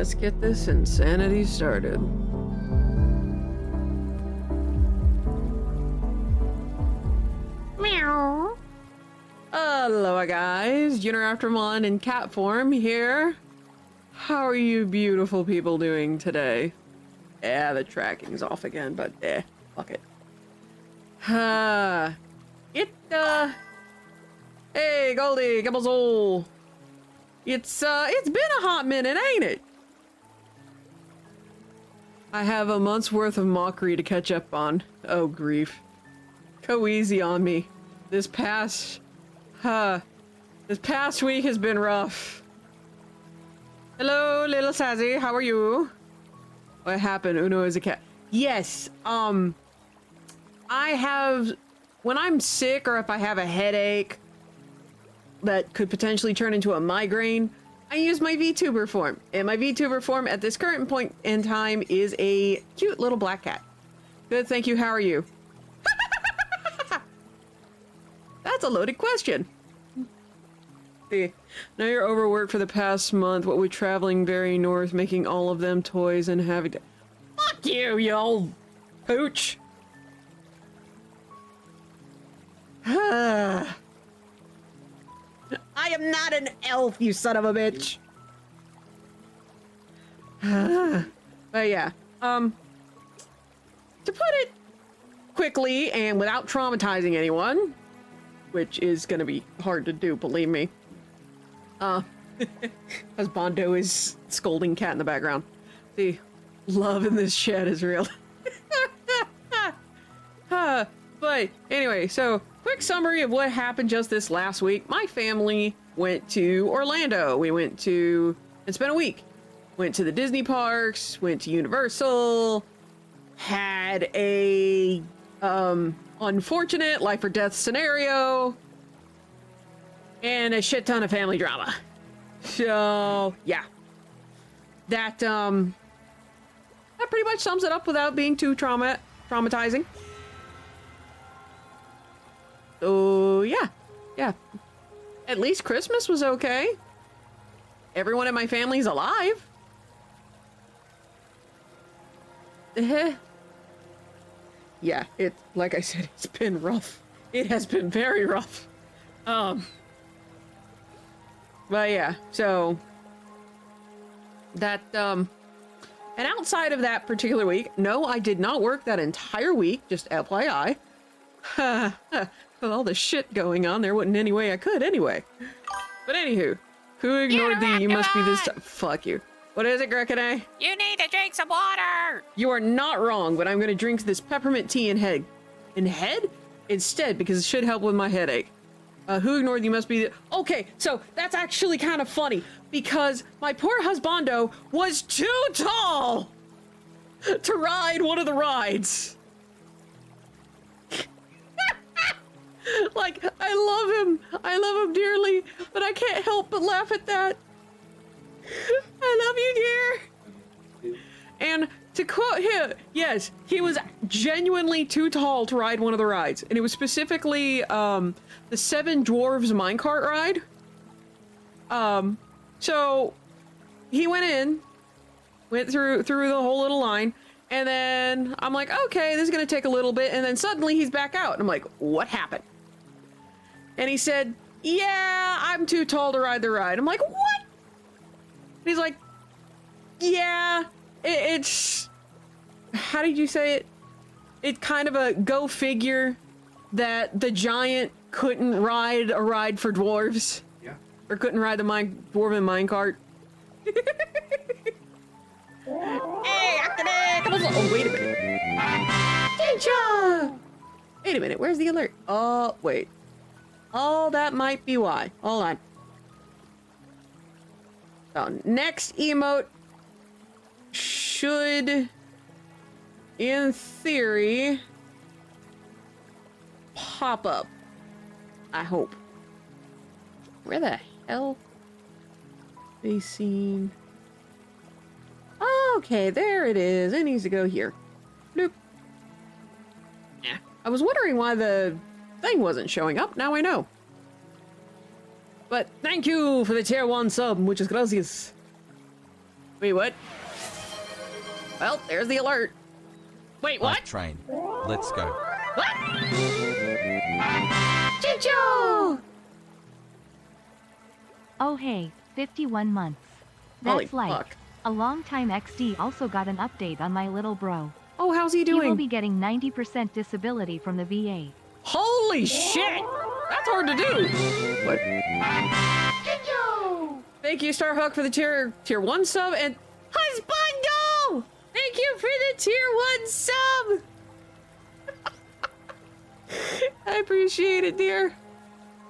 Let's get this insanity started. Meow. Hello, guys. Junior Aftermon in cat form here. How are you beautiful people doing today? Yeah, the tracking's off again, but fuck it. Hey, Goldie, Gibblesole. It's been a hot minute, ain't it? I have a month's worth of mockery to catch up on. Oh, grief. Go easy on me. This past week has been rough. Hello, little Sassy, how are you? What happened? Uno is a cat. Yes, I have, when I'm sick or if I have a headache that could potentially turn into a migraine, I use my VTuber form. And my VTuber form at this current point in time is a cute little black cat. Good, thank you. How are you? That's a loaded question. See, now you're overworked for the past month, what with traveling very north, making all of them toys and having to... Fuck you, you old pooch! I am not an elf, you son of a bitch! But yeah, to put it quickly and without traumatizing anyone, which is gonna be hard to do, believe me. As Bondo is scolding cat in the background. The love in this chat is real. But anyway, so quick summary of what happened just this last week. My family went to Orlando. We went to, and spent a week. Went to the Disney parks, went to Universal, had a unfortunate life or death scenario, and a shit ton of family drama. So yeah, that pretty much sums it up without being too traumatizing. So yeah, at least Christmas was okay. Everyone in my family's alive. Yeah, it, like I said, it's been rough. It has been very rough. But yeah, so that, and outside of that particular week, no, I did not work that entire week, just FYI. With all the shit going on, there wasn't any way I could anyway. But anywho, who ignored the you must be this fuck you. What is it, Grekene? You need to drink some water! You are not wrong, but I'm gonna drink this peppermint tea in head instead, because it should help with my headache. Who ignored you must be the... Okay, so that's actually kind of funny, because my poor husbando was too tall to ride one of the rides. Like, I love him dearly, but I can't help but laugh at that. I love you, dear. And to quote him, yes, he was genuinely too tall to ride one of the rides. And it was specifically the Seven Dwarves minecart ride. So he went through the whole little line, and then I'm like, okay, this is gonna take a little bit, and then suddenly he's back out. And I'm like, what happened? And he said, yeah, I'm too tall to ride the ride. I'm like, what? And he's like, yeah, it's, how did you say it? It's kind of a go figure that the giant couldn't ride a ride for dwarves. Yeah. Or couldn't ride the dwarven minecart. Hey, come on. Oh, wait a minute. Tincha! Wait a minute, where's the alert? Oh, wait. Oh, that might be why. Hold on. So, next emote should, in theory, pop up. I hope. Where the hell? Facing. Okay, there it is. It needs to go here. Nope. Yeah. I was wondering why the thing wasn't showing up. Now I know. But thank you for the tier 1 sub, muchas gracias. Wait, what? Well, there's the alert. Wait, what? Hype train. Let's go. What? Chicho! Oh hey, 51 months. Holy That's like fuck. a long time. XD also got an update on my little bro. Oh, how's he He will doing? be getting 90% disability from the VA. Holy shit! That's hard to do. What? Thank you, Starhawk, for the tier 1 sub, and Husbando! Thank you for the tier 1 sub! I appreciate it, dear.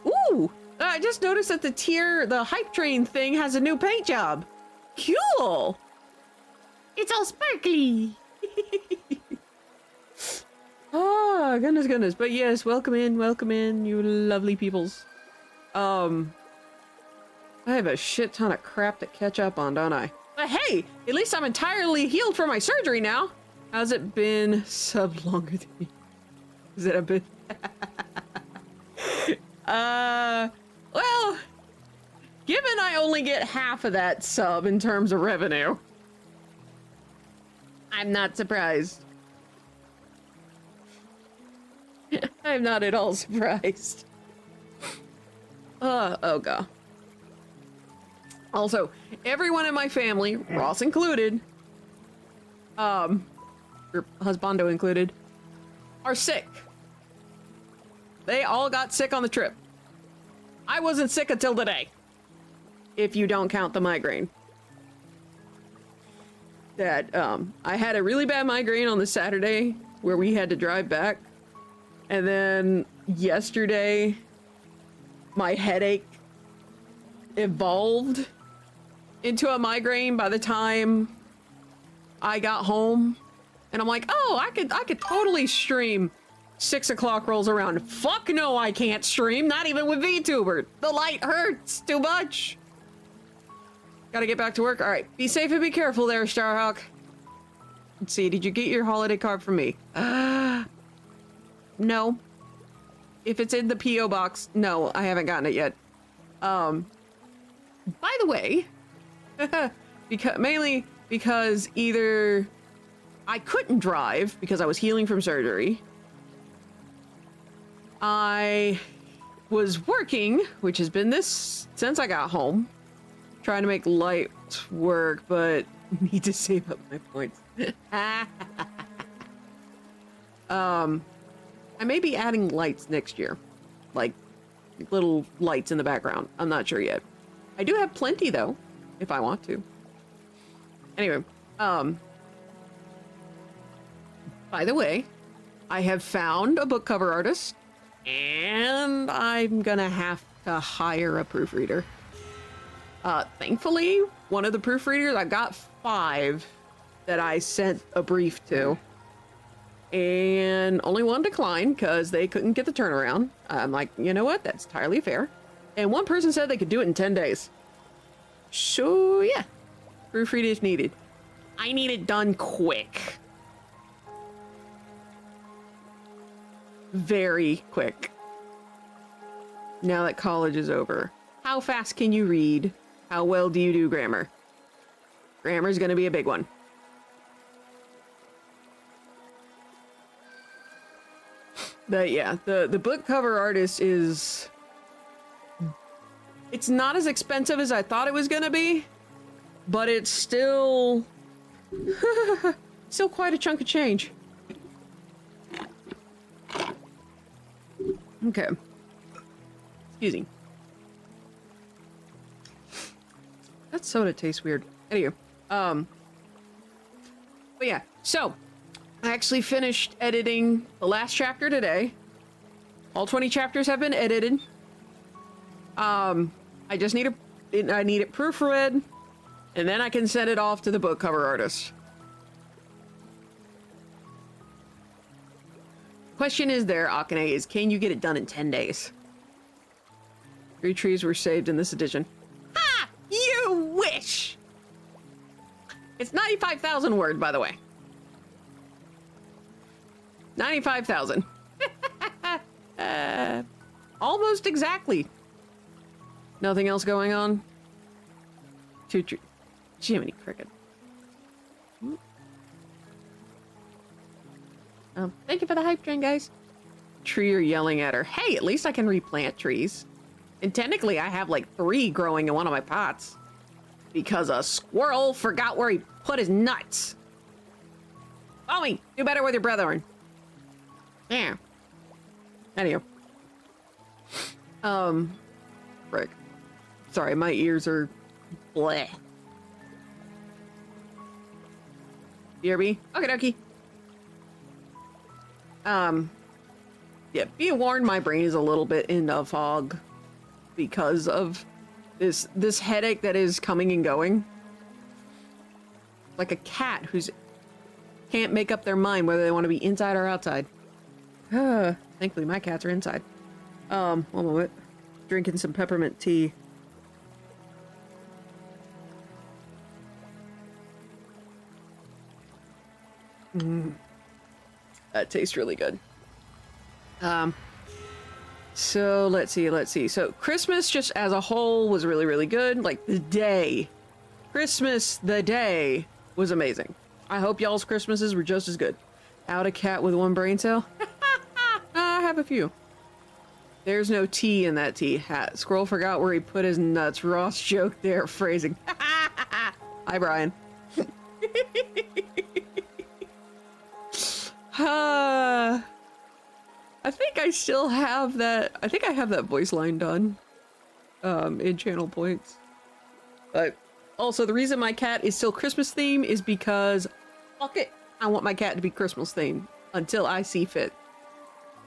Ooh! I just noticed that the hype train thing has a new paint job. Cool! It's all sparkly! Oh, goodness. But yes, welcome in, you lovely peoples. I have a shit ton of crap to catch up on, don't I? But hey, at least I'm entirely healed from my surgery now. How's it been sub longer than me? Is it a bit? Well, given I only get half of that sub in terms of revenue, I'm not surprised. I'm not at all surprised. Oh god. Also, everyone in my family, Ross included, or husbando included, are sick. They all got sick on the trip. I wasn't sick until today, if you don't count the migraine. That, I had a really bad migraine on the Saturday where we had to drive back. And then yesterday, my headache evolved into a migraine by the time I got home. And I'm like, oh, I could totally stream. 6 o'clock rolls around. Fuck no, I can't stream. Not even with VTuber. The light hurts too much. Gotta get back to work. All right, be safe and be careful there, Starhawk. Let's see, did you get your holiday card from me? No. If it's in the P.O. box, no, I haven't gotten it yet. By the way, mainly because either I couldn't drive because I was healing from surgery. I was working, which has been this since I got home, trying to make light work, but need to save up my points. I may be adding lights next year, like little lights in the background. I'm not sure yet. I do have plenty though, if I want to. Anyway, by the way, I have found a book cover artist, and I'm gonna have to hire a proofreader. Thankfully, one of the proofreaders, I got 5 that I sent a brief to, and only one declined because they couldn't get the turnaround. I'm like, you know what? That's entirely fair. And one person said they could do it in 10 days. So yeah, proofread if needed. I need it done quick. Very quick. Now that college is over. How fast can you read? How well do you do grammar? Grammar's gonna be a big one. But yeah, the book cover artist is... It's not as expensive as I thought it was gonna be, but it's still... still quite a chunk of change. Okay. Excuse me. That soda tastes weird. Anyway, but yeah, so I actually finished editing the last chapter today. All 20 chapters have been edited. I just need I need it proofread, and then I can send it off to the book cover artist. Question is there, Akane, is can you get it done in 10 days? 3 trees were saved in this edition. Ha! You wish! It's 95,000 word, by the way. 95,000. Almost exactly. Nothing else going on? Jiminy Cricket. Thank you for the hype train, guys. Tree are yelling at her. Hey, at least I can replant trees. And technically, I have like 3 growing in one of my pots. Because a squirrel forgot where he put his nuts. Follow me. Do better with your brethren. Yeah. Anywho. Frick. Sorry, my ears are bleh. You hear me? Okay, dokie. Yeah, be warned, my brain is a little bit in a fog because of this headache that is coming and going. Like a cat who's can't make up their mind whether they want to be inside or outside. Thankfully, my cats are inside. One moment. Drinking some peppermint tea. That tastes really good. So let's see. So Christmas just as a whole was really, really good. Like the day. Christmas, the day was amazing. I hope y'all's Christmases were just as good. Out a cat with 1 brain cell? I have a few. There's no tea in that tea hat. Squirrel forgot where he put his nuts. Ross joke there, phrasing. Hi, Brian. I think I still have that. I think I have that voice line done in channel points. But also, the reason my cat is still Christmas theme is because fuck it, I want my cat to be Christmas themed until I see fit.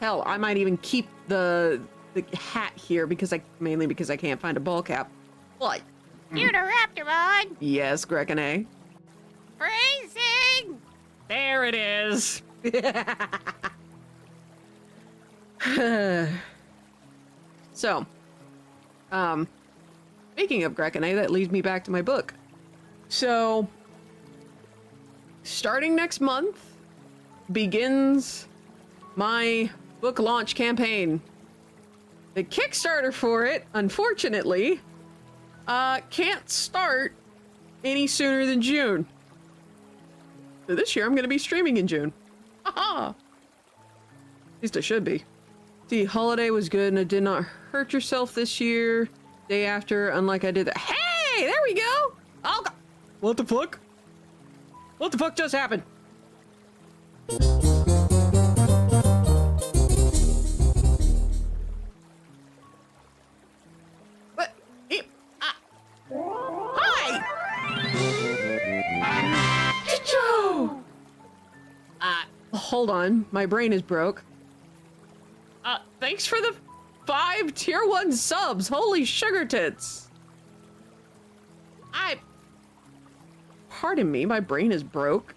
Hell, I might even keep the hat here because mainly because I can't find a ball cap. What? Deuterapteron! Yes, Grekene. Phrasing! There it is. So, speaking of Grekene, that leads me back to my book. So, starting next month begins my book launch campaign. The Kickstarter for it, unfortunately, can't start any sooner than June. So this year I'm going to be streaming in June. Haha! At least I should be. See, holiday was good and it did not hurt yourself this year. Day after, unlike I did that. Hey! There we go! Oh, God. What the fuck? What the fuck just happened? What? Hi! Chicho! Hold on. My brain is broke. Thanks for the 5 tier 1 subs. Holy sugar tits. Pardon me, my brain is broke.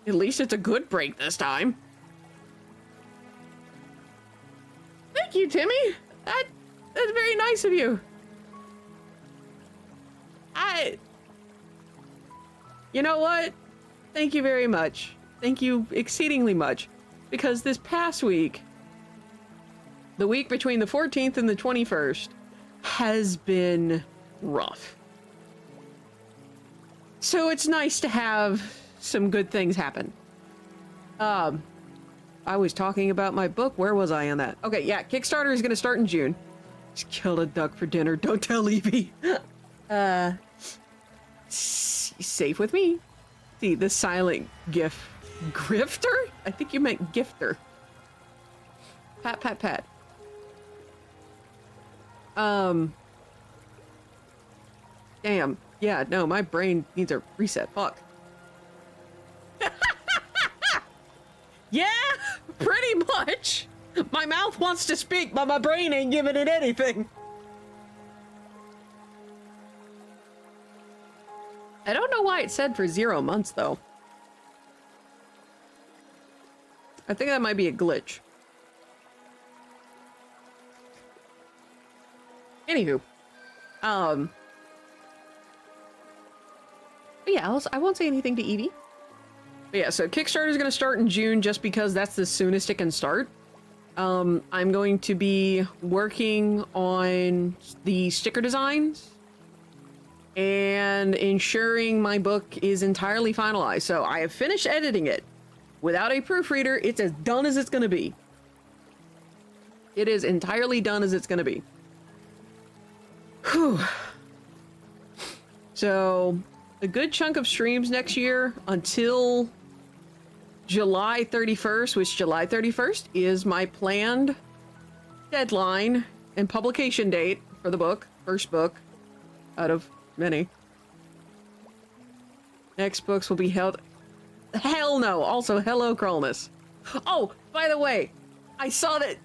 At least it's a good break this time. Thank you, Timmy. That's very nice of you. You know what? Thank you very much. Thank you exceedingly much. Because this past week, the week between the 14th and the 21st, has been rough. So it's nice to have some good things happen. I was talking about my book. Where was I on that? Okay, yeah, Kickstarter is going to start in June. Just killed a duck for dinner. Don't tell Evie. Safe with me. See, the silent gif. Grifter? I think you meant gifter. Pat, pat, pat. Damn. Yeah, no, my brain needs a reset. Fuck. Yeah, pretty much. My mouth wants to speak, but my brain ain't giving it anything. I don't know why it said for 0 months, though. I think that might be a glitch. Anywho. But yeah, I won't say anything to Evie. But yeah, so Kickstarter is going to start in June just because that's the soonest it can start. I'm going to be working on the sticker designs and ensuring my book is entirely finalized. So I have finished editing it. without a proofreader, it's as done as it's gonna be. It is entirely done as it's gonna be. Whew. So, a good chunk of streams next year until July 31st, which July 31st is my planned deadline and publication date for the book. First book out of many. Next books will be held... Hell no! Also, hello, Krolnus. Oh, by the way, I saw that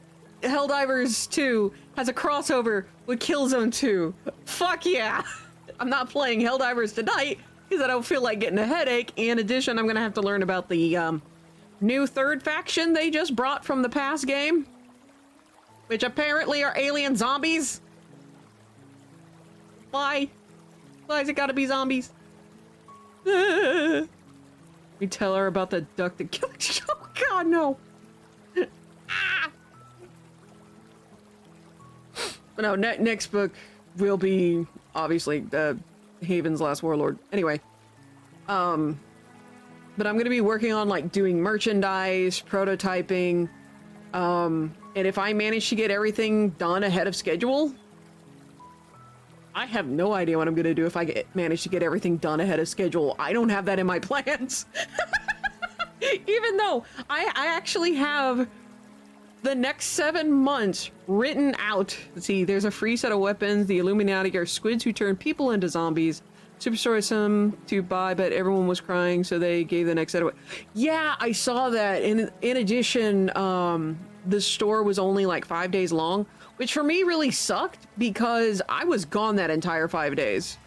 Helldivers 2 has a crossover with Killzone 2. Fuck yeah! I'm not playing Helldivers tonight because I don't feel like getting a headache. In addition, I'm gonna have to learn about the new third faction they just brought from the past game, which apparently are alien zombies. Why? Why has it gotta be zombies? We tell her about the duck that killed. Oh god, no. Ah! But no, next book will be obviously Haven's Last Warlord. Anyway, but I'm gonna be working on like doing merchandise, prototyping, and if I manage to get everything done ahead of schedule, I have no idea what I'm gonna do if I manage to get everything done ahead of schedule. I don't have that in my plans. Even though I actually have the next 7 months written out. Let's see, there's a free set of weapons. The Illuminati are squids who turn people into zombies. Superstore has some to buy, but everyone was crying, so they gave the next set of... Yeah, I saw that. In addition, the store was only like 5 days long, which for me really sucked because I was gone that entire 5 days.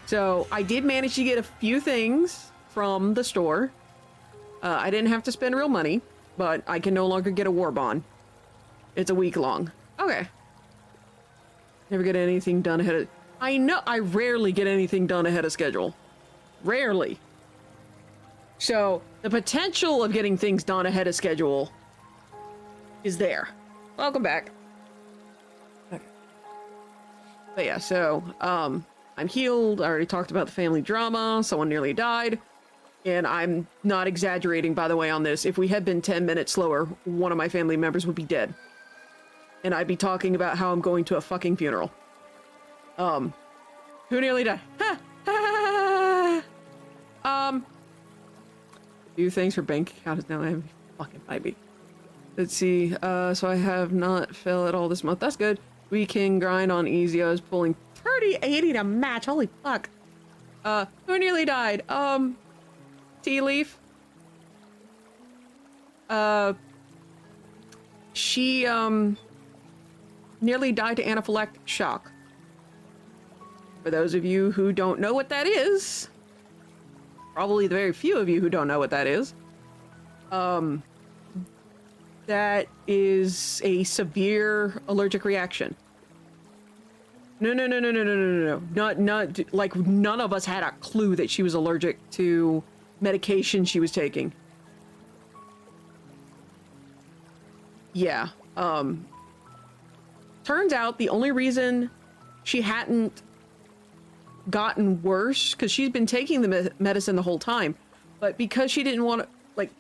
So I did manage to get a few things from the store. I didn't have to spend real money, but I can no longer get a war bond. It's a week long. Okay. Never get anything done ahead of... I know I rarely get anything done ahead of schedule. Rarely. So the potential of getting things done ahead of schedule is there. Welcome back. Okay. But yeah, so I'm healed. I already talked about the family drama. Someone nearly died. And I'm not exaggerating, by the way, on this. If we had been 10 minutes slower, one of my family members would be dead. And I'd be talking about how I'm going to a fucking funeral. Who nearly died? Few things for bank account is now I have fucking maybe. Let's see. So I have not fell at all this month. That's good. We can grind on easy. I was pulling 30-80 to match. Holy fuck. Who nearly died? Tea Leaf. She nearly died to anaphylactic shock. For those of you who don't know what that is, probably the very few of you who don't know what that is, that is a severe allergic reaction. No. Not like none of us had a clue that she was allergic to medication she was taking. Yeah. Turns out the only reason she hadn't gotten worse, because she's been taking the medicine the whole time, but because she didn't want to, like,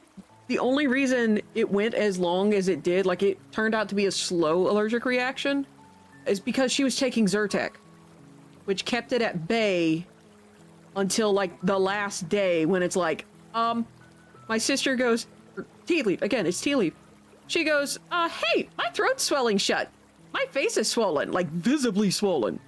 the only reason it went as long as it did, like it turned out to be a slow allergic reaction, is because she was taking Zyrtec, which kept it at bay until like the last day when it's like, my sister goes, Tea Leaf, again, it's Tea Leaf. She goes, hey, my throat's swelling shut. My face is swollen, like visibly swollen.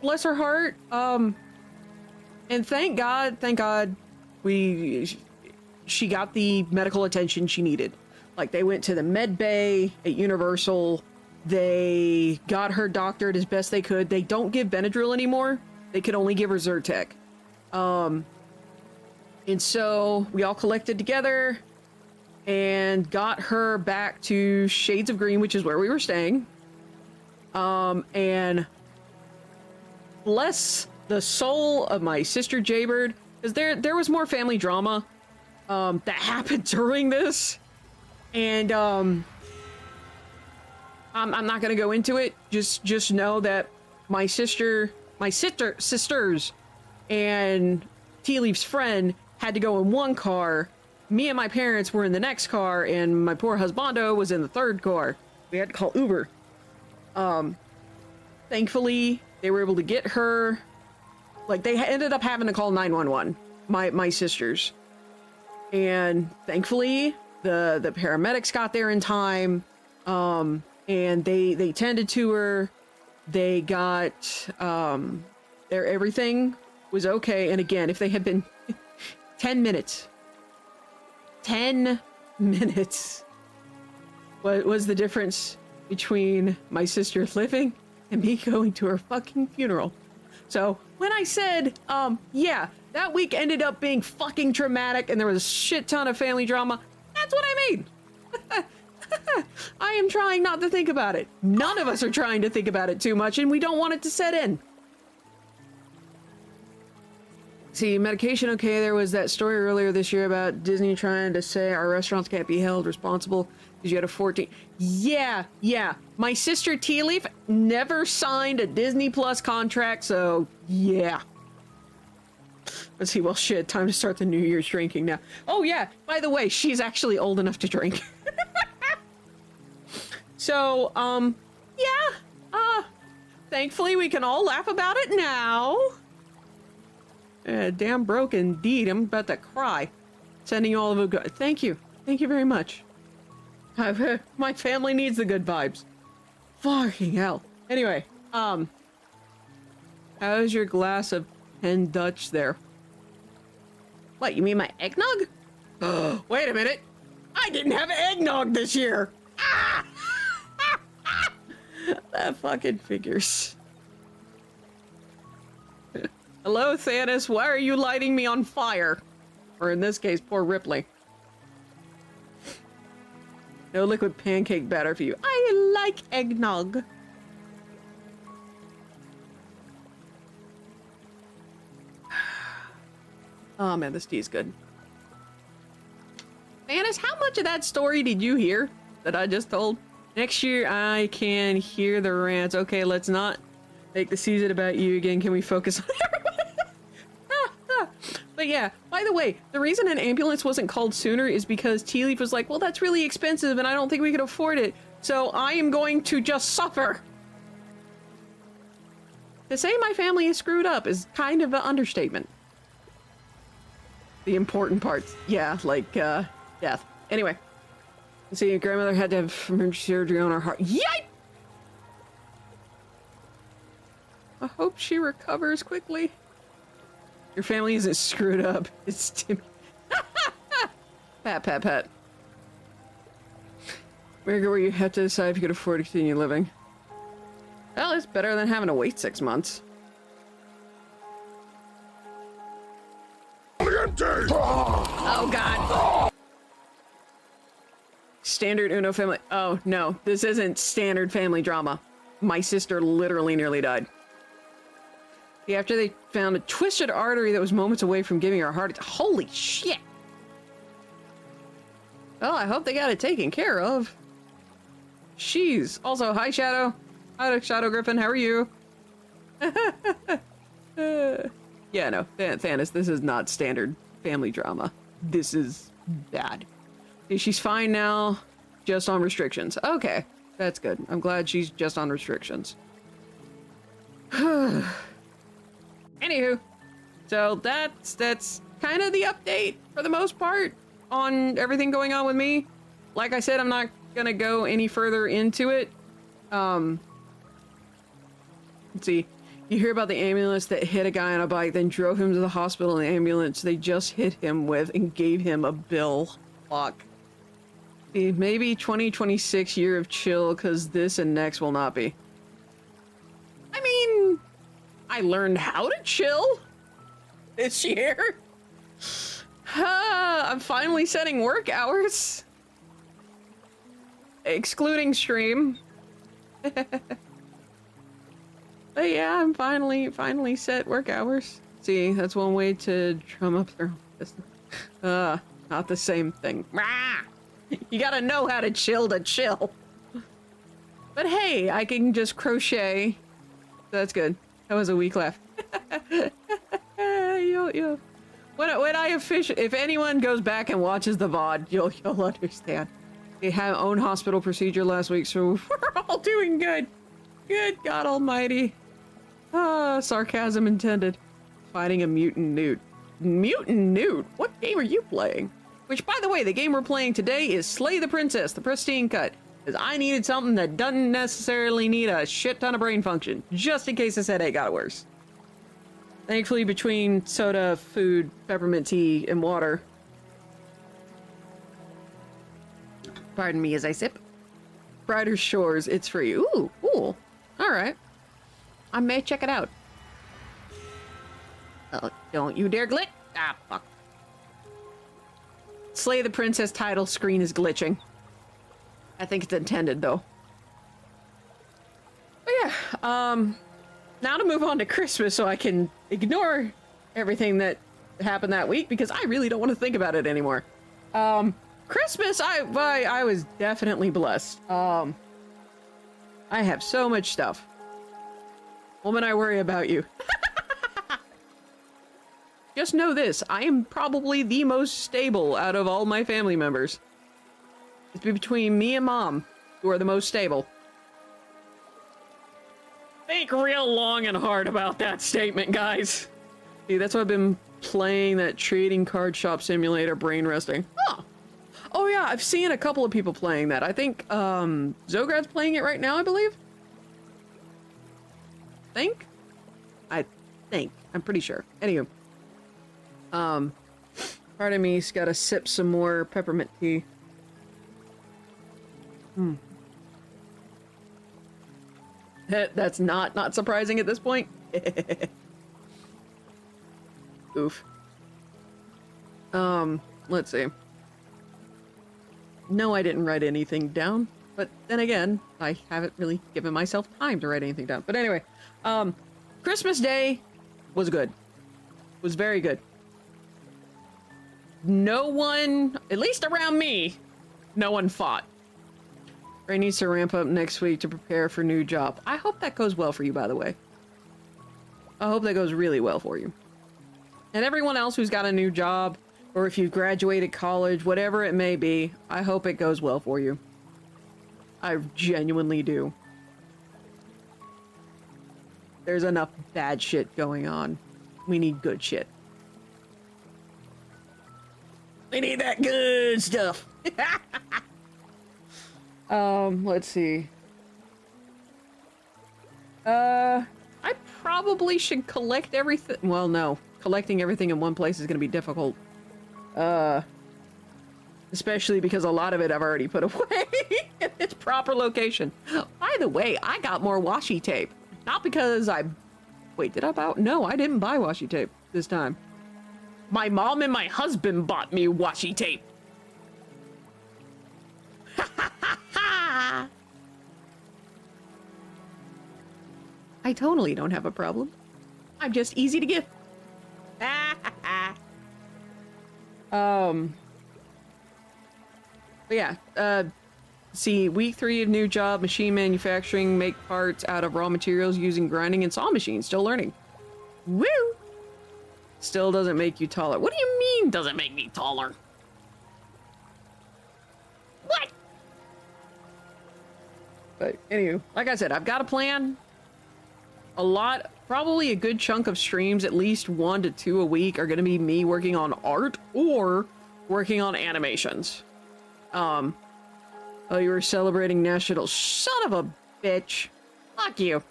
Bless her heart. And thank God, she got the medical attention she needed. Like, they went to the med bay at Universal. They got her doctored as best they could. They don't give Benadryl anymore. They could only give her Zyrtec. And so we all collected together and got her back to Shades of Green, which is where we were staying. And bless the soul of my sister Jaybird, because there was more family drama that happened during this. And I'm not gonna go into it. Just know that my sisters and Tea Leaf's friend had to go in one car. Me and my parents were in the next car, and my poor husbando was in the third car. We had to call Uber. Thankfully, they were able to get her. Like, they ended up having to call 911, my sisters. And thankfully, the paramedics got there in time. And they tended to her. They got, everything was okay. And again, if they had been 10 minutes, 10 minutes, what was the difference between my sister living and me going to her fucking funeral? So when I said, yeah, that week ended up being fucking traumatic and there was a shit ton of family drama, that's what I mean. I am trying not to think about it. None of us are trying to think about it too much, and we don't want it to set in. See, medication, okay, there was that story earlier this year about Disney trying to say our restaurants can't be held responsible because you had a 14. Yeah. My sister Tea Leaf never signed a Disney Plus contract, so yeah. Let's see, well, shit, time to start the New Year's drinking now. Oh, yeah, by the way, she's actually old enough to drink. So, yeah, thankfully we can all laugh about it now. Damn broke indeed. I'm about to cry. Sending you all of a good. Thank you very much. My family needs the good vibes. Fucking hell. Anyway, how's your glass of Penn Dutch there? What, you mean my eggnog? Wait a minute. I didn't have eggnog this year. Ah! That fucking figures. Hello, Thanos. Why are you lighting me on fire? Or in this case, poor Ripley. No liquid pancake batter for you. I like eggnog. Oh man, this tea is good. Thanos, how much of that story did you hear that I just told? Next year, I can hear the rants. Okay, let's not make the season about you again. Can we focus on everybody? But yeah, by the way, the reason an ambulance wasn't called sooner is because Tea Leaf was like, well, that's really expensive and I don't think we could afford it. So I am going to just suffer. To say my family is screwed up is kind of an understatement. The important parts. Yeah, like, death. Anyway. See, your grandmother had to have emergency surgery on her heart. Yipe! I hope she recovers quickly. Your family isn't screwed up. It's Timmy. Pat. Where you have to decide if you could afford to continue living. Well, it's better than having to wait 6 months. Oh, God. Standard Uno family. Oh, no. This isn't standard family drama. My sister literally nearly died. After they found a twisted artery that was moments away from giving her a heart attack. Holy shit! Well, I hope they got it taken care of. Jeez. Also, hi, Shadow. Hi, Shadow Griffin. How are you? Yeah, no. Thanos, this is not standard family drama. This is bad. She's fine now, just on restrictions. Okay, that's good. I'm glad she's just on restrictions. Anywho, so that's kind of the update for the most part on everything going on with me. Like I said, I'm not gonna go any further into it. Let's see. You hear about the ambulance that hit a guy on a bike, then drove him to the hospital in the ambulance they just hit him with and gave him a bill. Fuck. Maybe 2026 year of chill, because this and next will not be. I mean, I learned how to chill this year. I'm finally setting work hours. Excluding stream. But yeah, I'm finally set work hours. See, that's one way to drum up their business. Not the same thing. You gotta know how to chill. But hey, I can just crochet. That's good. That was a weak laugh. Yo. When I if anyone goes back and watches the VOD, you'll understand. They had own hospital procedure last week, so we're all doing good. Good God Almighty. Ah, sarcasm intended. Fighting a mutant newt. Mutant newt? What game are you playing? Which, by the way, the game we're playing today is Slay the Princess, the Pristine Cut. Because I needed something that doesn't necessarily need a shit ton of brain function, just in case this headache got worse. Thankfully, between soda, food, peppermint tea, and water. Pardon me as I sip. Brighter Shores, it's free. Ooh, cool. Alright. I may check it out. Oh, don't you dare glitch. Ah, fuck. Slay the Princess title screen is glitching. I think it's intended, though. But yeah, now to move on to Christmas so I can ignore everything that happened that week because I really don't want to think about it anymore. Christmas, I was definitely blessed. I have so much stuff. Woman, I worry about you. Just know this, I am probably the most stable out of all my family members. It's between me and Mom, who are the most stable. Think real long and hard about that statement, guys. See, that's why I've been playing that trading card shop simulator, brain resting. Huh. Oh yeah, I've seen a couple of people playing that. I think, Zograd's playing it right now, I believe? I think. I'm pretty sure. Anywho. Pardon me, he's gotta sip some more peppermint tea. That's not surprising at this point. Oof. Let's see. No, I didn't write anything down, but then again, I haven't really given myself time to write anything down. But anyway, Christmas Day was good. Was very good. No one, at least around me, no one fought. Ray needs to ramp up next week to prepare for new job. I hope that goes well for you, by the way. I hope that goes really well for you. And everyone else who's got a new job, or if you've graduated college, whatever it may be, I hope it goes well for you. I genuinely do. There's enough bad shit going on. We need good shit. We need that good stuff. Let's see. I probably should collect everything. Well, no. Collecting everything in one place is going to be difficult. Especially because a lot of it I've already put away in its proper location. By the way, I got more washi tape. Not because I... Wait, did I buy... No, I didn't buy washi tape this time. My mom and my husband bought me washi tape. I totally don't have a problem. I'm just easy to give. But yeah, see, week 3 of new job, machine manufacturing, make parts out of raw materials using grinding and saw machines. Still learning. Woo! Still doesn't make you taller. What do you mean doesn't make me taller? What? But anyway, like I said, I've got a plan. A lot, probably a good chunk of streams, at least 1 to 2 a week, are going to be me working on art or working on animations. Oh, you were celebrating National... Son of a bitch. Fuck you.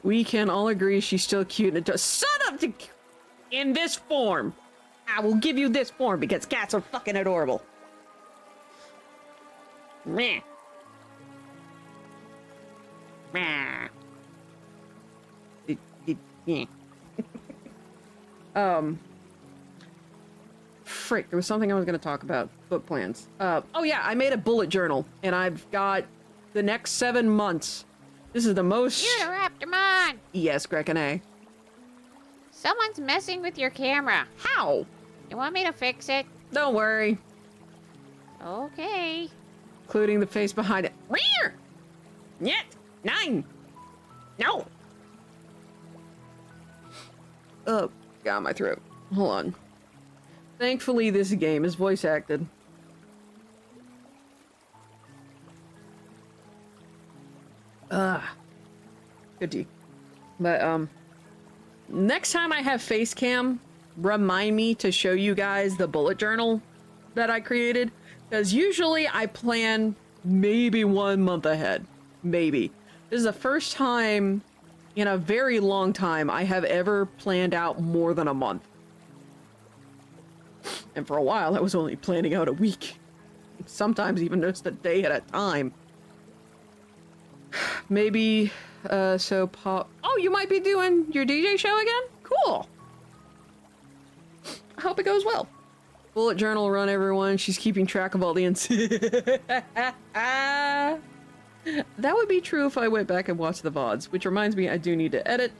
We can all agree she's still cute and son of the... In this form. I will give you this form because cats are fucking adorable. Meh. Meh. Yeah. Frick, there was something I was going to talk about. Book plans. Oh yeah, I made a bullet journal, and I've got the next 7 months. This is the most... Raptormon! Yes, Grekane. Someone's messing with your camera. How? You want me to fix it? Don't worry. Okay. Including the face behind it. Rear! Yet! 9! No! Oh, got my throat. Hold on. Thankfully, this game is voice acted. Good tea. But, next time I have face cam, remind me to show you guys the bullet journal that I created. Because usually I plan maybe 1 month ahead. Maybe. This is the first time in a very long time I have ever planned out more than a month. And for a while, I was only planning out a week. Sometimes even just a day at a time. Maybe, so pop... Oh, you might be doing your DJ show again? Cool. I hope it goes well. Bullet journal run, everyone. She's keeping track of all the That would be true if I went back and watched the VODs, which reminds me I do need to edit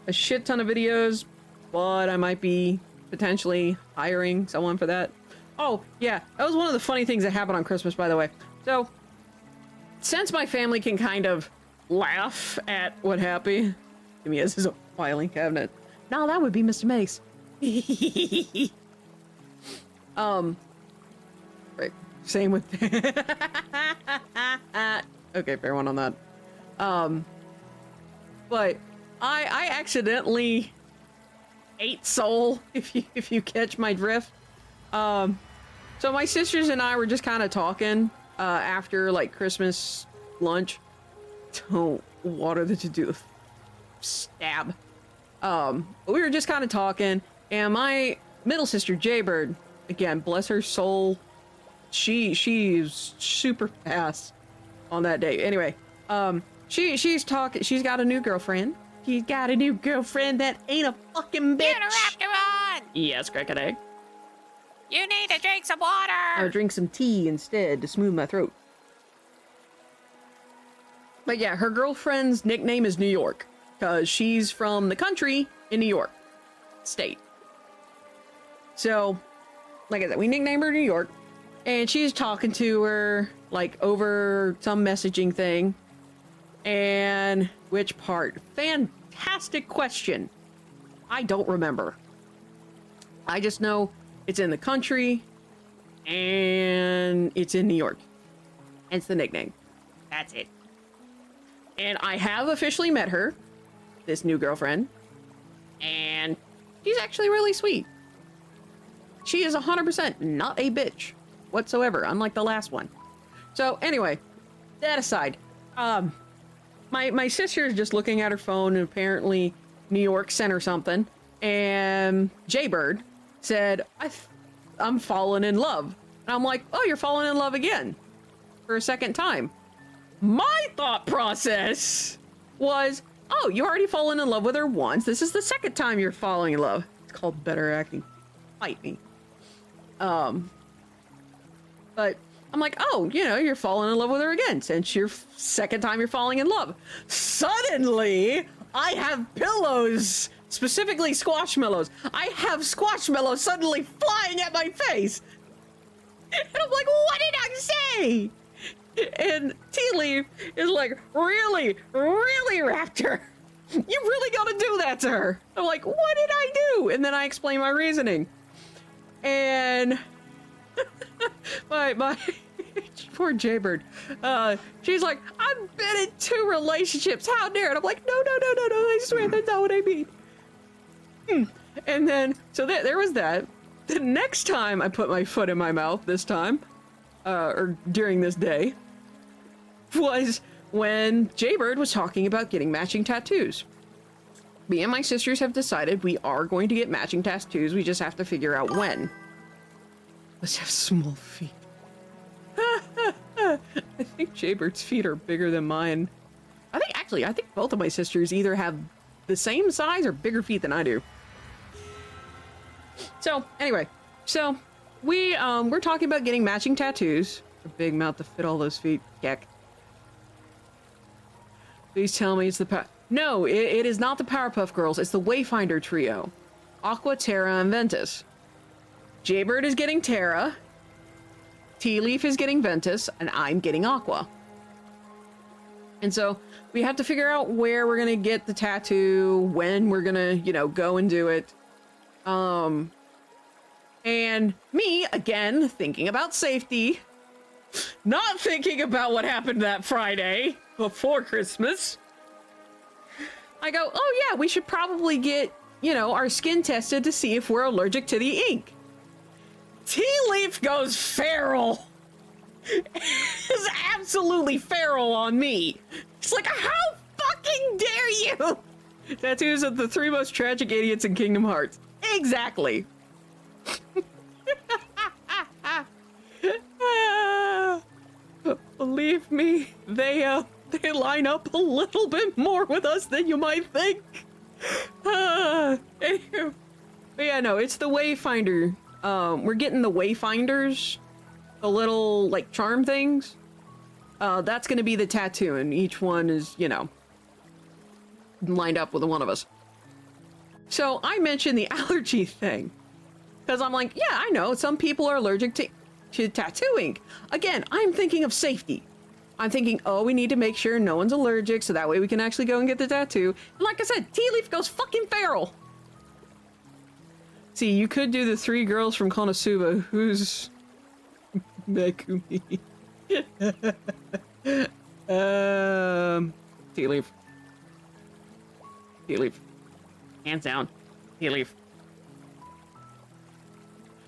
a shit ton of videos, but I might be potentially hiring someone for that. Oh, yeah, that was one of the funny things that happened on Christmas, by the way. So, since my family can kind of laugh at what happened, give me this is a filing cabinet. No, that would be Mr. Mace. Right, same with okay, fair one on that. But I accidentally ate soul, if you catch my drift. So my sisters and I were just kind of talking after like Christmas lunch. Don't water the to-do stab. We were just kind of talking, and my middle sister Jaybird, again, bless her soul, she's super fast on that day. Anyway, she's talking. She's got a new girlfriend. She's got a new girlfriend that ain't a fucking bitch. Raptoron! Yes, crack a egg. You need to drink some water! I'll drink some tea instead to smooth my throat. But yeah, her girlfriend's nickname is New York, because she's from the country in New York State. So, like I said, we nicknamed her New York, and she's talking to her, like, over some messaging thing. And which part? Fantastic question. I don't remember. I just know it's in the country, and it's in New York. Hence the nickname. That's it. And I have officially met her, this new girlfriend, and she's actually really sweet. She is 100% not a bitch whatsoever, unlike the last one. So anyway, that aside, my sister is just looking at her phone, and apparently New York sent her something, and Jaybird said, I'm falling in love. And I'm like, oh, you're falling in love again for a second time. My thought process was, oh, you already fallen in love with her once. This is the second time you're falling in love. It's called better acting. Fight me. But I'm like, oh, you know, you're falling in love with her again since your second time you're falling in love. Suddenly, I have pillows, specifically squashmallows. I have squashmallows suddenly flying at my face. And I'm like, what did I say? And Tea Leaf is like, really, Raptor? You really gotta do that to her. I'm like, what did I do? And then I explain my reasoning. And my poor Jaybird, she's like, I've been in 2 relationships. How dare? And I'm like, no, I swear that's not what I mean. And then, so there was that. The next time I put my foot in my mouth, this time, or during this day, was when Jaybird was talking about getting matching tattoos. Me and my sisters have decided we are going to get matching tattoos. We just have to figure out when. Let's have small feet. I think Jaybird's feet are bigger than mine. I think both of my sisters either have the same size or bigger feet than I do. So, anyway. So, we're talking about getting matching tattoos. A big mouth to fit all those feet. Heck. Please tell me it's the No, it is not the Powerpuff Girls. It's the Wayfinder trio. Aqua, Terra, and Ventus. Jaybird is getting Terra. Tea Leaf is getting Ventus. And I'm getting Aqua. And so, we have to figure out where we're going to get the tattoo, when we're going to, you know, go and do it. And me, again, thinking about safety, not thinking about what happened that Friday before Christmas. I go, oh yeah, we should probably get, you know, our skin tested to see if we're allergic to the ink. Tea Leaf goes feral. Is absolutely feral on me. It's like, how fucking dare you? Tattoos of the 3 most tragic idiots in Kingdom Hearts. Exactly. Believe me, they line up a little bit more with us than you might think. Anyway. But yeah, no, it's the Wayfinder. We're getting the Wayfinders, the little like charm things. That's gonna be the tattoo, and each one is, you know, lined up with one of us. So I mentioned the allergy thing because I'm like, yeah, I know some people are allergic to tattoo ink. Again, I'm thinking of safety. I'm thinking, oh, we need to make sure no one's allergic so that way we can actually go and get the tattoo. And like I said, Tea Leaf goes fucking feral. See, you could do the 3 girls from Konosuba. Who's Megumi? Tea Leaf. Tea Leaf. Hands down. Tea Leaf.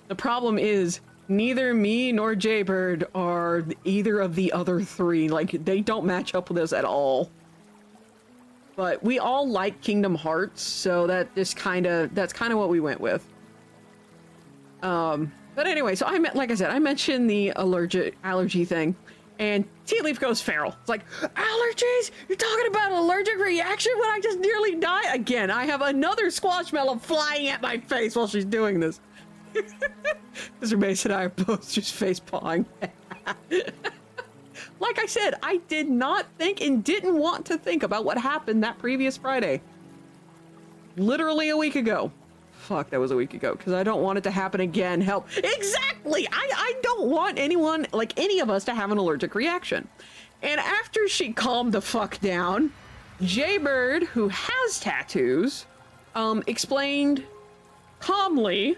The problem is, neither me nor Jaybird are either of the other 3. Like, they don't match up with us at all. But we all like Kingdom Hearts, so that's kind of what we went with. But anyway, so like I said, I mentioned the allergy thing, and Tea Leaf goes feral. It's like, allergies? You're talking about an allergic reaction when I just nearly died? Again, I have another squashmallow flying at my face while she's doing this. Mr. Mason and I are both just face pawing. Like I said, I did not think and didn't want to think about what happened that previous Friday. Literally a week ago. Fuck, that was a week ago, because I don't want it to happen again. Help. Exactly! I don't want anyone, like any of us, to have an allergic reaction. And after she calmed the fuck down, Jaybird, who has tattoos, explained calmly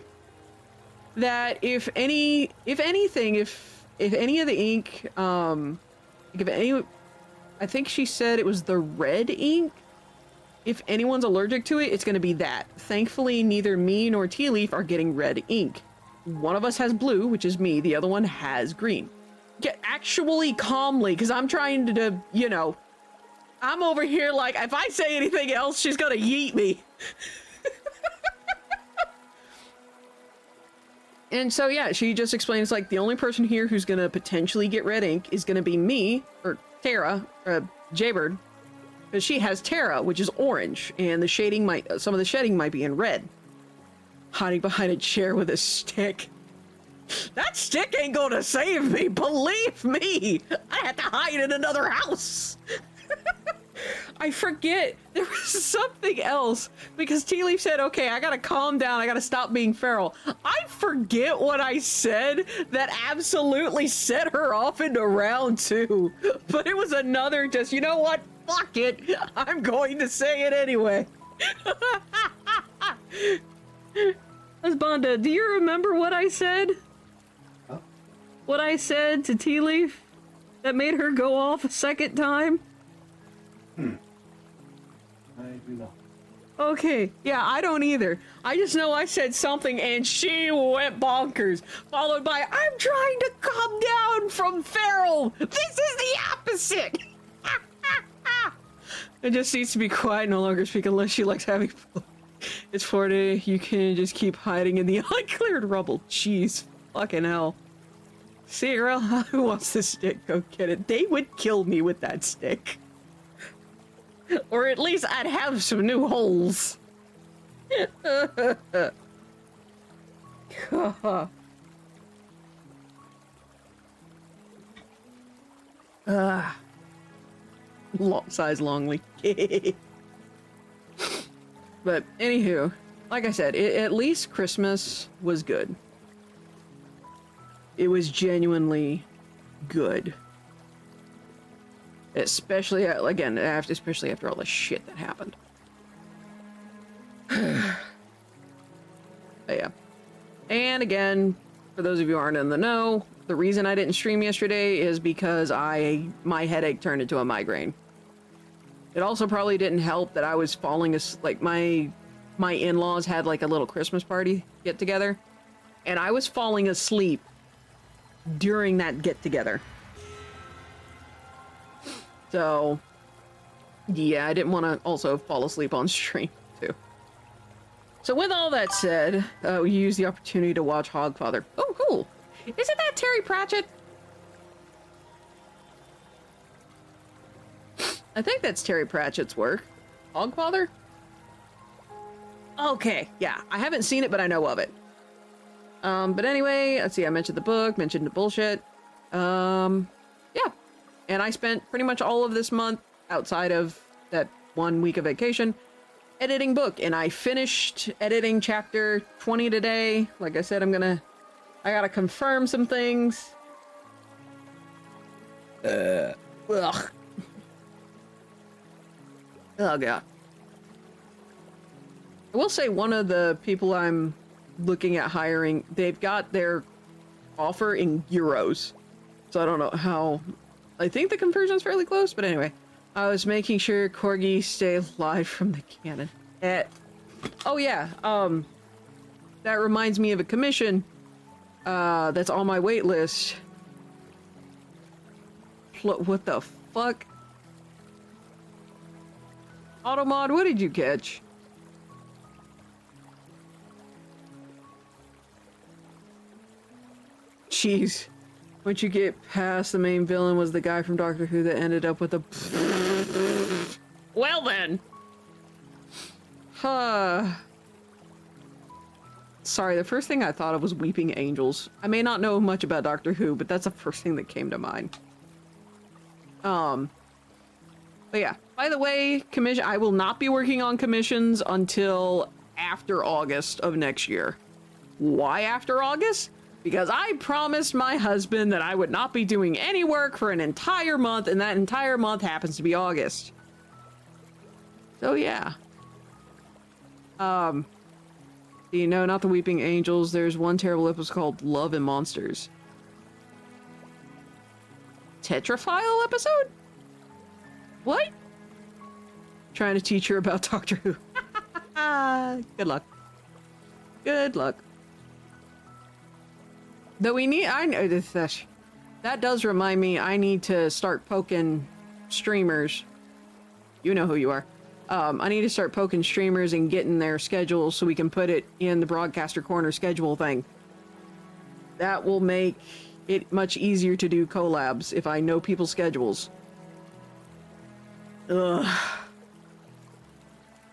that if any of the ink, I think she said it was the red ink. If anyone's allergic to it, it's going to be that. Thankfully, neither me nor Tea Leaf are getting red ink. One of us has blue, which is me. The other one has green. Get actually calmly, because I'm trying to, you know, I'm over here like, if I say anything else, she's going to yeet me. And so, yeah, she just explains, like, the only person here who's going to potentially get red ink is going to be me, or Tara, Jaybird. Because she has Terra, which is orange, and the shading some of the shedding might be in red. Hiding behind a chair with a stick. That stick ain't gonna save me, believe me! I had to hide in another house! I forget, there was something else, because Tea Leaf said, okay, I gotta calm down, I gotta stop being feral. I forget what I said that absolutely set her off into round 2. But it was another just, you know what? Fuck it, I'm going to say it anyway. Husbanda, do you remember what I said? Huh? What I said to Tea Leaf that made her go off a second time? I do not. Okay, yeah, I don't either. I just know I said something and she went bonkers, followed by, I'm trying to calm down from feral. This is the opposite. It just needs to be quiet, no longer speak unless she likes having fun. It's 40, you can just keep hiding in the uncleared rubble. Jeez, fucking hell. Sierra, who wants this stick? Go get it. They would kill me with that stick. Or at least I'd have some new holes. Size Longley. But anywho, like I said, at least Christmas was good. It was genuinely good. Especially, again, especially after all the shit that happened. But yeah. And again, for those of you who aren't in the know, the reason I didn't stream yesterday is because my headache turned into a migraine. It also probably didn't help that I was falling asleep. Like my in-laws had like a little Christmas party get together, and I was falling asleep during that get together. So yeah, I didn't want to also fall asleep on stream too. So with all that said, we used the opportunity to watch Hogfather. Oh, cool. Isn't that Terry Pratchett? I think that's Terry Pratchett's work. Hogfather? Okay, yeah. I haven't seen it, but I know of it. But anyway, let's see. I mentioned the book, mentioned the bullshit. Yeah. And I spent pretty much all of this month outside of that 1 week of vacation editing book, and I finished editing chapter 20 today. Like I said, I gotta confirm some things. Ugh. Oh god. I will say one of the people I'm looking at hiring, they've got their offer in euros. So I don't know how, I think the conversion's fairly close, but anyway. I was making sure corgis stay alive from the cannon. Oh yeah, that reminds me of a commission that's on my wait list. What the fuck? Automod, what did you catch? Jeez. Once you get past the main villain was the guy from Doctor Who that ended up with a... Well then! Sorry, the first thing I thought of was Weeping Angels. I may not know much about Doctor Who, but that's the first thing that came to mind. But yeah, by the way, I will not be working on commissions until after August of next year. Why after August? Because I promised my husband that I would not be doing any work for an entire month, and that entire month happens to be August. So yeah. You know, not the Weeping Angels, there's one terrible episode called Love and Monsters. Tetraphile episode? What? Trying to teach her about Doctor Who. Good luck. Good luck. Though we need, I know this, that does remind me, I need to start poking streamers. You know who you are. I need to start poking streamers and getting their schedules so we can put it in the Broadcaster Corner schedule thing. That will make it much easier to do collabs if I know people's schedules. Ugh.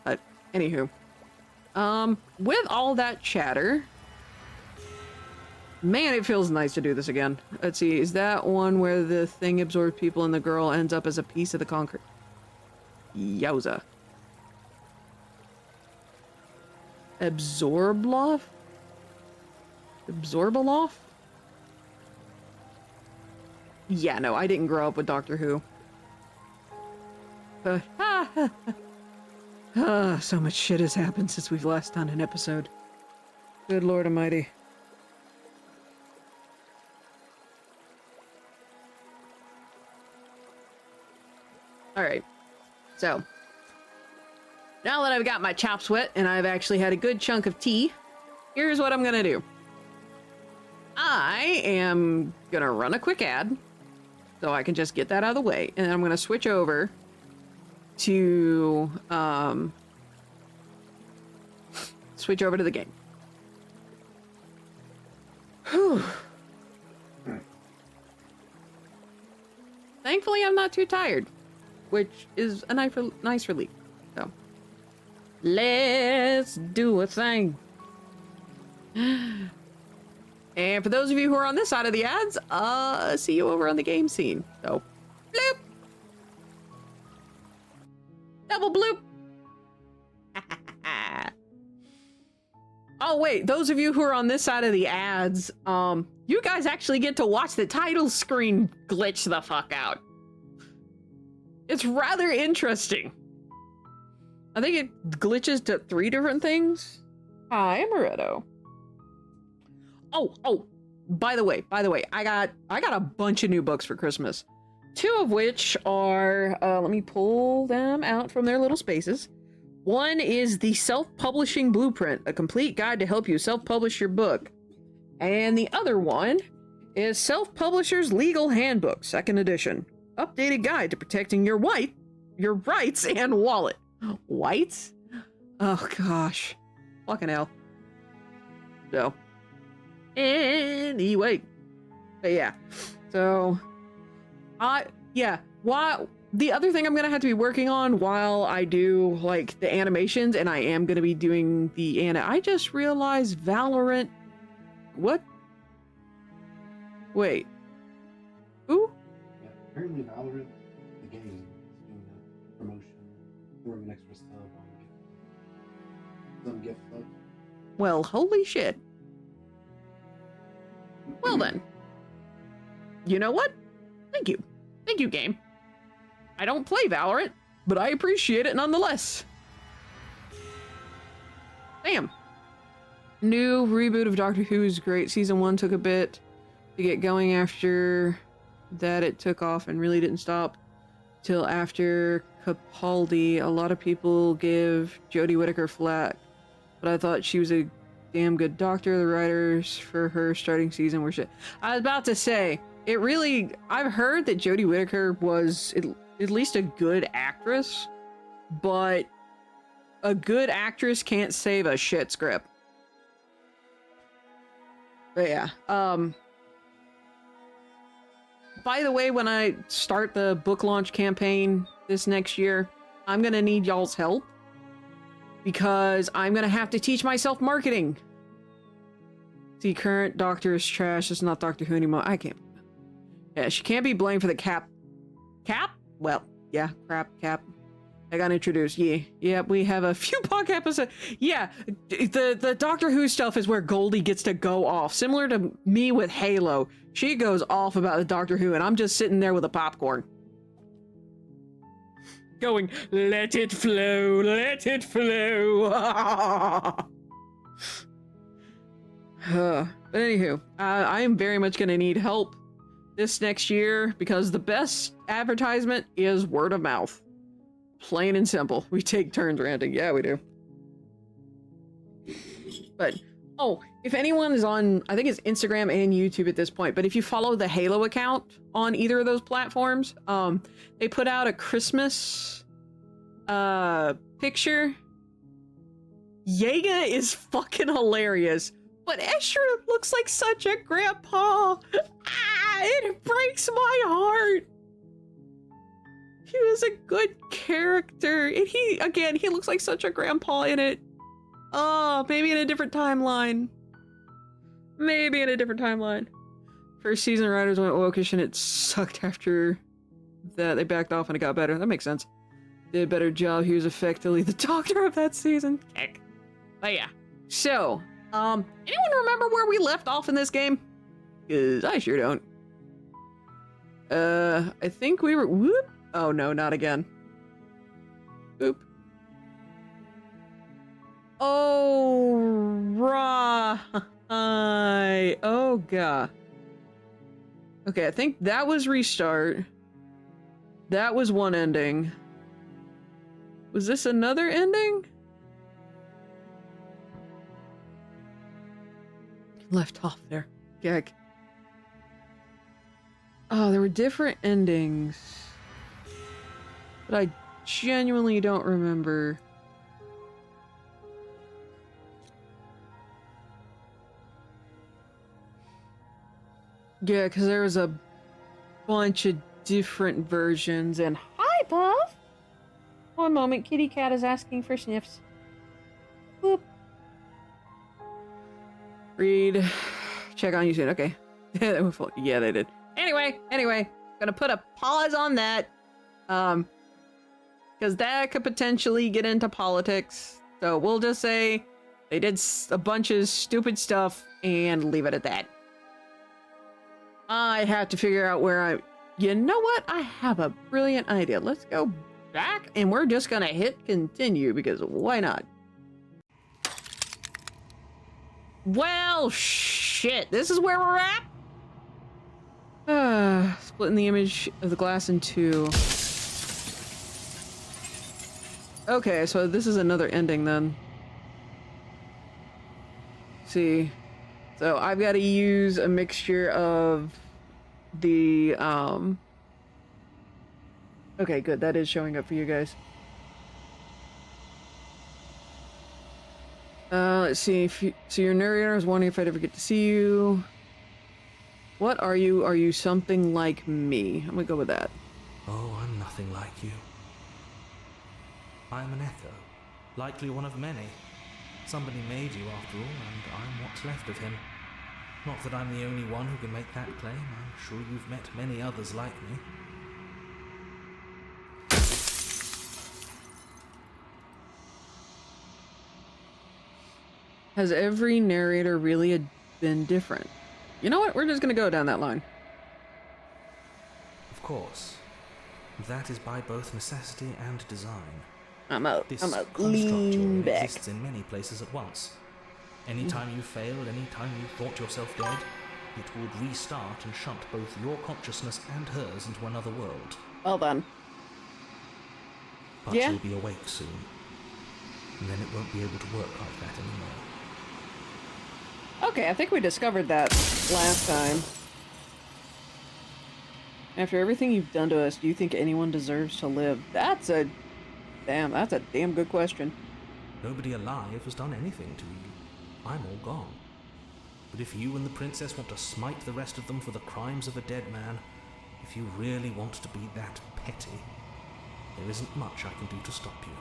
But, anywho. With all that chatter... Man, it feels nice to do this again. Let's see, is that one where the thing absorbs people and the girl ends up as a piece of the concrete? Yowza. Absorbloff? Absorbaloff? Yeah, no, I didn't grow up with Doctor Who. So much shit has happened since we've last done an episode. Good Lord Almighty. Alright, so, now that I've got my chops wet and I've actually had a good chunk of tea, here's what I'm gonna do. I am gonna run a quick ad, so I can just get that out of the way, and then I'm gonna switch over to, the game. Whew. Thankfully, I'm not too tired. Which is a nice relief. So, let's do a thing. And for those of you who are on this side of the ads, see you over on the game scene. So, bloop. Double bloop. Oh wait, those of you who are on this side of the ads, you guys actually get to watch the title screen glitch the fuck out. It's rather interesting. I think it glitches to 3 different things. Hi, I'm Moretto. Oh, by the way, I got a bunch of new books for Christmas. 2 of which are, let me pull them out from their little spaces. One is the Self-Publishing Blueprint, a complete guide to help you self-publish your book. And the other one is Self-Publisher's Legal Handbook, 2nd edition. Updated guide to protecting your rights and wallet. Whites? Oh gosh. Fucking hell. So. Anyway. But yeah. So. The other thing I'm gonna have to be working on while I do, like, the animations, and I am gonna be doing the I just realized Valorant... What? Wait. Who? Yeah, apparently Valorant, the game, is doing a promotion. Or an extra sub on some gift club. Well, holy shit. Well then. You know what? Thank you. Thank you, game. I don't play Valorant, but I appreciate it nonetheless. Damn. New reboot of Doctor Who is great. Season 1 took a bit to get going. After that, it took off and really didn't stop till after Capaldi. A lot of people give Jodie Whittaker flack, but I thought she was a damn good doctor. The writers for her starting season were shit. I was about to say, I've heard that Jodie Whittaker was at least a good actress, but a good actress can't save a shit script. But yeah, by the way, when I start the book launch campaign this next year, I'm gonna need y'all's help because I'm gonna have to teach myself marketing. See, current Doctor is trash. It's not Doctor Who anymore. I can't. Yeah, she can't be blamed for the cap. Well, yeah, cap. I got introduced. Yeah, we have a few podcast episodes. Yeah, the Doctor Who stuff is where Goldie gets to go off. Similar to me with Halo. She goes off about the Doctor Who, and I'm just sitting there with a popcorn. Going, let it flow, let it flow. But anywho, I am very much going to need help this next year because the best advertisement is word of mouth. Plain and simple. We take turns ranting. Yeah, we do. But, oh, if anyone is on, I think it's Instagram and YouTube at this point, but if you follow the Halo account on either of those platforms, they put out a Christmas picture. Yeager is fucking hilarious, but Escher looks like such a grandpa. It breaks my heart. He was a good character, and he looks like such a grandpa in it. Oh, maybe in a different timeline. First season writers went wokish and it sucked after that. They backed off and it got better. That makes sense. Did a better job. He was effectively the doctor of that season. Heck. But yeah. So, anyone remember where we left off in this game? 'Cause I sure don't. I think we were... Whoop. Oh no, not again. Oop. Oh, right. Oh, God. Okay, I think that was restart. That was one ending. Was this another ending? Left off there. Gag. Oh, there were different endings. But I genuinely don't remember. Yeah, because there was a bunch of different versions, and hi, Puff! One moment, kitty cat is asking for sniffs. Boop. Read. Check on you soon. Okay. Yeah, they did. Anyway, gonna put a pause on that. Because that could potentially get into politics. So we'll just say they did a bunch of stupid stuff and leave it at that. I have to figure out where you know what? I have a brilliant idea. Let's go back and we're just gonna hit continue because why not? Well, shit, this is where we're at? Splitting the image of the glass in two. Okay, so this is another ending then. See. So I've got to use a mixture of the, Okay, good, that is showing up for you guys. Let's see, so your narrator is wondering if I'd ever get to see you. What are you? Are you something like me? I'm gonna go with that. Oh, I'm nothing like you. I'm an echo, likely one of many. Somebody made you after all, and I'm what's left of him. Not that I'm the only one who can make that claim. I'm sure you've met many others like me. Has every narrator really been different? You know what? We're just gonna go down that line. Of course. That is by both necessity and design. I'm out. This I'm out. construct Lean here back. exists in many places at once. Anytime you failed, anytime you thought yourself dead, it would restart and shunt both your consciousness and hers into another world. Well done. But Yeah. you'll be awake soon. And then it won't be able to work like that anymore. Okay, I think we discovered that last time. After everything you've done to us, do you think anyone deserves to live? That's a damn good question. Nobody alive has done anything to you. I'm all gone. But if you and the princess want to smite the rest of them for the crimes of a dead man, if you really want to be that petty, there isn't much I can do to stop you.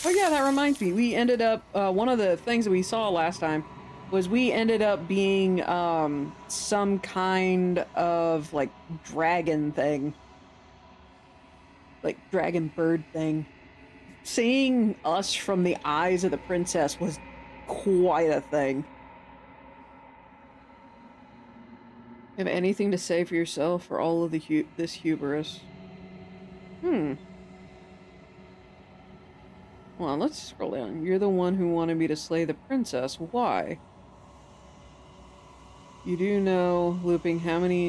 Oh yeah, that reminds me. We ended up, one of the things that we saw last time was we ended up being, some kind of, like, dragon thing. Like, dragon bird thing. Seeing us from the eyes of the princess was quite a thing. Have anything to say for yourself for all of this hubris? Hold on, let's scroll down. You're the one who wanted me to slay the princess. Why? You do know, looping,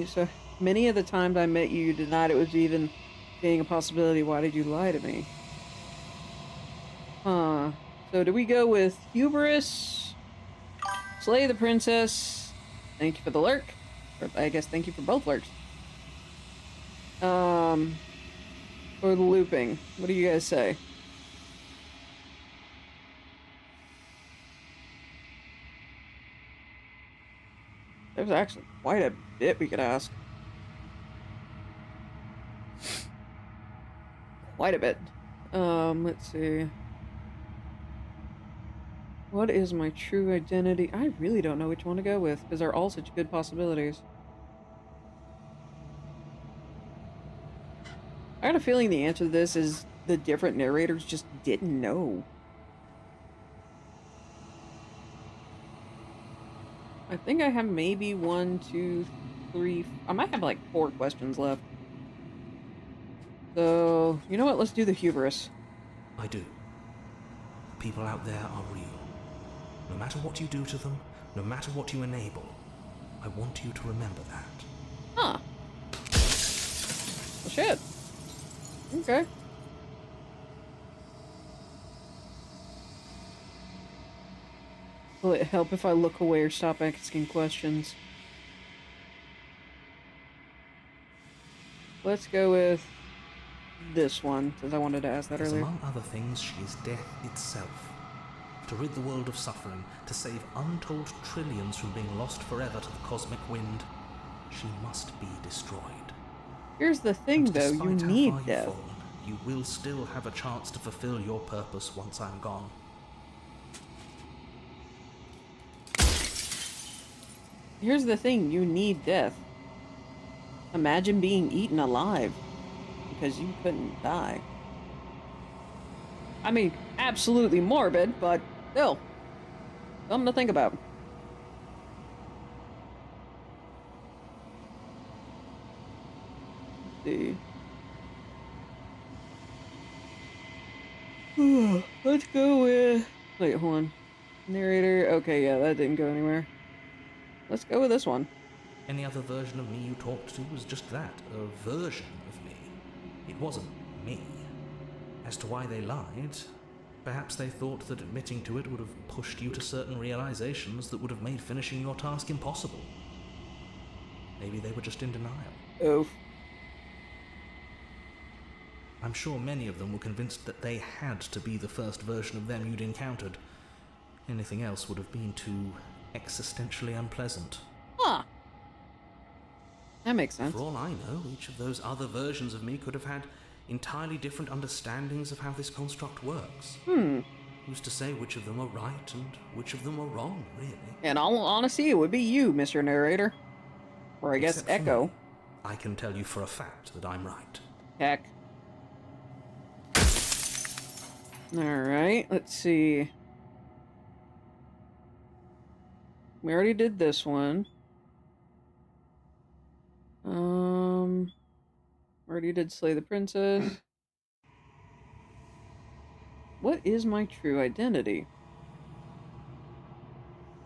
so many of the times I met you, you denied it was even being a possibility. Why did you lie to me? Huh. So do we go with hubris? Slay the princess. Thank you for the lurk. Or I guess thank you for both lurks. Or the looping. What do you guys say? There's actually quite a bit we could ask. Quite a bit. Let's see. What is my true identity? I really don't know which one to go with, because they're all such good possibilities. I got a feeling the answer to this is the different narrators just didn't know. I think I have maybe 1, 2, 3... I might have like 4 questions left. So, you know what? Let's do the hubris. I do. People out there are real. No matter what you do to them, no matter what you enable, I want you to remember that. Huh. Well, shit. Okay. Will it help if I look away or stop asking questions? Let's go with this one, since I wanted to ask that Because earlier. among other things, she is death itself. To rid the world of suffering, to save untold trillions from being lost forever to the cosmic wind, she must be destroyed. Here's the thing, And though, you despite how need far you've death. fallen, you will still have a chance to fulfill your purpose once I'm gone. Here's the thing, you need death. Imagine being eaten alive, because you couldn't die. I mean, absolutely morbid, but still, something to think about. Let's see. Let's go with... Wait, hold on. Narrator. Okay, yeah, that didn't go anywhere. Let's go with this one. Any other version of me you talked to was just that, a version of me. It wasn't me. As to why they lied, perhaps they thought that admitting to it would have pushed you to certain realizations that would have made finishing your task impossible. Maybe they were just in denial. Oof. I'm sure many of them were convinced that they had to be the first version of them you'd encountered. Anything else would have been too existentially unpleasant. Huh. That makes sense. For all I know, each of those other versions of me could have had entirely different understandings of how this construct works. Who's to say which of them are right and which of them are wrong, really? In all honesty, it would be you, Mr. Narrator. Or I guess Except for Echo. me, I can tell you for a fact that I'm right. Heck. Alright, let's see. We already did this one. Already did slay the princess. What is my true identity?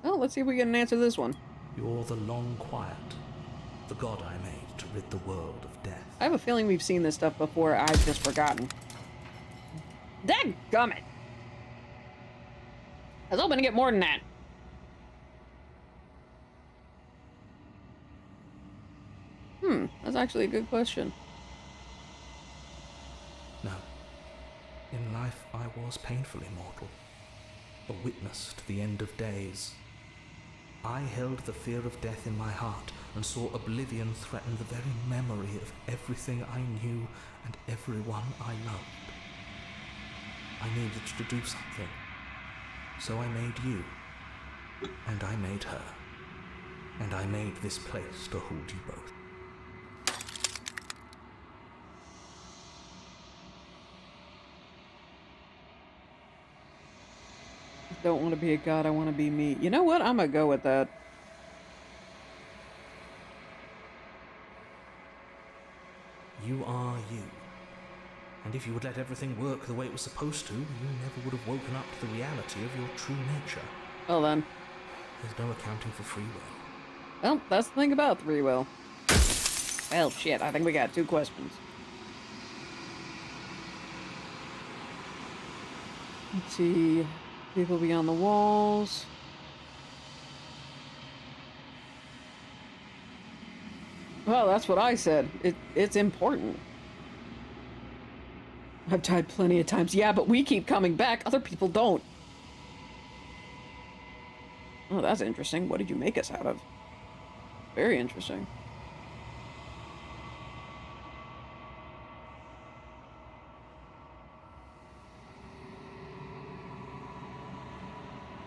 Oh, let's see if we get an answer to this one. You're the Long Quiet, the god I made to rid the world of death. I have a feeling we've seen this stuff before, I've just forgotten. Dadgummit! I was hoping to get more than that. That's actually a good question. No. In life, I was painfully mortal, a witness to the end of days. I held the fear of death in my heart and saw oblivion threaten the very memory of everything I knew and everyone I loved. I needed to do something, so I made you, and I made her, and I made this place to hold you both. Don't want to be a god, I want to be me. You know what? I'm gonna go with that. You are you. And if you would let everything work the way it was supposed to, you never would have woken up to the reality of your true nature. Well then. There's no accounting for free will. Well, that's the thing about free will. Well, shit, I think we got 2 questions. Let's see. People beyond the walls. Well, that's what I said. It's important. I've died plenty of times. Yeah, but we keep coming back. Other people don't. Oh, that's interesting. What did you make us out of? Very interesting.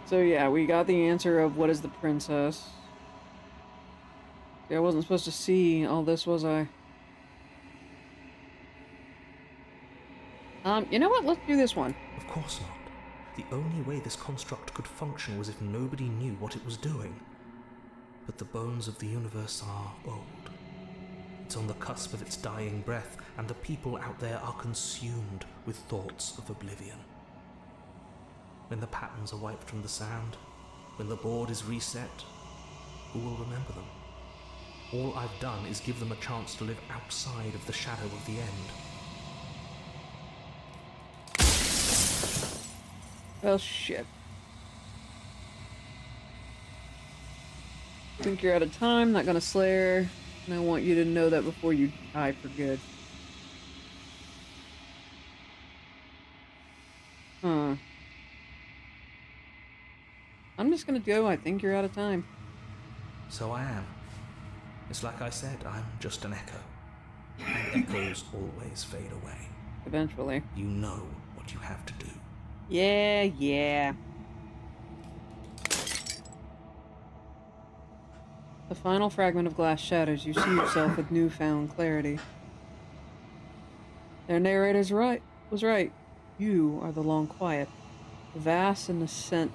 So yeah, we got the answer of what is the princess. Yeah, I wasn't supposed to see all this, was I? You know what? Let's do this one. Of course not. The only way this construct could function was if nobody knew what it was doing. But the bones of the universe are old. It's on the cusp of its dying breath, and the people out there are consumed with thoughts of oblivion. When the patterns are wiped from the sand, when the board is reset, who will remember them? All I've done is give them a chance to live outside of the shadow of the end. Well, shit. Think you're out of time, not gonna slay her. And I want you to know that before you die for good. Huh. I'm just gonna go, I think you're out of time. So I am. It's like I said, I'm just an echo. And echoes always fade away. Eventually. You know what you have to do. Yeah. The final fragment of glass shatters. You see yourself with newfound clarity. Their narrator's right. Was right. You are the Long Quiet. Vast and nascent.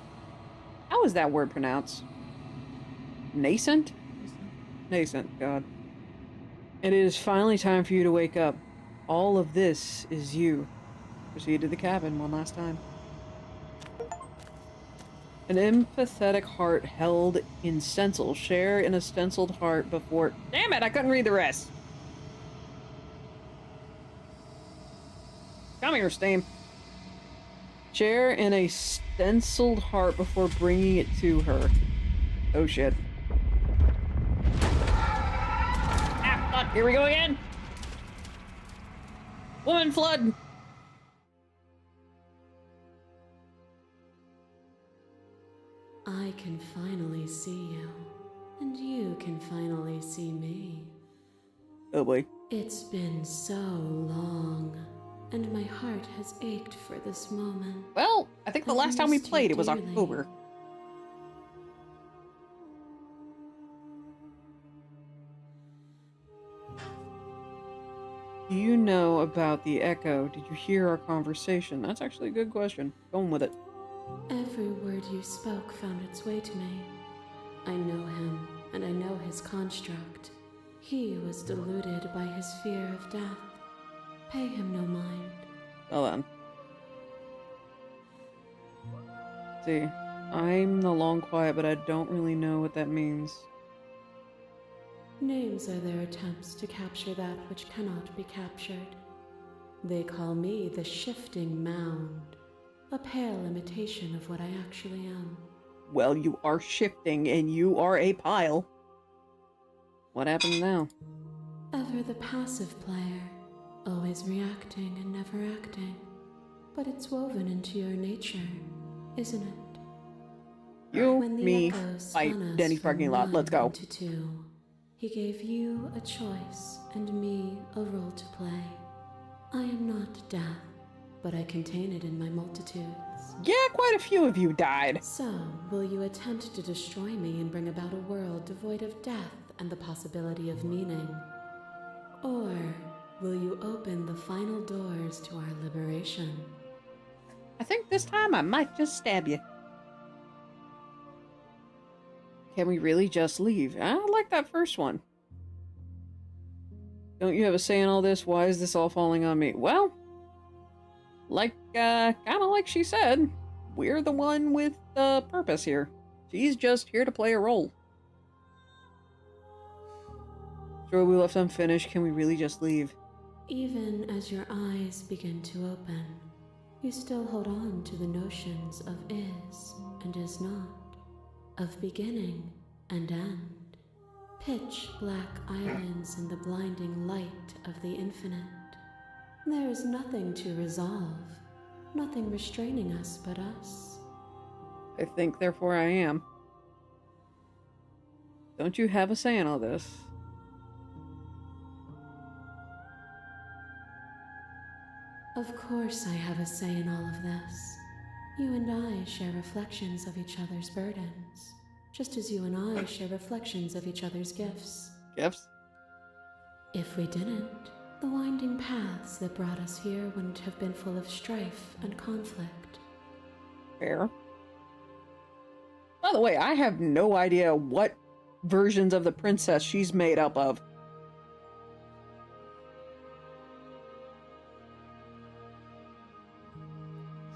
How is that word pronounced? Nascent? Nascent, God. It is finally time for you to wake up. All of this is you. Proceed to the cabin one last time. An empathetic heart held in stencil. Share in a stenciled heart before... Damn it, I couldn't read the rest. Come here, Steam. Share in a stenciled heart before bringing it to her. Oh shit. Ah, fuck, here we go again. Woman flood. I can finally see you, and you can finally see me. Oh boy. It's been so long, and my heart has ached for this moment. Well, I think the I've last time we missed you played it was dearly. October. Do you know about the echo? Did you hear our conversation? That's actually a good question. Going with it. Every word you spoke found its way to me. I know him, and I know his construct. He was deluded by his fear of death. Pay him no mind. Well then. See, I'm the long quiet, but I don't really know what that means. Names are their attempts to capture that which cannot be captured. They call me the shifting mound, a pale imitation of what I actually am. Well, you are shifting, and you are a pile. What happened now? Ever the passive player, always reacting and never acting. But it's woven into your nature, isn't it? You, When the me, echo fight, spun us Denny from parking lot. one Let's go. into two, he gave you a choice and me a role to play. I am not death, but I contain it in my multitudes. Yeah, quite a few of you died. So, will you attempt to destroy me and bring about a world devoid of death and the possibility of meaning? Or will you open the final doors to our liberation? I think this time I might just stab you. Can we really just leave? I like that first one. Don't you have a say in all this? Why is this all falling on me? Well, like, kind of like she said, we're the one with the purpose here. She's just here to play a role. Sure, we left unfinished. Can we really just leave? Even as your eyes begin to open, you still hold on to the notions of is and is not, of beginning and end, pitch black islands in the blinding light of the infinite. There is nothing to resolve, nothing restraining us but us. I think, therefore I am. Don't you have a say in all this? Of course I have a say in all of this. You and I share reflections of each other's burdens, just as you and I share reflections of each other's gifts. Gifts? If we didn't, the winding paths that brought us here wouldn't have been full of strife and conflict. Fair. By the way, I have no idea what versions of the princess she's made up of.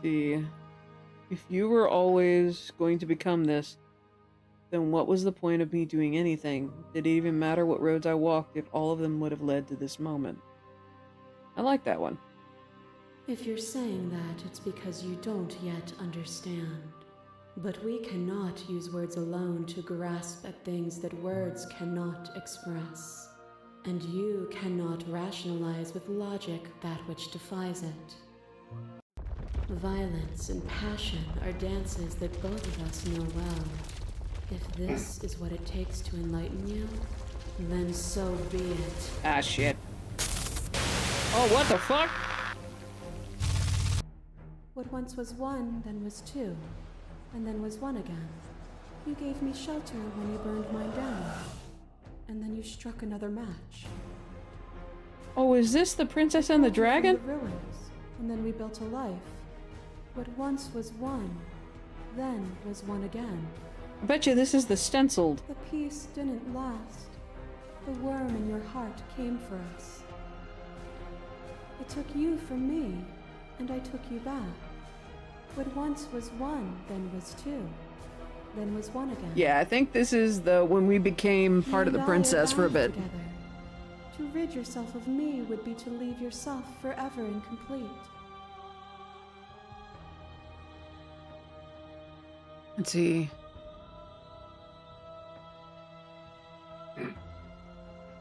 See, if you were always going to become this, then what was the point of me doing anything? Did it even matter what roads I walked if all of them would have led to this moment? I like that one. If you're saying that, it's because you don't yet understand. But we cannot use words alone to grasp at things that words cannot express. And you cannot rationalize with logic that which defies it. Violence and passion are dances that both of us know well. If this is what it takes to enlighten you, then so be it. Ah, shit. Oh, what the fuck? What once was one, then was two, and then was one again. You gave me shelter when you burned mine down, and then you struck another match. Oh, is this the Princess and the Dragon? From the ruins, and then we built a life. What once was one, then was one again. I bet you this is the stenciled. The peace didn't last. The worm in your heart came for us. It took you from me, and I took you back. What once was one, then was two, then was one again. Yeah, I think this is the when we became part of the You and I princess are for a bound bit. together. To rid yourself of me would be to leave yourself forever incomplete. Let's see.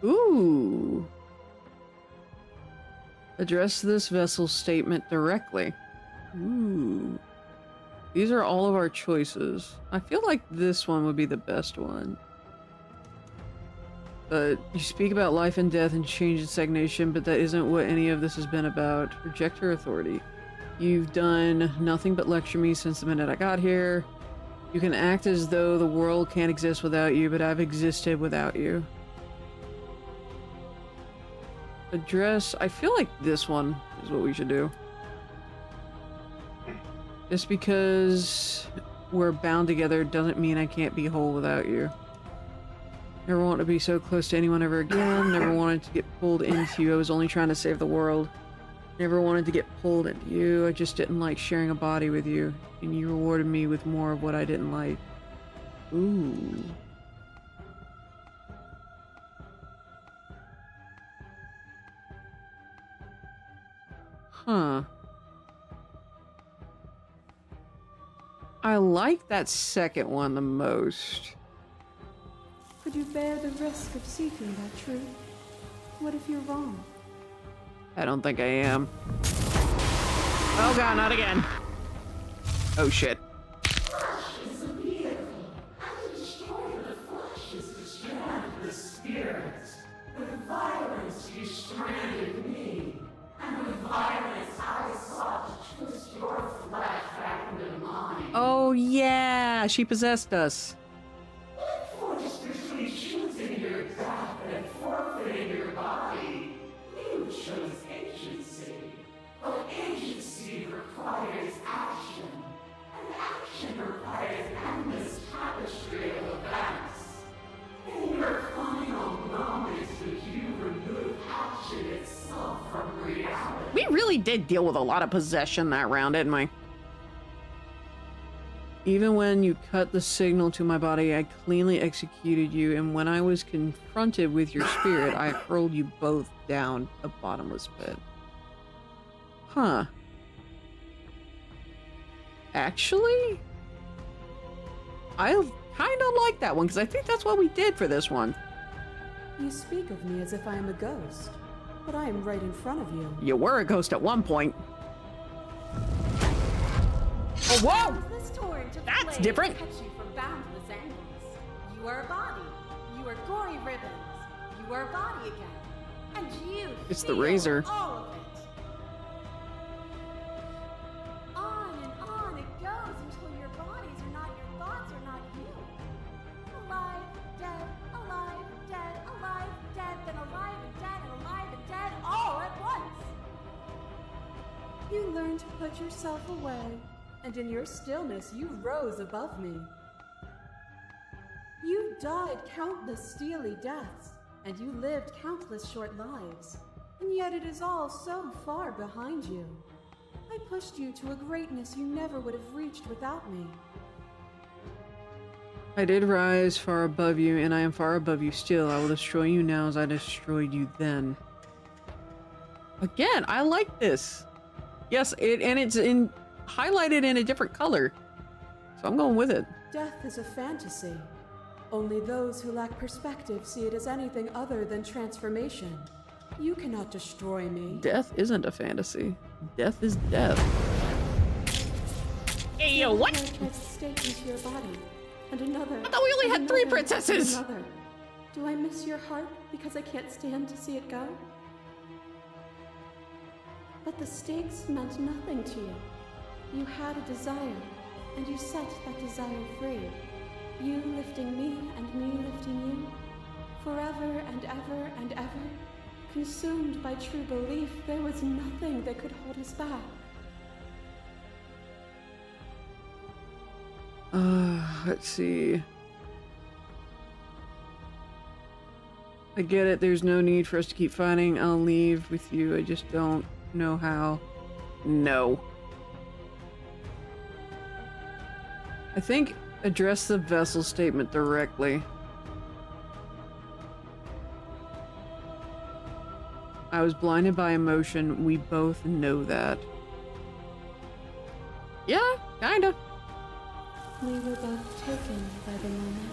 Ooh. Address this vessel's statement directly. Ooh. These are all of our choices. I feel like this one would be the best one. You speak about life and death and change and stagnation, but that isn't what any of this has been about. Reject her authority. You've done nothing but lecture me since the minute I got here. You can act as though the world can't exist without you, but I've existed without you. Address... I feel like this one is what we should do. Just because we're bound together doesn't mean I can't be whole without you. Never want to be so close to anyone ever again. Never wanted to get pulled into you. I was only trying to save the world. Never wanted to get pulled into you. I just didn't like sharing a body with you. And you rewarded me with more of what I didn't like. Ooh. Huh. I like that second one the most. Could you bear the risk of seeking that truth? What if you're wrong? I don't think I am. Oh god, not again. Oh shit. Oh yeah, she possessed us. We really did deal with a lot of possession that round, didn't we? Even when you cut the signal to my body, I cleanly executed you, and when I was confronted with your spirit, I hurled you both down a bottomless pit. Huh. Actually, I kind of like that one, because I think that's what we did for this one. You speak of me as if I am a ghost, but I am right in front of you. You were a ghost at one point. Oh, whoa! That's different. Catch you from boundless angles. You are a body. You are gory ribbons. You are a body again. And you It's the feel razor. all of it. On and on it goes until your bodies are not your thoughts, are not you. Alive, dead, alive, dead, then alive and dead, all at once. You learn to put yourself away, and in your stillness you rose above me. You died countless steely deaths, and you lived countless short lives, and yet it is all so far behind you. I pushed you to a greatness you never would have reached without me. I did rise far above you, and I am far above you still. I will destroy you now as I destroyed you then. Again, I like this. Yes, it's highlighted in a different color. So I'm going with it. Death is a fantasy. Only those who lack perspective see it as anything other than transformation. You cannot destroy me. Death isn't a fantasy. Death is death. Hey, yo, what? Tries to stake into your body, and another. I thought we only and had 3 another, princesses. and another. Do I miss your heart because I can't stand to see it go? But the stakes meant nothing to you. You had a desire, and you set that desire free. You lifting me and me lifting you, forever and ever and ever. Consumed by true belief, there was nothing that could hold us back. Let's see. I get it, there's no need for us to keep fighting. I'll leave with you, I just don't know how. No. I think Address the vessel statement directly. I was blinded by emotion. We both know that. Yeah, kinda. We were both taken by the moment.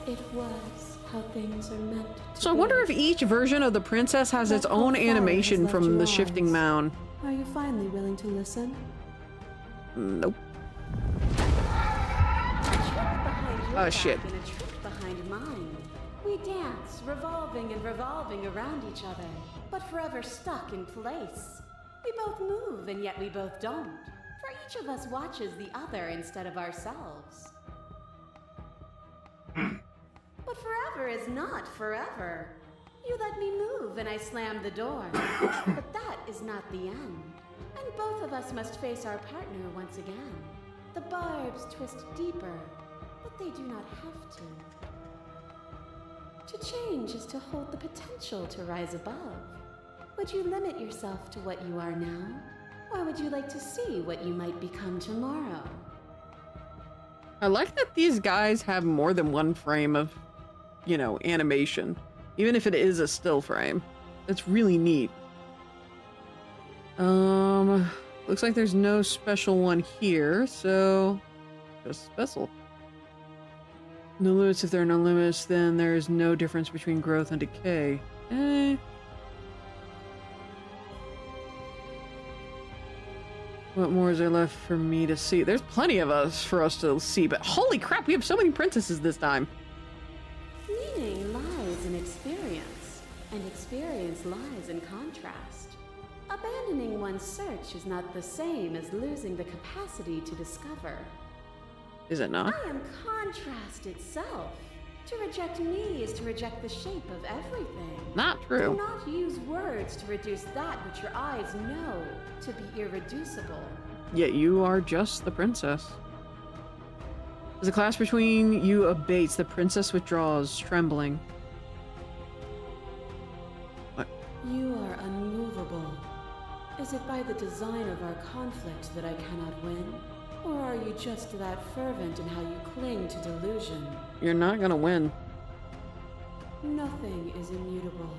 It was how things are meant to So I be. wonder if each version of the princess has its That own profile animation has left from your the shifting eyes. mound. Are you finally willing to listen? Nope. Behind your Oh, back shit. and a trick behind mine. We dance, revolving and revolving around each other, but forever stuck in place. We both move, and yet we both don't. For each of us watches the other instead of ourselves. But forever is not forever. You let me move, and I slammed the door. But that is not the end. And both of us must face our partner once again. The barbs twist deeper, but they do not have to. To change is to hold the potential to rise above. Would you limit yourself to what you are now? Or would you like to see what you might become tomorrow? I like that these guys have more than one frame of, you know, animation. Even if it is a still frame. That's really neat. Looks like there's no special one here, so just vessel. No limits. If there are no limits, then there is no difference between growth and decay. What more is there left for me to see? There's plenty of us for us to see, but holy crap, we have so many princesses this time. Meaning lies in experience, and experience lies in contrast. Abandoning one's search is not the same as losing the capacity to discover. Is it not? I am contrast itself. To reject me is to reject the shape of everything. Not Do true. not use words to reduce that which your eyes know to be irreducible. Yet you are just the princess. As the clash between you abates, the princess withdraws, trembling. What? You are unmovable. Is it by the design of our conflict that I cannot win? Or are you just that fervent in how you cling to delusion? You're not gonna win. Nothing is immutable.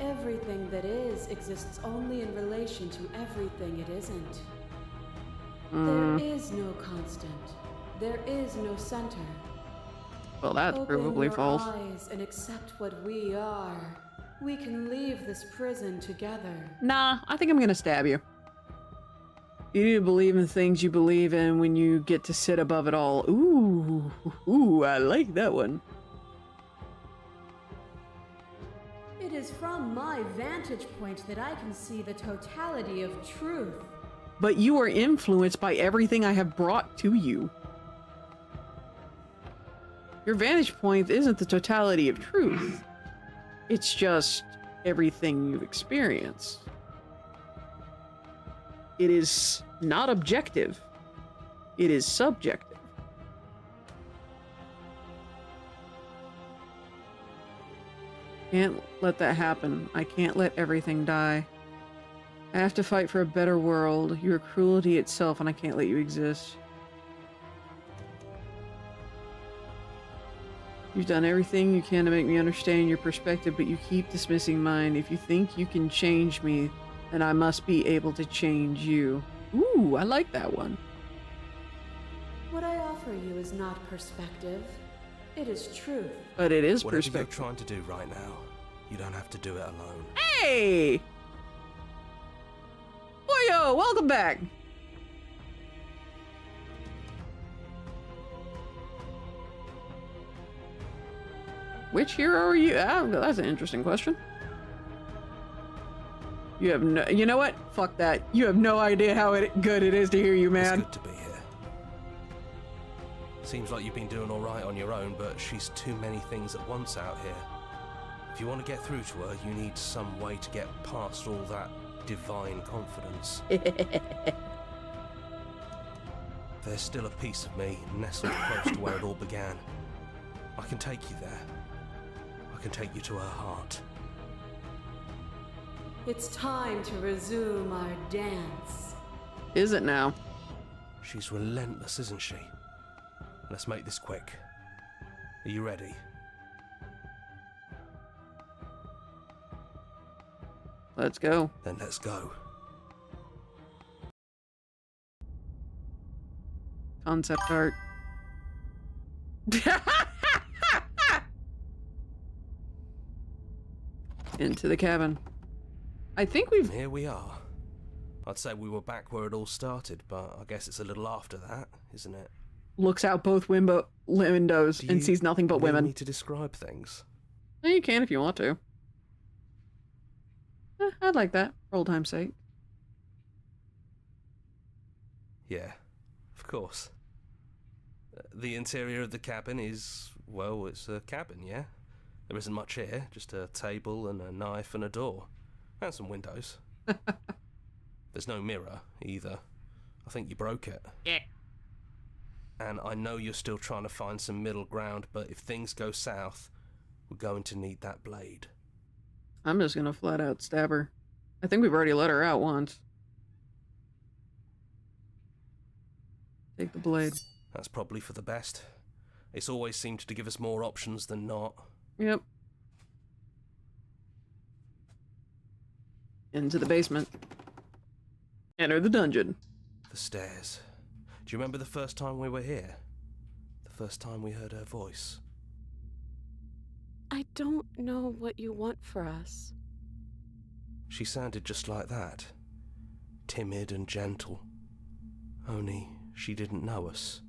Everything that is exists only in relation to everything it isn't. There is no constant. There is no center. Well, that's Open provably your false. eyes and accept what we are. We can leave this prison together. Nah, I think I'm gonna stab you. You need to believe in things you believe in when you get to sit above it all. Ooh, I like that one. It is from my vantage point that I can see the totality of truth. But you are influenced by everything I have brought to you. Your vantage point isn't the totality of truth. It's just everything you've experienced. It is not objective. It is subjective. Can't let that happen. I can't let everything die. I have to fight for a better world. You are cruelty itself, and I can't let you exist. You've done everything you can to make me understand your perspective, but you keep dismissing mine. If you think you can change me, then I must be able to change you. Ooh, I like that one. What I offer you is not perspective. It is truth. But it is Whatever you're perspective. trying to do right now, you don't have to do it alone. Hey! Boyo, welcome back! Which hero are you? Ah, that's an interesting question. You have no... You know what? Fuck that. You have no idea how good it is to hear you, man. It's good to be here. Seems like you've been doing all right on your own, but she's too many things at once out here. If you want to get through to her, you need some way to get past all that divine confidence. There's still a piece of me nestled close to where it all began. I can take you there. I can take you to her heart. It's time to resume our dance. Is it now? She's relentless, isn't she? Let's make this quick. Are you ready? Let's go. Then let's go. Concept art. Into the cabin. I think we've... Here we are. I'd say we were back where it all started, but I guess it's a little after that, isn't it? Looks out both windows Do and you sees nothing but need women. me to describe things? Yeah, you can if you want to. I'd like that, for old time's sake. Yeah, of course. The interior of the cabin is, well, it's a cabin, yeah? There isn't much here, just a table and a knife and a door. And some windows. There's no mirror, either. I think you broke it. Yeah. And I know you're still trying to find some middle ground, but if things go south, we're going to need that blade. I'm just gonna flat out stab her. I think we've already let her out once. Take the blade. That's probably for the best. It's always seemed to give us more options than not. Yep. Into the basement. Enter the dungeon. The stairs. Do you remember the first time we were here? The first time we heard her voice? I don't know what you want for us. She sounded just like that. Timid and gentle. Only she didn't know us.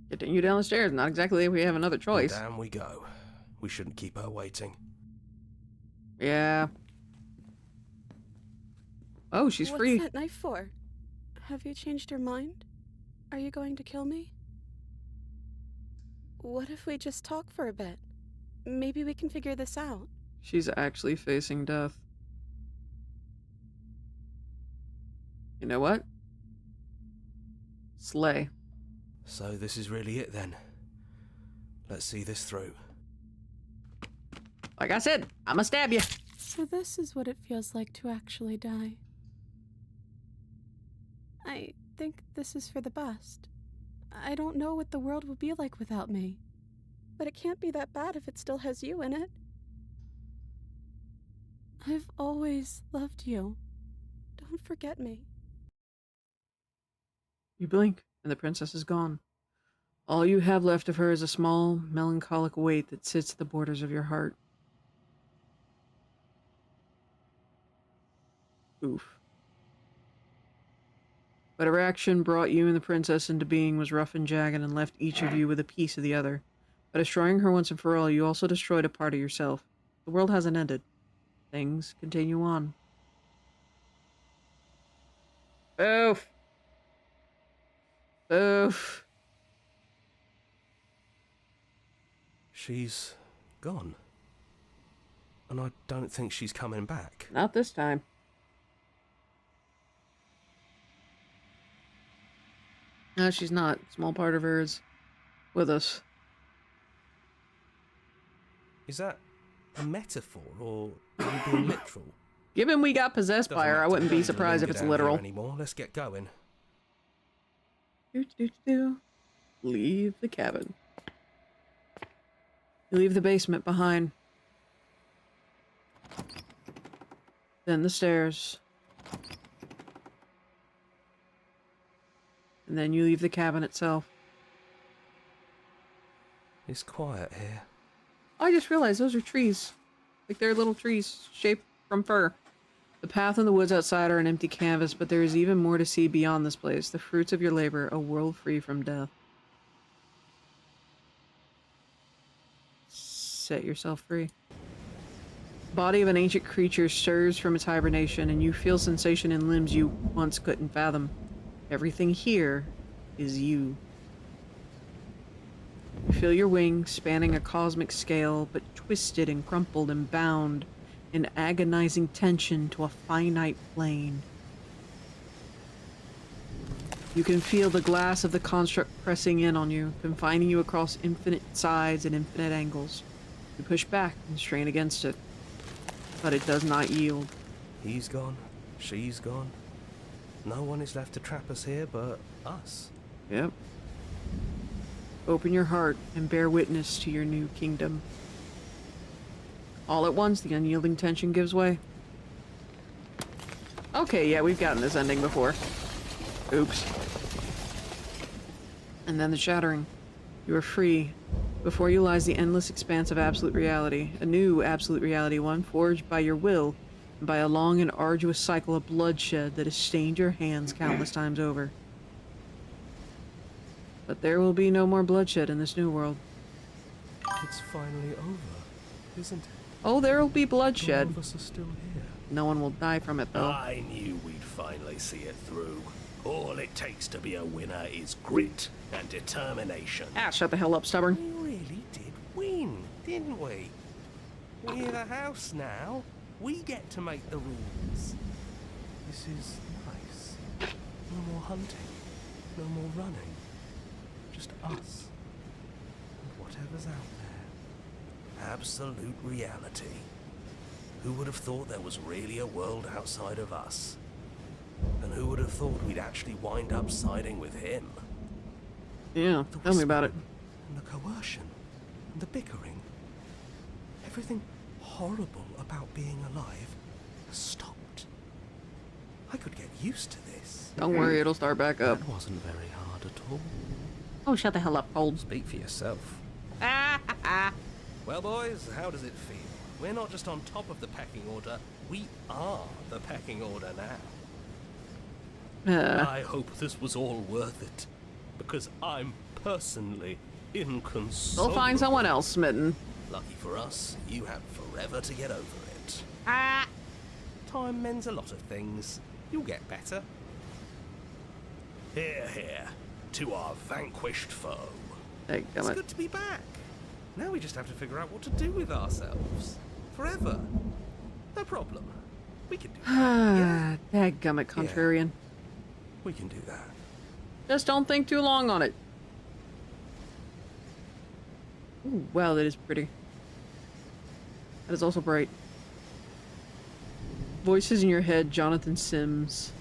Getting you down the stairs. Not exactly if we have another choice. And down we go. We shouldn't keep her waiting. Yeah. Oh, she's free. What's that knife for? Have you changed your mind? Are you going to kill me? What if we just talk for a bit? Maybe we can figure this out. She's actually facing death. You know what? Slay. So this is really it then. Let's see this through. Like I said, I'ma stab you. So this is what it feels like to actually die. I think this is for the best. I don't know what the world will be like without me. But it can't be that bad if it still has you in it. I've always loved you. Don't forget me. You blink, and the princess is gone. All you have left of her is a small, melancholic weight that sits at the borders of your heart. Oof. Whatever action brought you and the princess into being was rough and jagged and left each of you with a piece of the other. By destroying her once and for all, you also destroyed a part of yourself. The world hasn't ended. Things continue on. Oof. Oof. She's gone. And I don't think she's coming back. Not this time. No, she's not. Small part of her is with us. Is that a metaphor, or are you being literal? Given we got possessed by her, I wouldn't be surprised if it's literal. Anymore. Let's get going. Leave the cabin. You leave the basement behind. Then the stairs. And then you leave the cabin itself. It's quiet here. I just realized those are trees. Like they're little trees shaped from fur. The path in the woods outside are an empty canvas, but there is even more to see beyond this place. The fruits of your labor, a world free from death. Set yourself free. The body of an ancient creature stirs from its hibernation, and you feel sensation in limbs you once couldn't fathom. Everything here is you. You feel your wings spanning a cosmic scale, but twisted and crumpled and bound in agonizing tension to a finite plane. You can feel the glass of the construct pressing in on you, confining you across infinite sides and infinite angles. You push back and strain against it, but it does not yield. He's gone. She's gone. No one is left to trap us here but us. Yep. Open your heart and bear witness to your new kingdom. All at once, the unyielding tension gives way. Okay, yeah, we've gotten this ending before. Oops. And then the shattering. You are free. Before you lies the endless expanse of absolute reality. A new absolute reality, one forged by your will and by a long and arduous cycle of bloodshed that has stained your hands countless times over. But there will be no more bloodshed in this new world. It's finally over, isn't it? Oh, there will be bloodshed. All of us are still here. No one will die from it, though. I knew we'd finally see it through. All it takes to be a winner is grit and determination. Ah, shut the hell up, stubborn. We really did win, didn't we? We're the house now. We get to make the rules. This is nice. No more hunting. No more running. Just us. And whatever's out there. Absolute reality. Who would have thought there was really a world outside of us? And who would have thought we'd actually wind up siding with him? Yeah, tell me about it. And the coercion. And the bickering. Everything horrible about being alive has stopped. I could get used to this. Don't worry, it'll start back up. That wasn't very hard at all. Oh, shut the hell up, Cold. Speak for yourself. Well, boys, how does it feel? We're not just on top of the pecking order, we are the pecking order now. I hope this was all worth it. Because I'm personally inconsolable. They'll find someone else, Smitten. Lucky for us, you have forever to get over it. Time mends a lot of things. You'll get better. Here, here, to our vanquished foe. Hey, It's come good to be back. Now we just have to figure out what to do with ourselves. Forever. No problem. We can do that. Ah, dadgummit, contrarian. We can do that. Just don't think too long on it. Ooh, wow, that is pretty. That is also bright. Voices in your head, Jonathan Sims.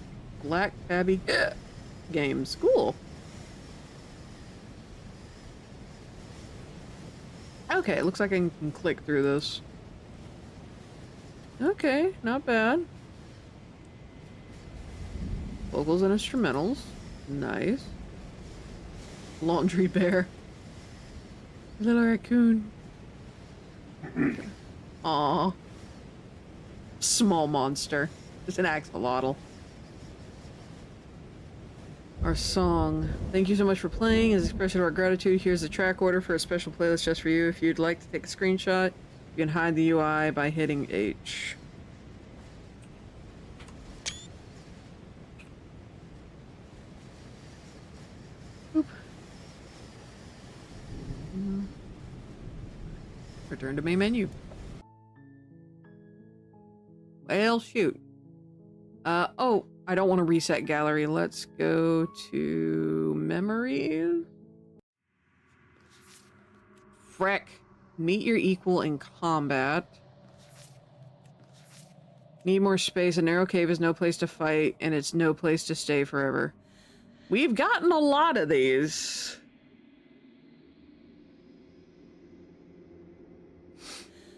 Black Tabby Games. Cool. Okay, it looks like I can click through this. Okay, not bad. Vocals and instrumentals. Nice. Laundry bear. Little raccoon. Aw. Small monster. Just an axolotl. Our song. Thank you so much for playing. As an expression of our gratitude, here's the track order for a special playlist just for you. If you'd like to take a screenshot, you can hide the UI by hitting H. Oop. Return to main menu. Well, shoot. Oh, I don't want to reset gallery. Let's go to memories. Freck. Meet your equal in combat. Need more space. A narrow cave is no place to fight, and it's no place to stay forever. We've gotten a lot of these.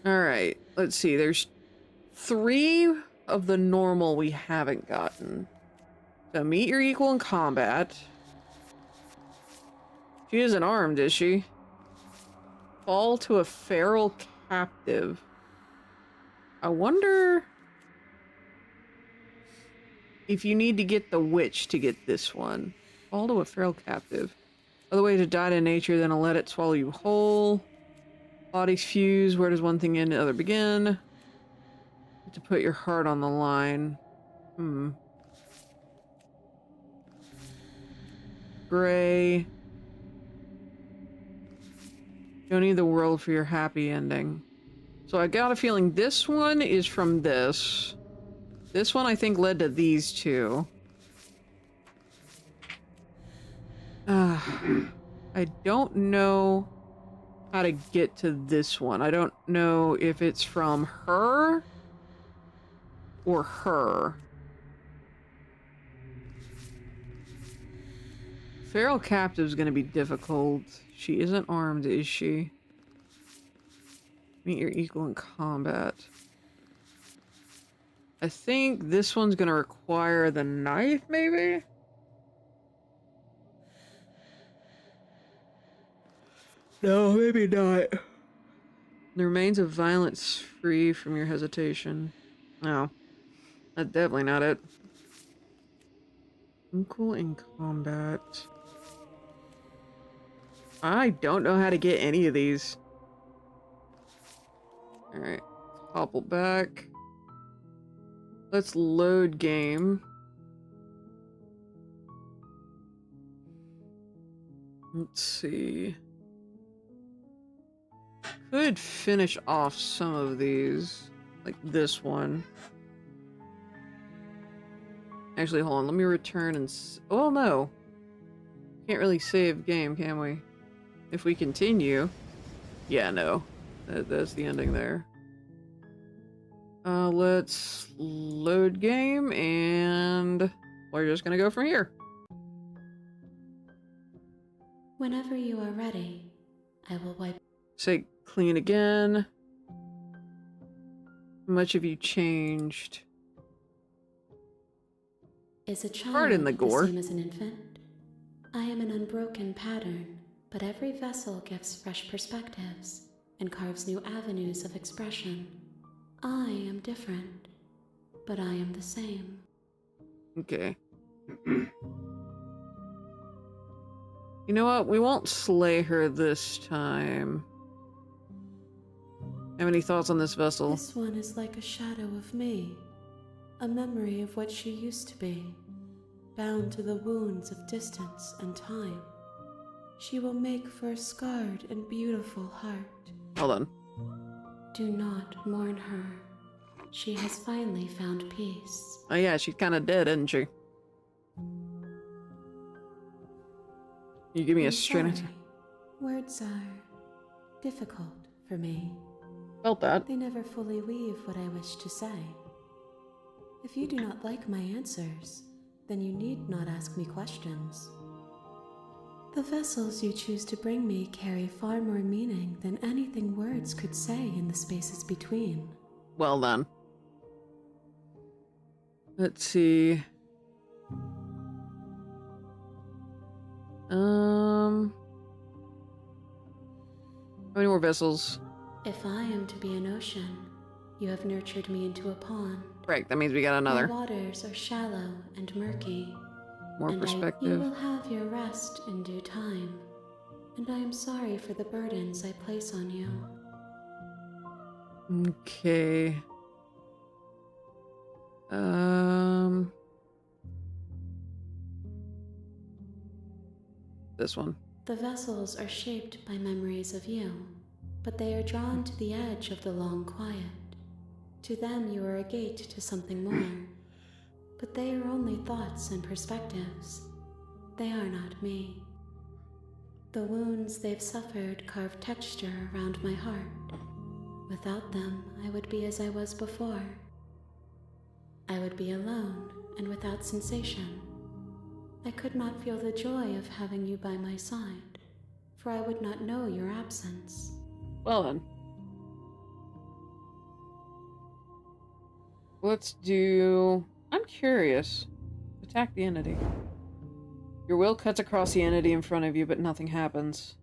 Alright, let's see. There's 3 of the normal we haven't gotten. So meet your equal in combat. She isn't armed, is she? Fall to a feral captive. I wonder if you need to get the witch to get this one. Fall to a feral captive. Other way to die to nature than to let it swallow you whole. Bodies fuse. Where does one thing end, the other begin? To put your heart on the line. Gray. Don't need the world for your happy ending. So I got a feeling this one is from this. This one I think led to these two. I don't know how to get to this one. I don't know if it's from her or her. Feral captive's gonna be difficult. She isn't armed, is she? Meet your equal in combat. I think this one's gonna require the knife, maybe? No, maybe not. The remains of violence free from your hesitation. No. That's definitely not it. Equal in combat. I don't know how to get any of these. Alright. Hobble back. Let's load game. Let's see. Could finish off some of these. Like this one. Actually, hold on. Let me return and... Oh, no. Can't really save game, can we? If we continue... Yeah, no. That's the ending there. Let's load game, and we're just gonna go from here. Whenever you are ready, I will wipe. Say clean again. How much have you changed? Is a child Pardon the gore. same as an infant? I am an unbroken pattern, but every vessel gives fresh perspectives and carves new avenues of expression. I am different, but I am the same. Okay. You know what? We won't slay her this time. Have any thoughts on this vessel? This one is like a shadow of me, a memory of what she used to be, bound to the wounds of distance and time. She will make for a scarred and beautiful heart. Hold on. Do not mourn her. She has finally found peace. Oh yeah, she's kind of dead, isn't she? You give me a I'm straight answer. sorry. Words are difficult for me. Felt that. They never fully weave what I wish to say. If you do not like my answers, then you need not ask me questions. The vessels you choose to bring me carry far more meaning than anything words could say in the spaces between. Well done. Let's see. How many more vessels? If I am to be an ocean, you have nurtured me into a pond. Right, that means we got another. My waters are shallow and murky. More You perspective. will have your rest in due time. And I am sorry for the burdens I place on you. Okay. This one. The vessels are shaped by memories of you, but they are drawn to the edge of the long quiet. To them you are a gate to something more, but they are only thoughts and perspectives. They are not me. The wounds they've suffered carve texture around my heart. Without them, I would be as I was before. I would be alone and without sensation. I could not feel the joy of having you by my side, for I would not know your absence. Well then. Let's do... I'm curious. Attack the entity. Your will cuts across the entity in front of you, but nothing happens.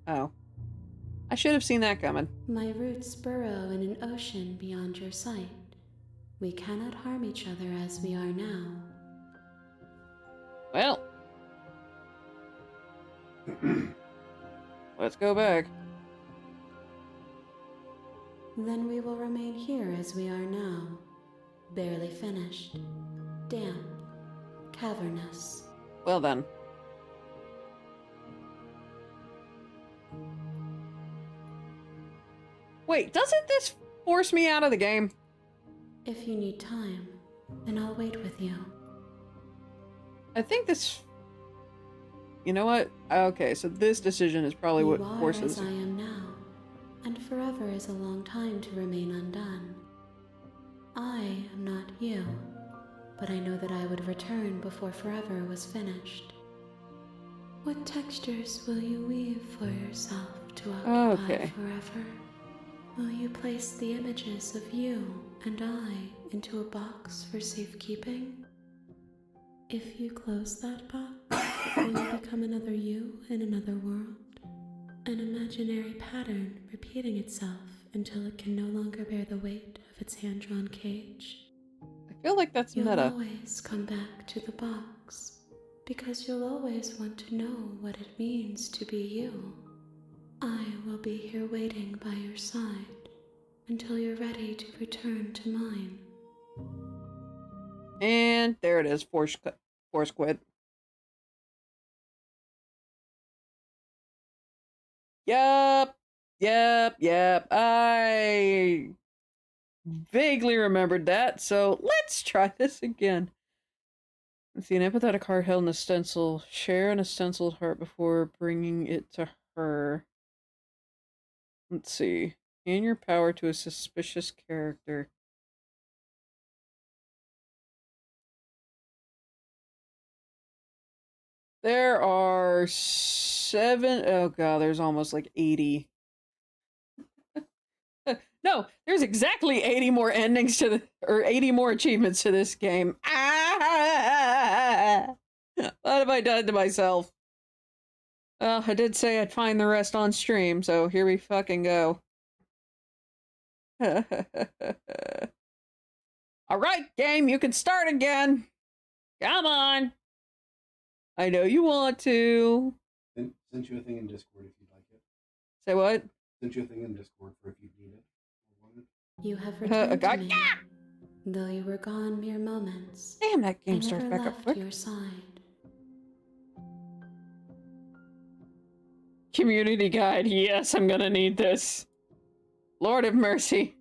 Oh. I should have seen that coming. My roots burrow in an ocean beyond your sight. We cannot harm each other as we are now. Well. Let's go back. Then we will remain here as we are now. Barely finished. Damp. Cavernous. Well then. Wait, doesn't this force me out of the game? If you need time, then I'll wait with you. I think this... You know what? Okay, so this decision is probably what You are forces... as I am now, and forever is a long time to remain undone. I am not you, but I know that I would return before forever was finished. What textures will you weave for yourself to occupy Okay. forever? Will you place the images of you and I into a box for safekeeping? If you close that box, will you become another you in another world? An imaginary pattern repeating itself until it can no longer bear the weight of its hand-drawn cage? I feel like that's You'll meta. always come back to the box, because you'll always want to know what it means to be you. I will be here waiting by your side until you're ready to return to mine. And there it is, force quit. Yep. I vaguely remembered that, so let's try this again. Let's see, an empathetic heart held in a stencil. Share an stenciled heart before bringing it to her. Let's see. Gain your power to a suspicious character. There are 7. Oh god, there's almost like 80. No, there's exactly 80 more endings to or 80 more achievements to this game. Ah! What have I done to myself? Well, I did say I'd find the rest on stream, so here we fucking go. Alright, game, you can start again. Come on. I know you want to. Sent you a thing in Discord if you'd like it. Say what? Sent you a thing in Discord for if you need it. Or want it. You have returned to me, yeah! though you were gone mere moments. Damn, that I game starts never back up left quick. your side. Community guide. Yes, I'm gonna need this. Lord of mercy.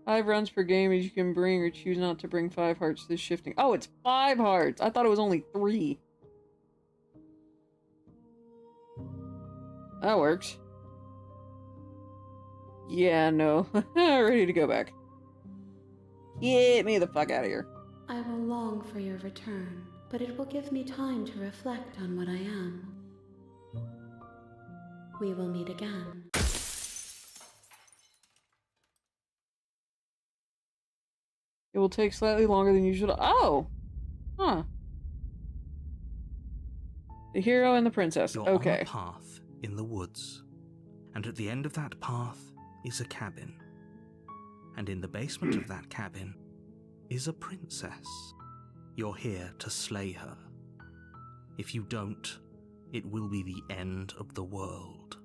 Five runs per game as you can bring or choose not to bring 5 hearts to the shifting. Oh, it's 5 hearts. I thought it was only 3. That works. Yeah, no. Ready to go back. Get me the fuck out of here. I will long for your return, but it will give me time to reflect on what I am. We will meet again. It will take slightly longer than usual. Oh! Huh. The hero and the princess. You're Okay. on a path in the woods, and at the end of that path is a cabin. And in the basement of that cabin is a princess. You're here to slay her. If you don't, it will be the end of the world.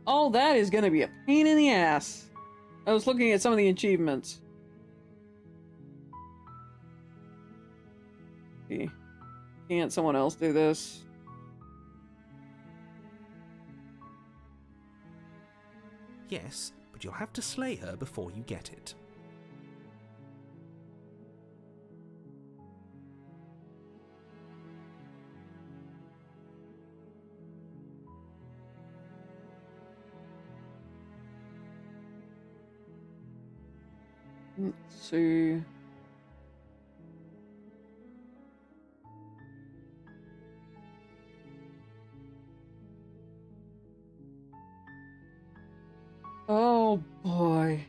All that is gonna be a pain in the ass. I was looking at some of the achievements. See. Can't someone else do this? Yes, but you'll have to slay her before you get it. Let's see. Oh boy.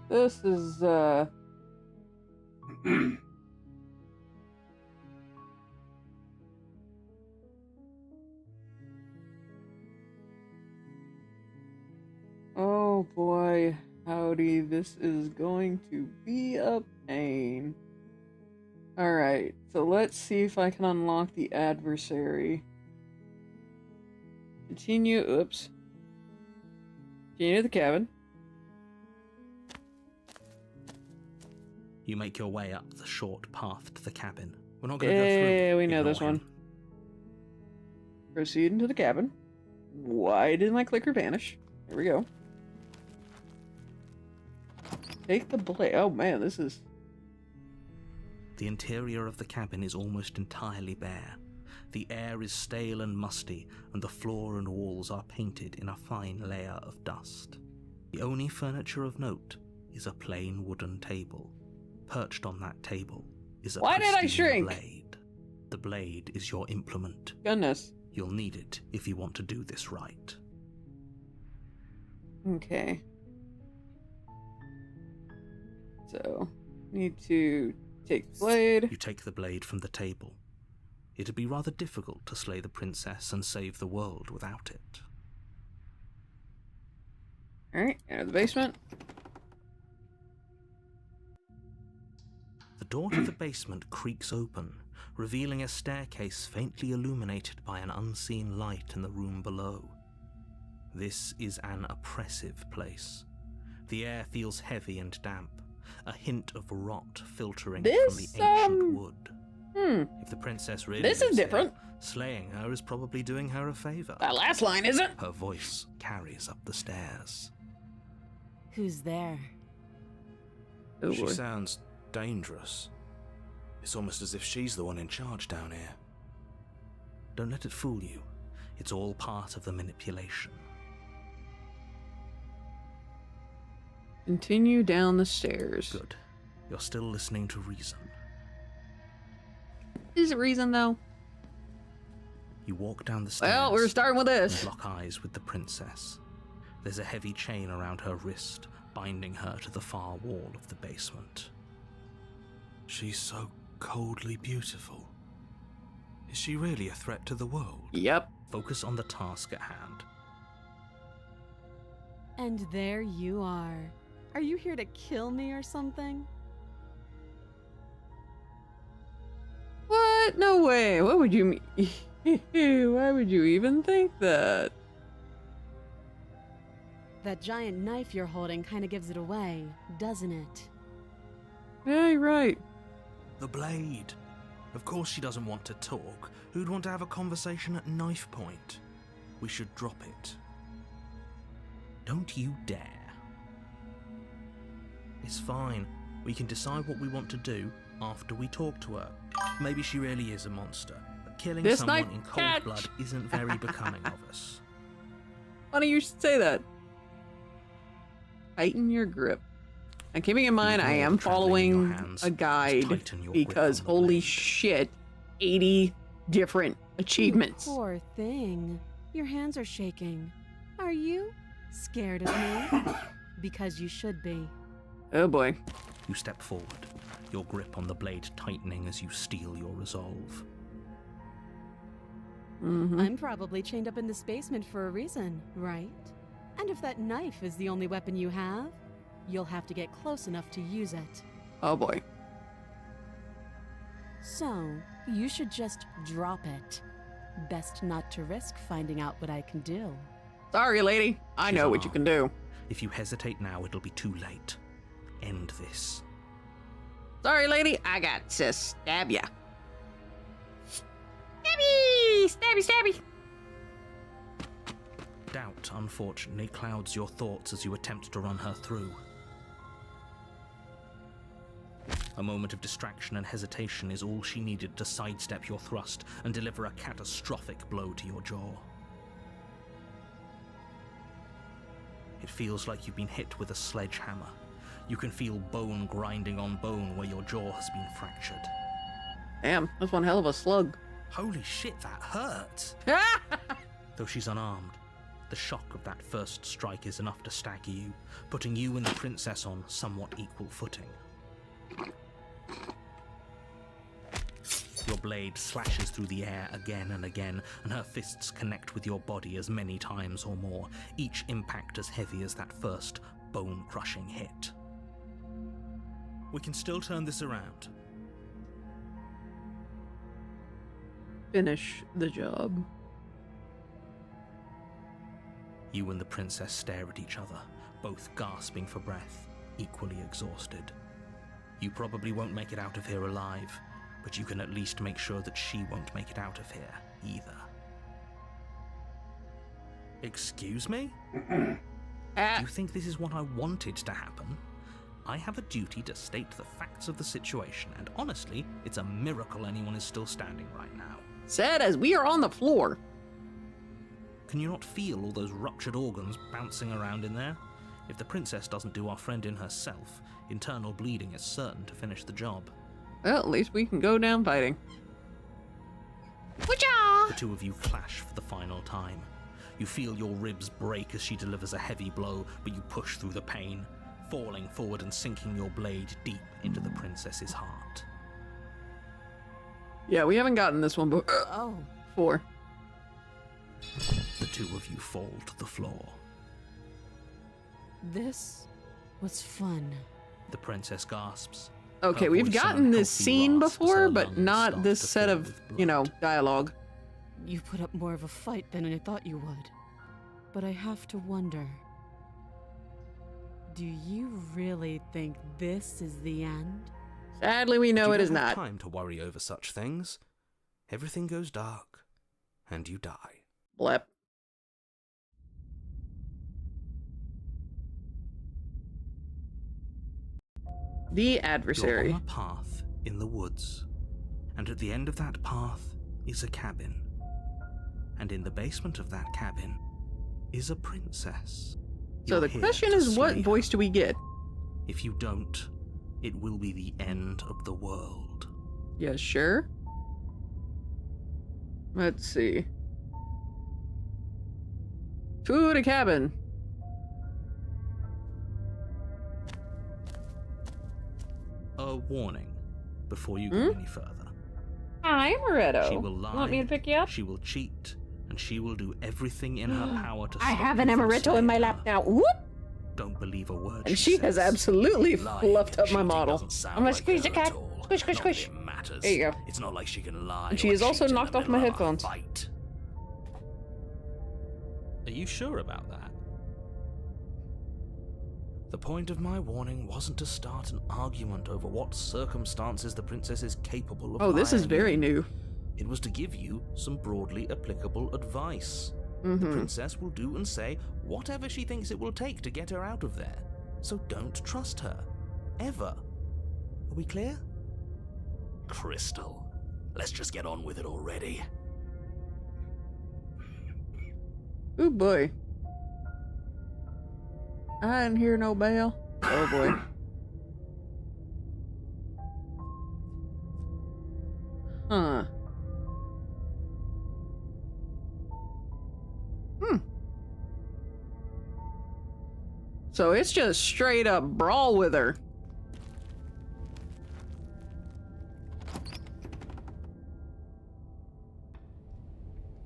This is oh boy, howdy, this is going to be a pain. Alright, so let's see if I can unlock the adversary. Continue, oops. Continue to the cabin. You make your way up the short path to the cabin. We're not going to go through. Yeah, we know Ignore this one. him. Proceed into the cabin. Why didn't my clicker vanish? Here we go. Take the blade. Oh man, this is... The interior of the cabin is almost entirely bare. The air is stale and musty, and the floor and walls are painted in a fine layer of dust. The only furniture of note is a plain wooden table. Perched on that table is a Why did I pristine shrink? blade. The blade is your implement. Goodness. You'll need it if you want to do this right. Okay. So, need to take the blade. You take the blade from the table. It'd be rather difficult to slay the princess and save the world without it. Alright, enter the basement. The door to the basement creaks open, revealing a staircase faintly illuminated by an unseen light in the room below. This is an oppressive place. The air feels heavy and damp, a hint of rot filtering from the ancient wood. If the princess really This is lives different. here, slaying her is probably doing her a favor. That last line isn't. Her voice carries up the stairs. Who's there? Oh She boy. sounds dangerous. It's almost as if she's the one in charge down here. Don't let it fool you. It's all part of the manipulation. Continue down the stairs. Good. You're still listening to reason. Is it reason though? You walk down the stairs. Well, we're starting with and this. lock eyes with the princess. There's a heavy chain around her wrist, binding her to the far wall of the basement. She's so coldly beautiful. Is she really a threat to the world? Yep. Focus on the task at hand. And there you are. Are you here to kill me or something? What? No way. What would you mean? Why would you even think that? That giant knife you're holding kind of gives it away, doesn't it? Yeah, you're right. The blade. Of course she doesn't want to talk. Who'd want to have a conversation at knife point? We should drop it. Don't you dare. It's fine. We can decide what we want to do after we talk to her. Maybe she really is a monster, but killing This someone knife in cold catch. blood isn't very becoming of us. Funny you should say that. Tighten your grip. And keeping in mind, I am following a guide Tighten your because grip on the holy blade. shit, 80 different achievements. Poor thing. Your hands are shaking. Are you scared of me? Because you should be. Oh boy. You step forward, your grip on the blade tightening as you steel your resolve. I'm probably chained up in this basement for a reason, right? And if that knife is the only weapon you have, you'll have to get close enough to use it. Oh boy. So, you should just drop it. Best not to risk finding out what I can do. Sorry, lady. I know what you can do. If you hesitate now, it'll be too late. End this. Sorry, lady. I got to stab ya. Stabby! Stabby, stabby! Doubt, unfortunately, clouds your thoughts as you attempt to run her through. A moment of distraction and hesitation is all she needed to sidestep your thrust and deliver a catastrophic blow to your jaw. It feels like you've been hit with a sledgehammer. You can feel bone grinding on bone where your jaw has been fractured. Damn, that's one hell of a slug. Holy shit, that hurt! Though she's unarmed, the shock of that first strike is enough to stagger you, putting you and the princess on somewhat equal footing. Your blade slashes through the air again and again, and her fists connect with your body as many times or more, each impact as heavy as that first bone-crushing hit. We can still turn this around. Finish the job. You and the princess stare at each other, both gasping for breath, equally exhausted. You probably won't make it out of here alive, but you can at least make sure that she won't make it out of here either. Excuse me? Do you think this is what I wanted to happen? I have a duty to state the facts of the situation, and honestly, it's a miracle anyone is still standing right now. Said as we are on the floor. Can you not feel all those ruptured organs bouncing around in there? If the princess doesn't do our friend in herself, internal bleeding is certain to finish the job. Well, at least we can go down fighting. The two of you clash for the final time. You feel your ribs break as she delivers a heavy blow, but you push through the pain, falling forward and sinking your blade deep into the princess's heart. Yeah, we haven't gotten this one before. The two of you fall to the floor. This was fun. The princess gasps. Okay, Her we've voice gotten this unhealthy scene rasp as before, her but lungs not start this to set fill of, with you know, blood. dialogue. You put up more of a fight than I thought you would. But I have to wonder, do you really think this is the end? Sadly, we know You it don't is have not. time to worry over such things. Everything goes dark, and you die. Blep. The adversary. You're on a path in the woods, and at the end of that path is a cabin. And in the basement of that cabin is a princess. So You're the here question to is, what slay her. voice do we get? If you don't, it will be the end of the world. Yeah, sure. Let's see. To the cabin. A warning before you go any further. Hi, Moretto. She will lie. Want me to pick you up? She will cheat, and she will do everything in her power to. I stop have you an from amaretto in my slaying lap her. now. Whoop! Don't believe a word. And she has says. absolutely Lying fluffed up my cheating model. doesn't sound I'm gonna like squeeze the her at cat. all. Squish, squish, Not that squish. it matters. There you go. It's not like she can lie. And she or has also cheat in the knocked off my middle of a headphones. fight. Are you sure about that? The point of my warning wasn't to start an argument over what circumstances the princess is capable of. Oh, this is lying very in. new. It was to give you some broadly applicable advice. The Mm-hmm. princess will do and say whatever she thinks it will take to get her out of there. So don't trust her. Ever. Are we clear? Crystal, let's just get on with it already. Ooh boy. I didn't hear no bell. Oh boy. Huh. So it's just straight up brawl with her.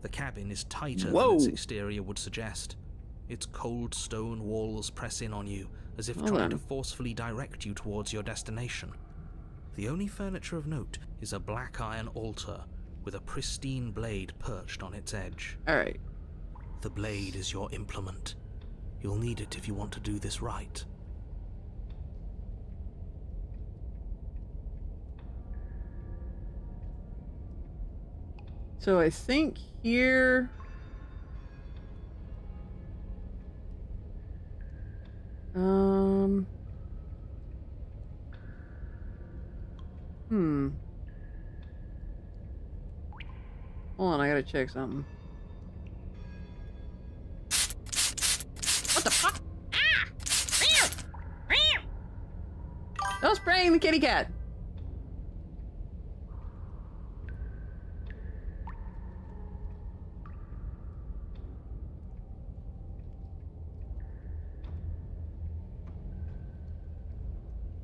The cabin is tighter Whoa. than its exterior would suggest. Its cold stone walls press in on you, as if Hold trying on. to forcefully direct you towards your destination. The only furniture of note is a black iron altar with a pristine blade perched on its edge. Alright. The blade is your implement. You'll need it if you want to do this right. So I think here... Hold on, I gotta check something. What the fuck? Ah! Meow! Meow! No spraying the kitty cat!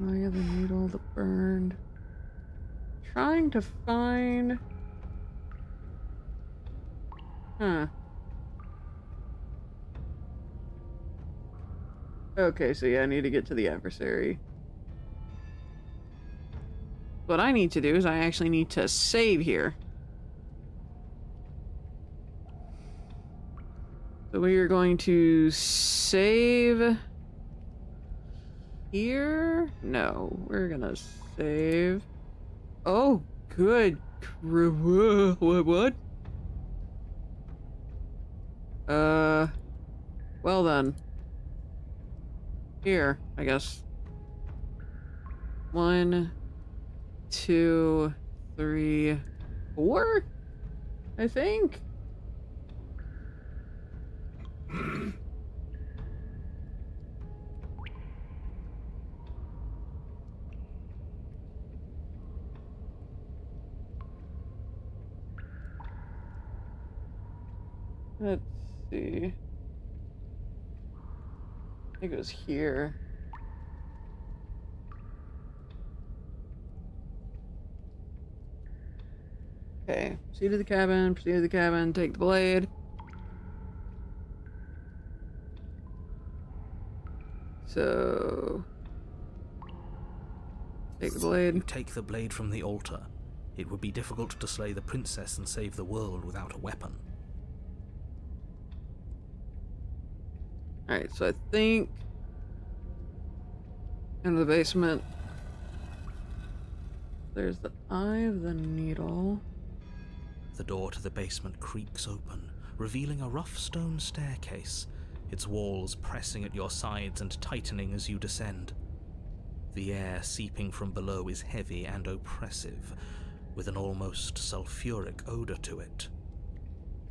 Oh yeah, the needle, the burned. Trying to find... Huh. Okay, so yeah, I need to get to the adversary. What I need to do is I actually need to save here. So we are going to save here? No, we're gonna save. Oh, good. What? Well then. Here, I guess. 1, 2, 3, 4, I think. Let's see. I think it was here. Okay, proceed to the cabin, take the blade. So... take the blade. You take the blade from the altar. It would be difficult to slay the princess and save the world without a weapon. Alright, so I think... in the basement... there's the eye of the needle. The door to the basement creaks open, revealing a rough stone staircase, its walls pressing at your sides and tightening as you descend. The air seeping from below is heavy and oppressive, with an almost sulphuric odor to it.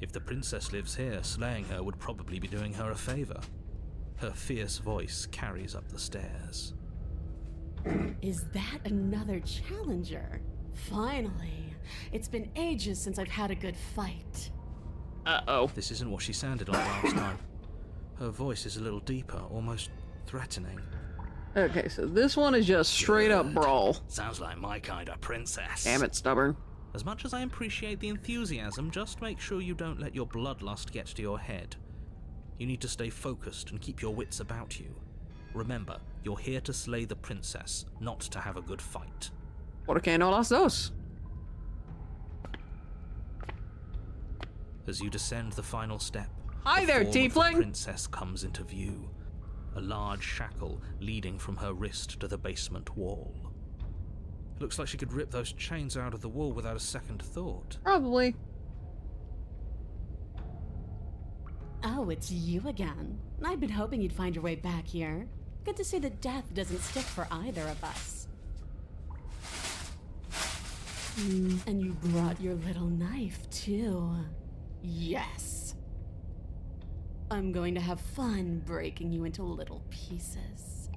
If the princess lives here, slaying her would probably be doing her a favor. Her fierce voice carries up the stairs. Is that another challenger? Finally. It's been ages since I've had a good fight. Uh-oh. This isn't what she sounded like last time. Her voice is a little deeper, almost threatening. Okay, so this one is just straight up brawl. Sounds like my kind of princess. Damn it, stubborn. As much as I appreciate the enthusiasm, just make sure you don't let your bloodlust get to your head. You need to stay focused and keep your wits about you. Remember, you're here to slay the princess, not to have a good fight. ¿Por qué no las dos? As you descend the final step, Hi there, the form of the tiefling! princess comes into view. A large shackle leading from her wrist to the basement wall. It looks like she could rip those chains out of the wall without a second thought. Probably. Oh, it's you again. I'd been hoping you'd find your way back here. Good to see that death doesn't stick for either of us. And you brought your little knife, too. Yes. I'm going to have fun breaking you into little pieces.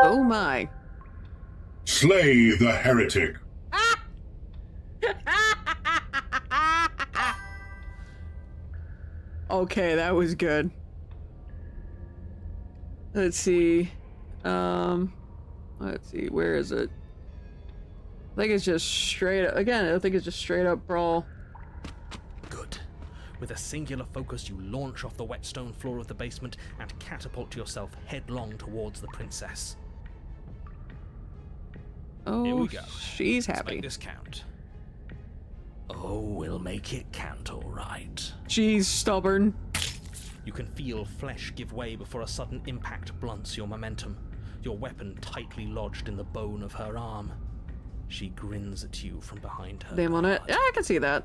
Oh my. Slay the heretic. Okay, that was good. Let's see. Let's see, where is it? I think it's just straight up, again, I think it's just straight up brawl. Good. With a singular focus, you launch off the wet stone floor of the basement and catapult yourself headlong towards the princess. Oh, Here we go. She's Let's happy. make this count. Oh, we'll make it count, all right. She's stubborn. You can feel flesh give way before a sudden impact blunts your momentum, your weapon tightly lodged in the bone of her arm. She grins at you from behind her Name on it. guard. Yeah, I can see that.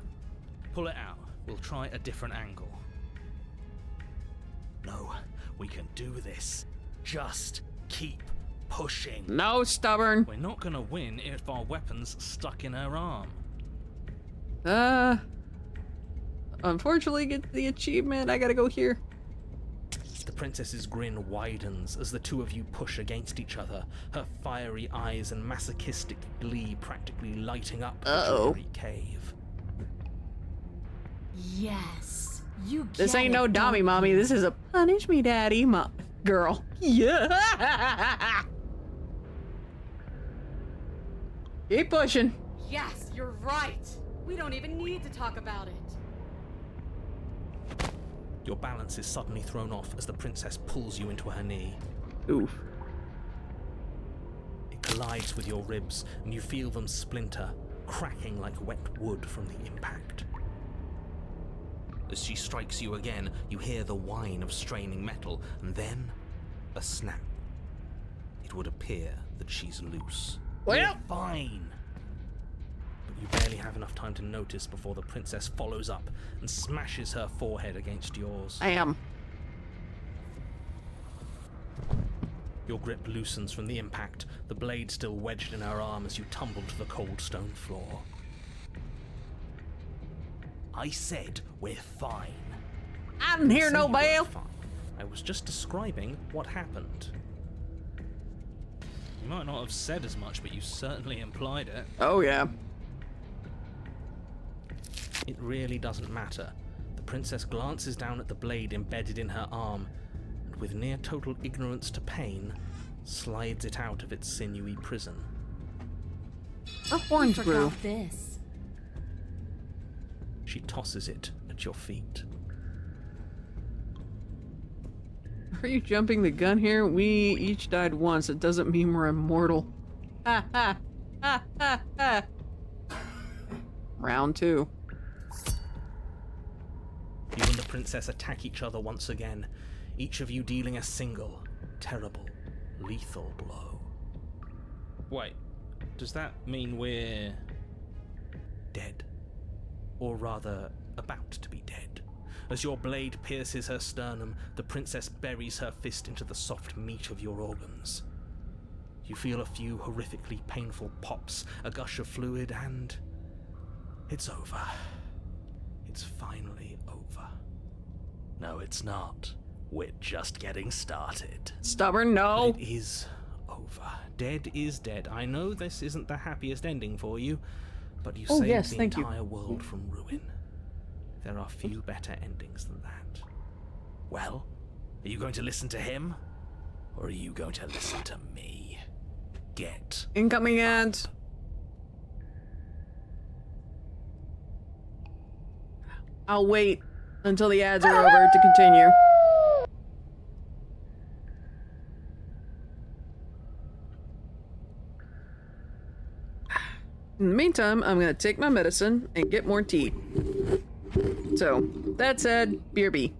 Pull it out. We'll try a different angle. No, we can do this. Just keep pushing. No, stubborn. We're not gonna win if our weapon's stuck in her arm. Unfortunately, get the achievement. I gotta go here. The princess's grin widens as the two of you push against each other, her fiery eyes and masochistic glee practically lighting up the dreary cave. Yes. You get This ain't it, no don't dummy, mommy. you? This is a punish me, daddy, girl. Yeah. Keep pushing. Yes, you're right. We don't even need to talk about it. Your balance is suddenly thrown off as the princess pulls you into her knee. Oof. It collides with your ribs, and you feel them splinter, cracking like wet wood from the impact. As she strikes you again, you hear the whine of straining metal, and then a snap. It would appear that she's loose. Well, You're fine! But you barely have enough time to notice before the princess follows up and smashes her forehead against yours. I am. Your grip loosens from the impact, the blade still wedged in her arm as you tumble to the cold stone floor. I said we're fine. I didn't hear Say no you weren't bell. fine. I was just describing what happened. You might not have said as much, but you certainly implied it. Oh, yeah. It really doesn't matter. The princess glances down at the blade embedded in her arm, and with near total ignorance to pain, slides it out of its sinewy prison. Her horns grew. Forgot this. She tosses it at your feet. Are you jumping the gun here? We each died once. It doesn't mean we're immortal. Ha ha ha ha ha. Round 2. You and the princess attack each other once again, each of you dealing a single, terrible, lethal blow. Wait, does that mean we're... Dead. Or rather, about to be dead. As your blade pierces her sternum, the princess buries her fist into the soft meat of your organs. You feel a few horrifically painful pops, a gush of fluid, and... it's over. It's finally over. No, it's not. We're just getting started. Stubborn, no. But it is over. Dead is dead. I know this isn't the happiest ending for you, but you saved yes, the thank you. entire world from ruin. There are few better endings than that. Well, are you going to listen to him? Or are you going to listen to me? Get Incoming ads. I'll wait until the ads are over to continue. In the meantime, I'm gonna take my medicine and get more tea. So, that said, BRB.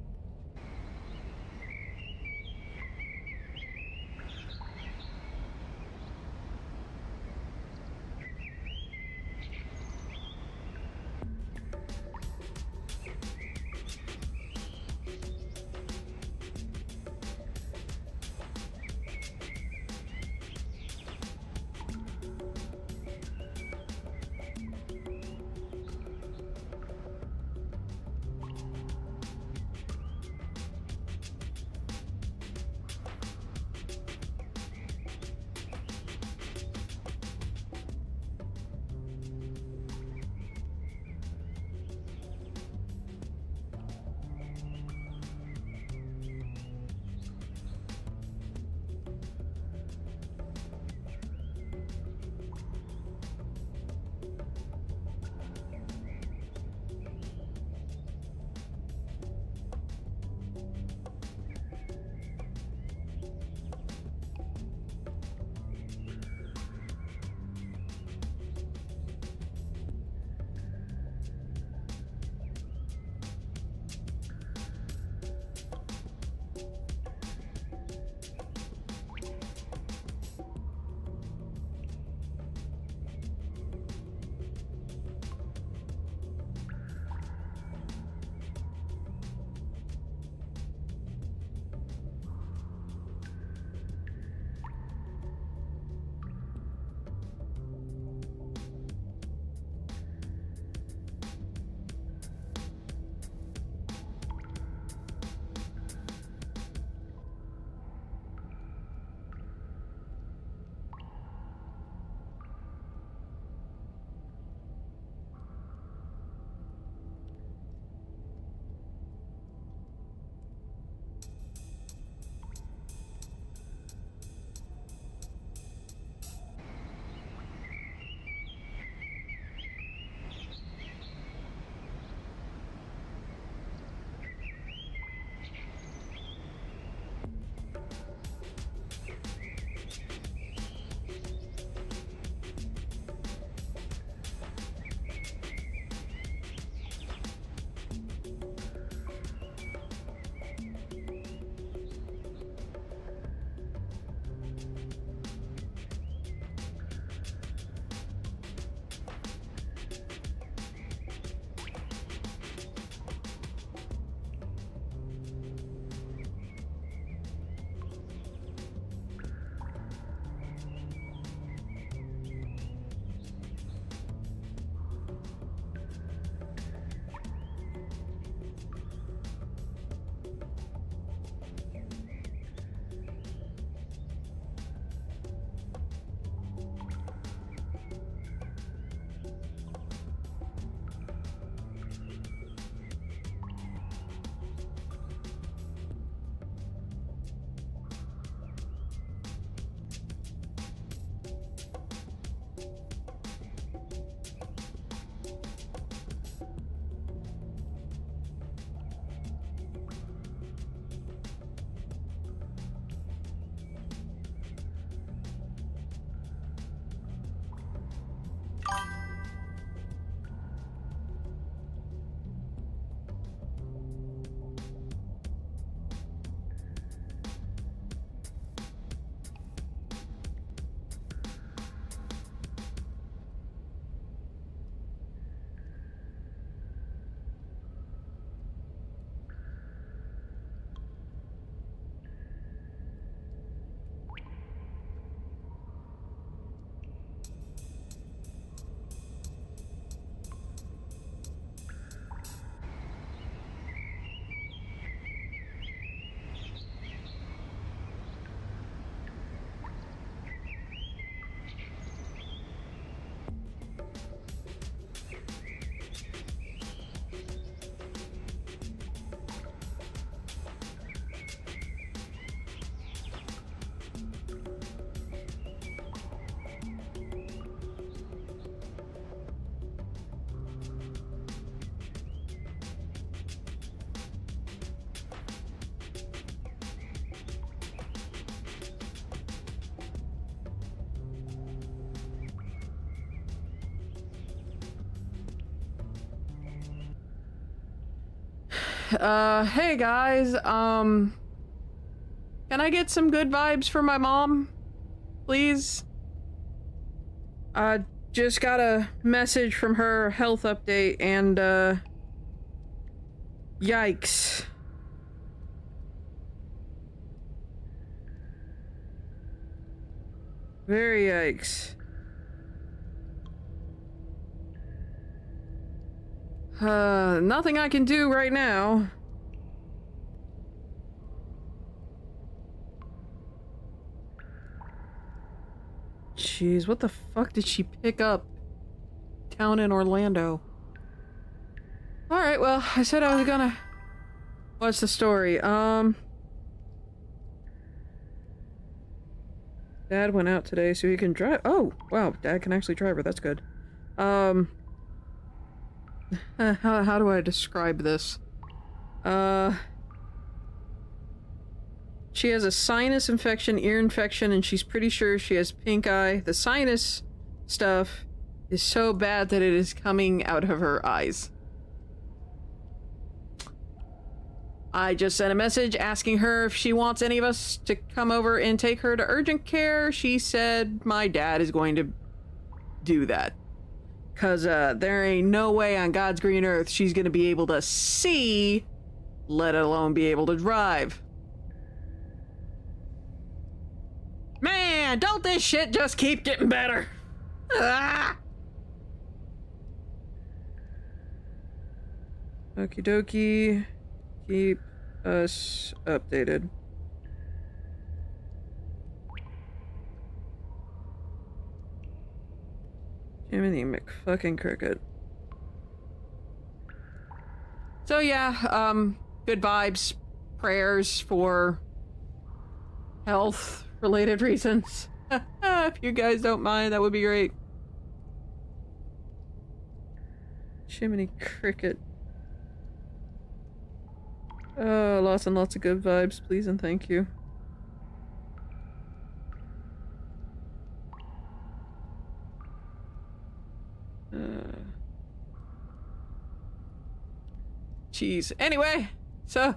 Hey guys, can I get some good vibes for my mom? Please? I just got a message from her health update and, yikes. Very yikes. Nothing I can do right now. Jeez, what the fuck did she pick up down in Orlando? Alright, well, I said I was gonna... What's the story? Dad went out today so he can drive- Oh, wow, Dad can actually drive her, that's good. How do I describe this? She has a sinus infection, ear infection, and she's pretty sure she has pink eye. The sinus stuff is so bad that it is coming out of her eyes. I just sent a message asking her if she wants any of us to come over and take her to urgent care. She said my dad is going to do that. Cause there ain't no way on God's green earth she's gonna be able to see, let alone be able to drive. Man, don't this shit just keep getting better? Ah! Okie dokie. Keep us updated. Jiminy McFucking Cricket. So yeah, good vibes, prayers for health-related reasons. If you guys don't mind, that would be great. Jiminy Cricket. Oh, lots and lots of good vibes, please and thank you. Jeez. Anyway, so...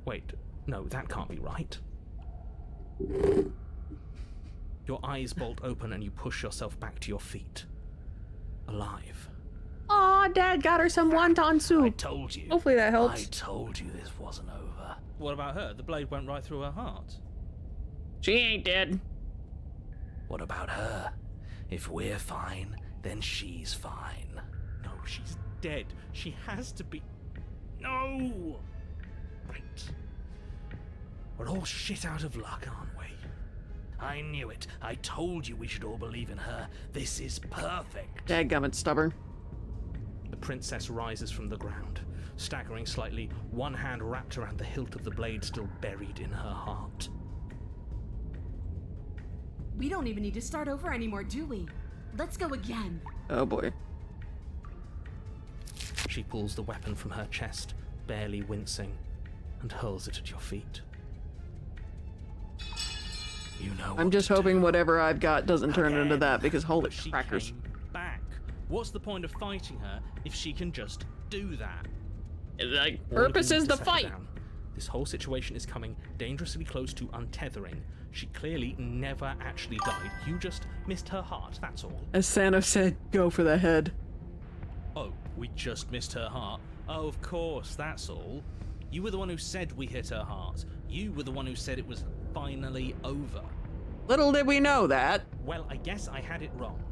Wait, no, that can't be right. Your eyes bolt open and you push yourself back to your feet. Alive. Aw, Dad got her some wonton soup. I told you. Hopefully that helps. I told you this wasn't over. What about her? The blade went right through her heart. She ain't dead. What about her? If we're fine, then she's fine. No, she's dead. She has to be... No! Right. We're all shit out of luck, aren't we? I knew it. I told you we should all believe in her. This is perfect. Dadgummit, stubborn. The princess rises from the ground, staggering slightly, one hand wrapped around the hilt of the blade still buried in her heart. We don't even need to start over anymore, do we? Let's go again. Oh boy. She pulls the weapon from her chest, barely wincing, and hurls it at your feet. You know I'm just hoping whatever I've got doesn't turn into that, because holy But she crackers. came back. What's the point of fighting her if she can just do that? Like, All of purpose you is need to the settle fight. down. This whole situation is coming dangerously close to untethering. She clearly never actually died. You just missed her heart, that's all. As Santa said, go for the head. Oh, we just missed her heart? Oh, of course, that's all. You were the one who said we hit her heart. You were the one who said it was finally over. Little did we know that. Well, I guess I had it wrong.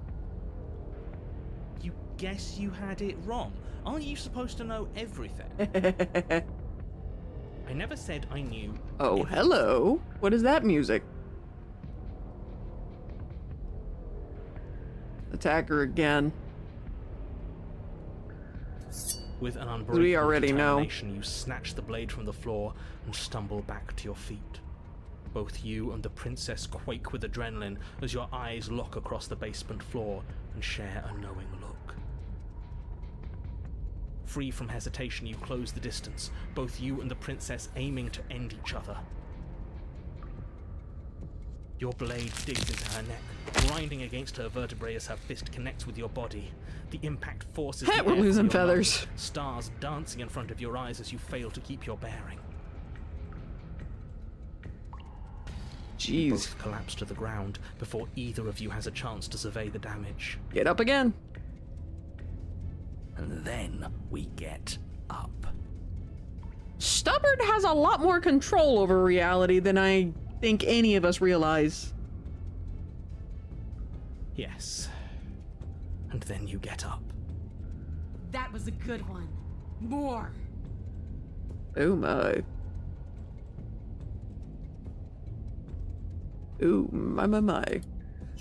You guess you had it wrong? Aren't you supposed to know everything? I never said I knew. Oh, everything. hello. What is that music? Attack her again. With an unbreakable We already know. determination, you snatch the blade from the floor and stumble back to your feet. Both you and the princess quake with adrenaline as your eyes lock across the basement floor and share a knowing look. Free from hesitation, you close the distance, both you and the princess aiming to end each other. Your blade digs into her neck, grinding against her vertebrae as her fist connects with your body. The impact forces Hey, the we're air from losing your feathers. lungs, stars dancing in front of your eyes as you fail to keep your bearing. You Jeez. both collapse to the ground before either of you has a chance to survey the damage. Get up again. And then we get up. Stubborn has a lot more control over reality than I think any of us realize. Yes. And then you get up. That was a good one. More. Oh my. Ooh, my.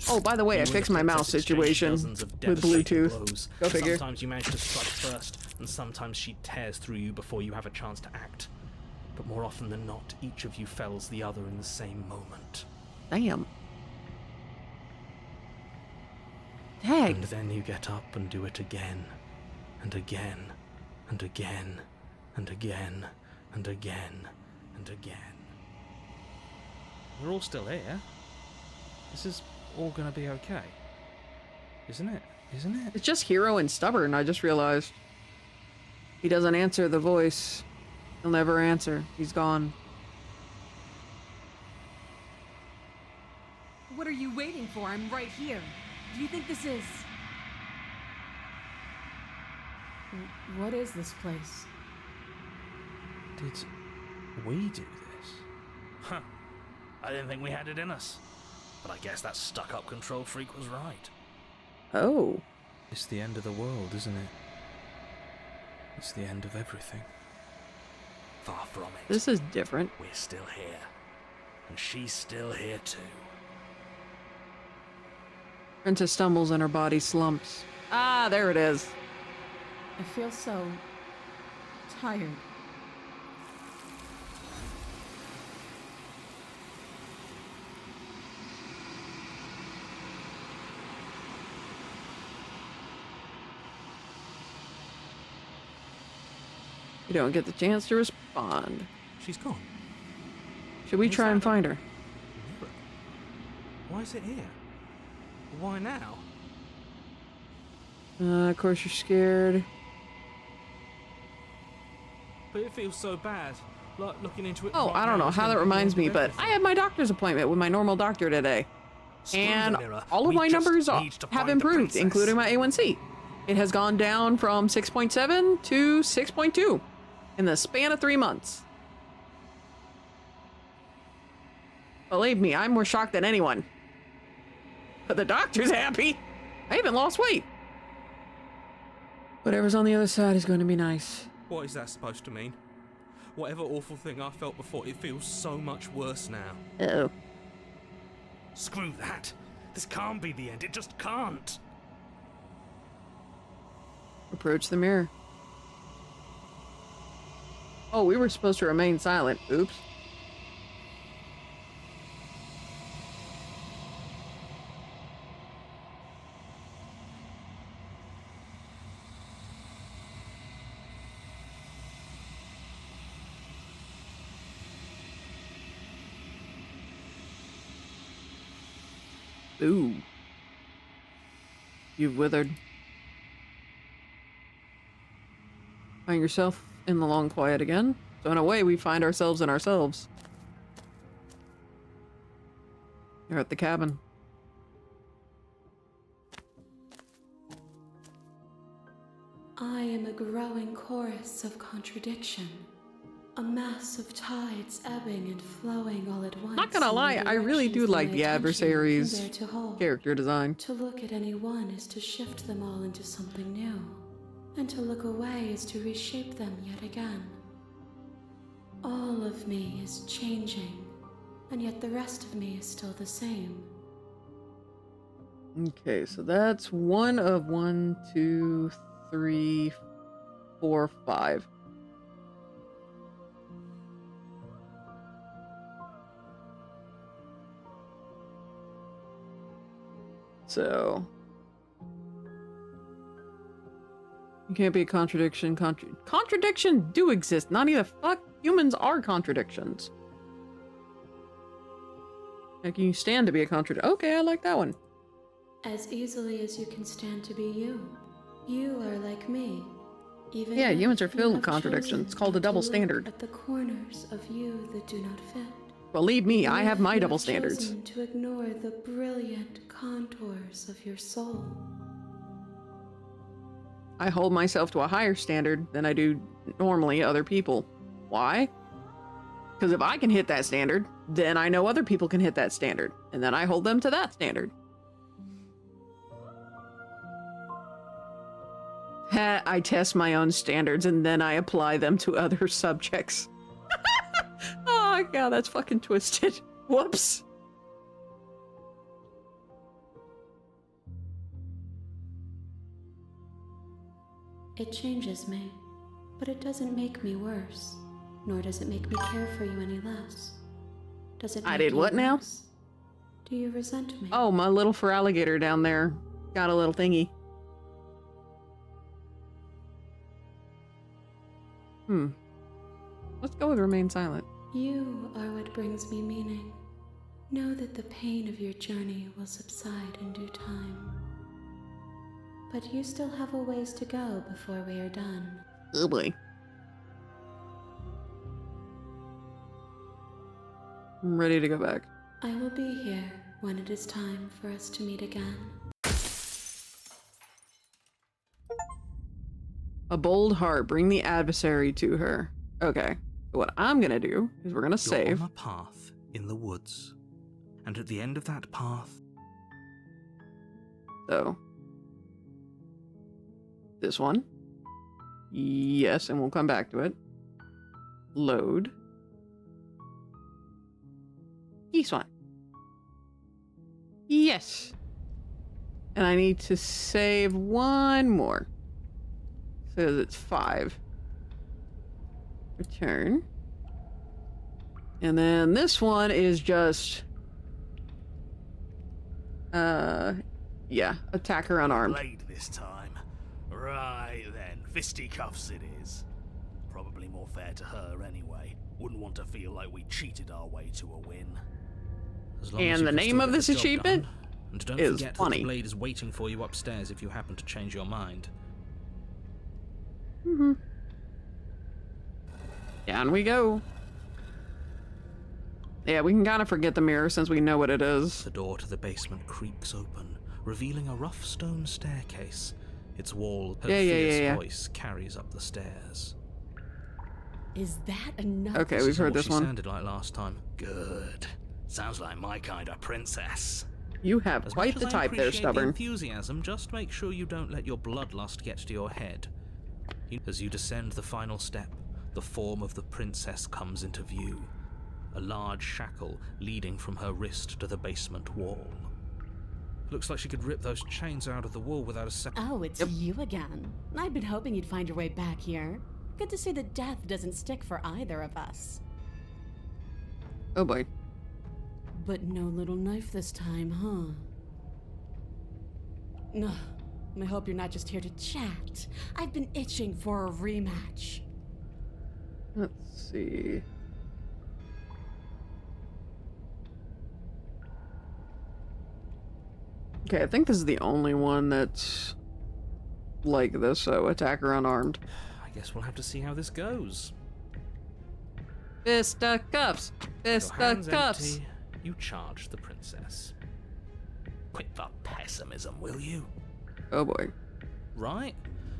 Oh, by the way, I fixed my mouse situation with Bluetooth. Go figure. Sometimes you manage to strike first, and sometimes she tears through you before you have a chance to act. But more often than not, each of you fells the other in the same moment. Damn. Dang. And then you get up and do it again, and again, and again, and again, and again, and again. We're all still here. This is all gonna be okay. Isn't it? Isn't it? It's just Hero and Stubborn, I just realized. He doesn't answer the voice. He'll never answer. He's gone. What are you waiting for? I'm right here. Do you think this is... What is this place? Did we do this? Huh. I didn't think we had it in us. But I guess that stuck-up control freak was right. Oh. It's the end of the world, isn't it? It's the end of everything. Far from it. This is different. We're still here. And she's still here too. Princess stumbles and her body slumps. Ah, there it is. I feel so... tired. You don't get the chance to respond. She's gone. Should we try and find her? Mirror. Why is it here? Why now? Of course you're scared. But it feels so bad. Like looking into it. Oh, right I don't now know is how gonna that be the reminds end me, of but everything. I had my doctor's appointment with my normal doctor today. Screw And the mirror. all of We my just numbers need to have find the improved, princess. including my A1C. It has gone down from 6.7 to 6.2 in the span of 3 months. Believe me, I'm more shocked than anyone. But the doctor's happy. I even lost weight. Whatever's on the other side is going to be nice. What is that supposed to mean? Whatever awful thing I felt before, it feels so much worse now. Uh-oh. Screw that. This can't be the end. It just can't. Approach the mirror. Oh, we were supposed to remain silent. Oops. Ooh. You've withered. Find yourself in the long quiet again. So in a way, we find ourselves in ourselves. You're at the cabin. I am a growing chorus of contradiction. A mass of tides ebbing and flowing all at once. Not gonna lie, I really do like the adversary's character design. To look at any one is to shift them all into something new. And to look away is to reshape them yet again. All of me is changing, and yet the rest of me is still the same. Okay, so that's 1 of 1, 2, 3, 4, 5. So you can't be a contradiction. Contradiction do exist. Not even fuck humans are contradictions. Like, you stand to be a contradiction. Okay, I like that one. As easily as you can stand to be you. You are like me. Even Yeah, if humans are you filled with have contradictions. chosen It's called a not to double look standard. At the corners of you that do not fit. Believe me, I Even have if my you double have standards. chosen to ignore the brilliant contours of your soul. I hold myself to a higher standard than I do normally other people. Why? Because if I can hit that standard, then I know other people can hit that standard. And then I hold them to that standard. I test my own standards and then I apply them to other subjects. Oh god, that's fucking twisted. Whoops. It changes me, but it doesn't make me worse, nor does it make me care for you any less. Does it? I make did you what now? worse? Do you resent me? Oh, my little fur alligator down there got a little thingy. Let's go with remain silent. You are what brings me meaning. Know that the pain of your journey will subside in due time. But you still have a ways to go before we are done. Oh boy. I'm ready to go back. I will be here when it is time for us to meet again. A bold heart, bring the adversary to her. Okay, so what I'm gonna do is we're gonna You're save. on a path in the woods, and at the end of that path, So, this one. Yes, and we'll come back to it. Load. This one. Yes. And I need to save one more. Says it's 5. Return. And then this one is just... yeah, attacker unarmed. Blade this time. Right then, fisticuffs it is. Probably more fair to her anyway. Wouldn't want to feel like we cheated our way to a win. as long as And you the can name still of get this the job achievement done. And don't is forget that funny. the blade is waiting for you upstairs if you happen to change your mind. Down we go. Yeah, we can kind of forget the mirror since we know what it is. The door to the basement creaks open, revealing a rough stone staircase. Its wall, her fierce voice carries up the stairs. Is that enough? Okay, we've heard this She one. sounded like last time. Good. Sounds like my kind of princess. You have As quite much the as I type there, appreciate the stubborn. enthusiasm, just make sure you don't let your bloodlust get to your head. As you descend the final step, the form of the princess comes into view. A large shackle leading from her wrist to the basement wall. Looks like she could rip those chains out of the wall without a second. Oh, it's you again. I've been hoping you'd find your way back here. Good to see that death doesn't stick for either of us. Oh boy. But no little knife this time, huh? No. I hope you're not just here to chat. I've been itching for a rematch. Let's see. Okay, I think this is the only one that's like this, so attacker unarmed. I guess we'll have to see how this goes. Fisticuffs! Your hands Fisticuffs! empty, you charge the princess. Quit the pessimism, will you? Oh boy. Right?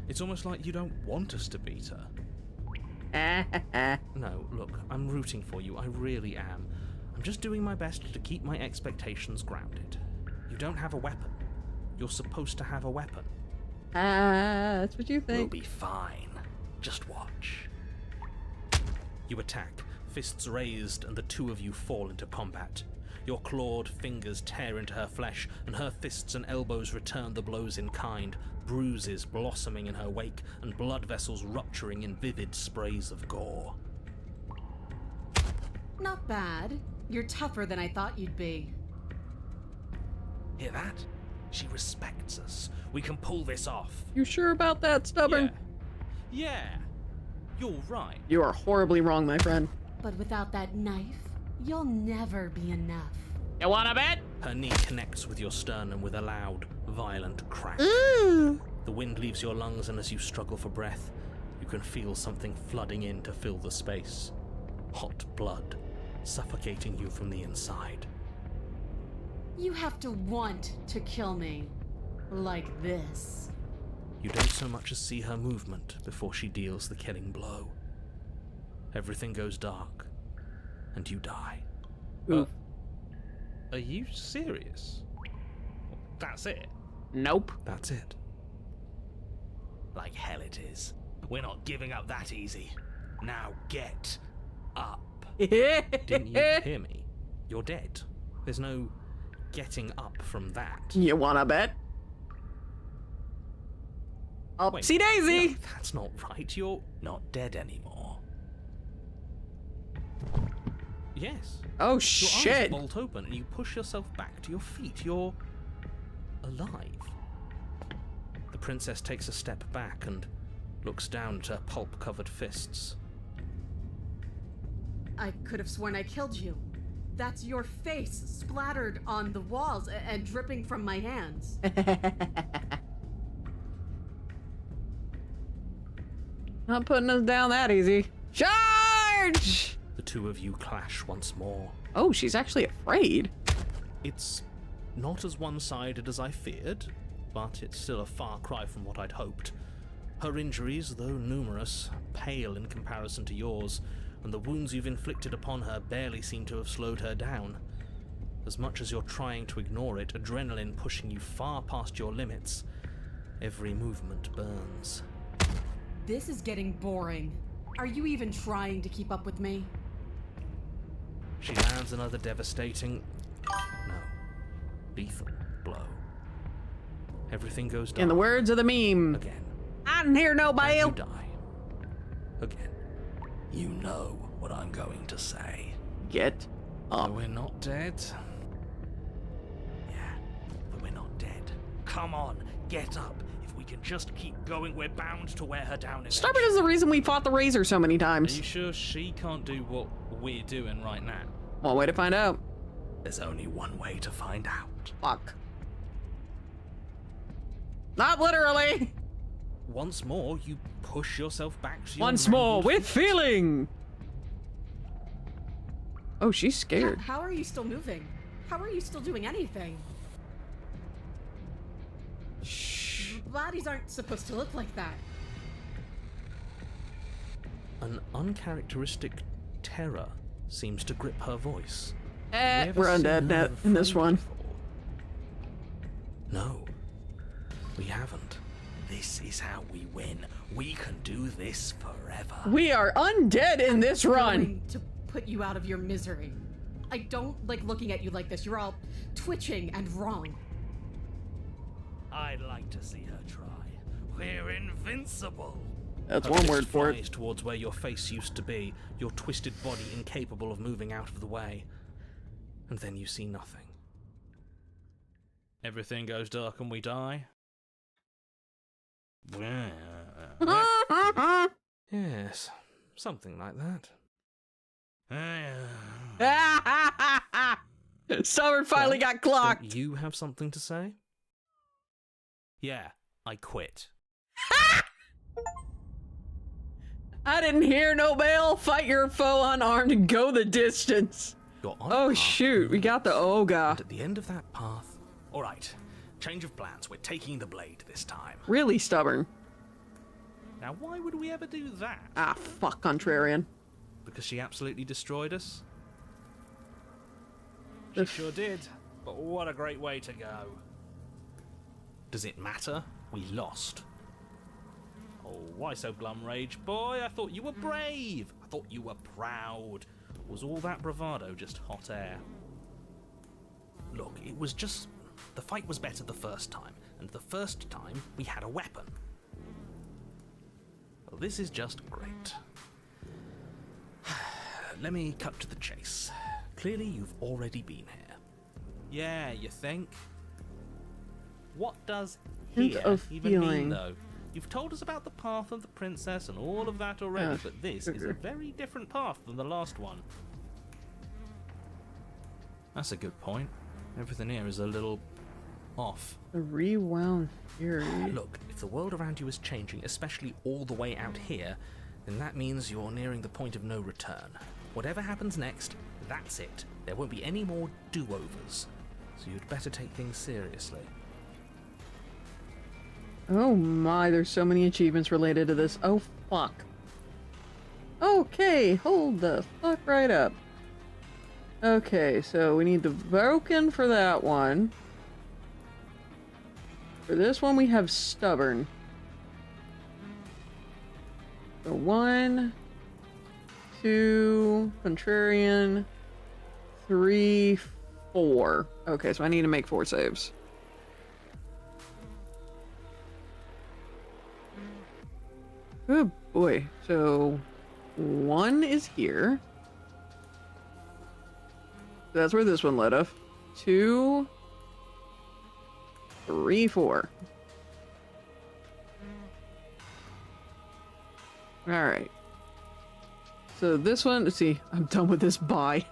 It's almost like you don't want us to beat her. No, look, I'm rooting for you, I really am. I'm just doing my best to keep my expectations grounded. You don't have a weapon. You're supposed to have a weapon. That's what you We'll think. be fine. Just watch. You attack, fists raised, and the two of you fall into combat. Your clawed fingers tear into her flesh, and her fists and elbows return the blows in kind, bruises blossoming in her wake, and blood vessels rupturing in vivid sprays of gore. Not bad. You're tougher than I thought you'd be. Hear that? She respects us. We can pull this off. You sure about that, stubborn? Yeah. You're right. You are horribly wrong, my friend. But without that knife, you'll never be enough. You wanna bet? Her knee connects with your sternum with a loud, violent crack. Mm. The wind leaves your lungs, and as you struggle for breath, you can feel something flooding in to fill the space. Hot blood, suffocating you from the inside. You have to want to kill me. Like this. You don't so much as see her movement before she deals the killing blow. Everything goes dark, and you die. Are you serious? That's it? Nope. That's it. Like hell it is. We're not giving up that easy. Now get up. Didn't you hear me? You're dead. There's no getting up from that. You wanna bet? Upsy daisy! No, that's not right. You're Not dead anymore. Yes. Oh Your shit! eyes bolt open and you push yourself back to your feet. You're alive. The princess takes a step back and looks down at her pulp-covered fists. I could have sworn I killed you. That's your face splattered on the walls and dripping from my hands. Not putting us down that easy. Charge! The two of you clash once more. Oh, she's actually afraid. It's not as one-sided as I feared, but it's still a far cry from what I'd hoped. Her injuries, though numerous, pale in comparison to yours, and the wounds you've inflicted upon her barely seem to have slowed her down. As much as you're trying to ignore it, adrenaline pushing you far past your limits, every movement burns. This is getting boring. Are you even trying to keep up with me? She lands another devastating, no, lethal blow. Everything goes dark. In the words of the meme, Again. I didn't hear no And bail. you die. Again. You know what I'm going to say. Get up. We're not dead. Yeah, but we're not dead. Come on, get up. If we can just keep going, we're bound to wear her down eventually. Stubborn is the reason we fought the Razor so many Are times. you sure she can't do what we're doing right now? One way to find out. There's only one way to find out. Fuck. Not literally. Once more, you push yourself back to your Once more, mangled with feet. feeling. Oh, she's scared. How are you still moving? How are you still doing anything? Shh. Bodies aren't supposed to look like that. An uncharacteristic terror seems to grip her voice. Have you ever We're seen undead her in this afraid one. before? No, we haven't. This is how we win. We can do this forever. We are undead in this run. Going to put you out of your misery. I don't like looking at you like this. You're all twitching and wrong. I'd like to see her try. We're invincible. That's Her one fist word for flies it. towards where your face used to be, your twisted body incapable of moving out of the way. And then you see nothing. Everything goes dark and we die? Yes, something like that. Stubborn finally got clocked. Don't you have something to say? Yeah, I quit. I didn't hear no bell. Fight your foe unarmed and go the distance. You're on a Oh path shoot, we got the ogre. And at the end of that path, All right, change of plans. We're taking the blade this time. Really stubborn. Now, why would we ever do that? Ah, fuck, contrarian. Because she absolutely destroyed us? She sure did. But what a great way to go. does it matter? We lost. Oh, why so glum, Rage Boy? I thought you were brave. I thought you were proud. Was all that bravado just hot air? Look, it was just... The fight was better the first time, and the first time we had a weapon. Well, this is just great. Let me cut to the chase. Clearly, you've already been here. Yeah, you think? What does Hint here of even feeling. mean, though? You've told us about the path of the princess and all of that already, Ah, but this is a sugar. very different path than the last one. That's a good point. Everything here is a little off. The rewound fury. Look, if the world around you is changing, especially all the way out here, then that means you're nearing the point of no return. Whatever happens next, that's it. There won't be any more do-overs. So you'd better take things seriously. Oh my, there's so many achievements related to this. Oh fuck. Okay, hold the fuck right up. Okay, so we need the broken for that one. For this one we have stubborn. So 1, 2, contrarian, 3, 4. Okay, so I need to make 4 saves. Oh boy. So 1 is here. That's where this one led off. 2, 3, 4. Alright. So this one, let's see, I'm done with this bye.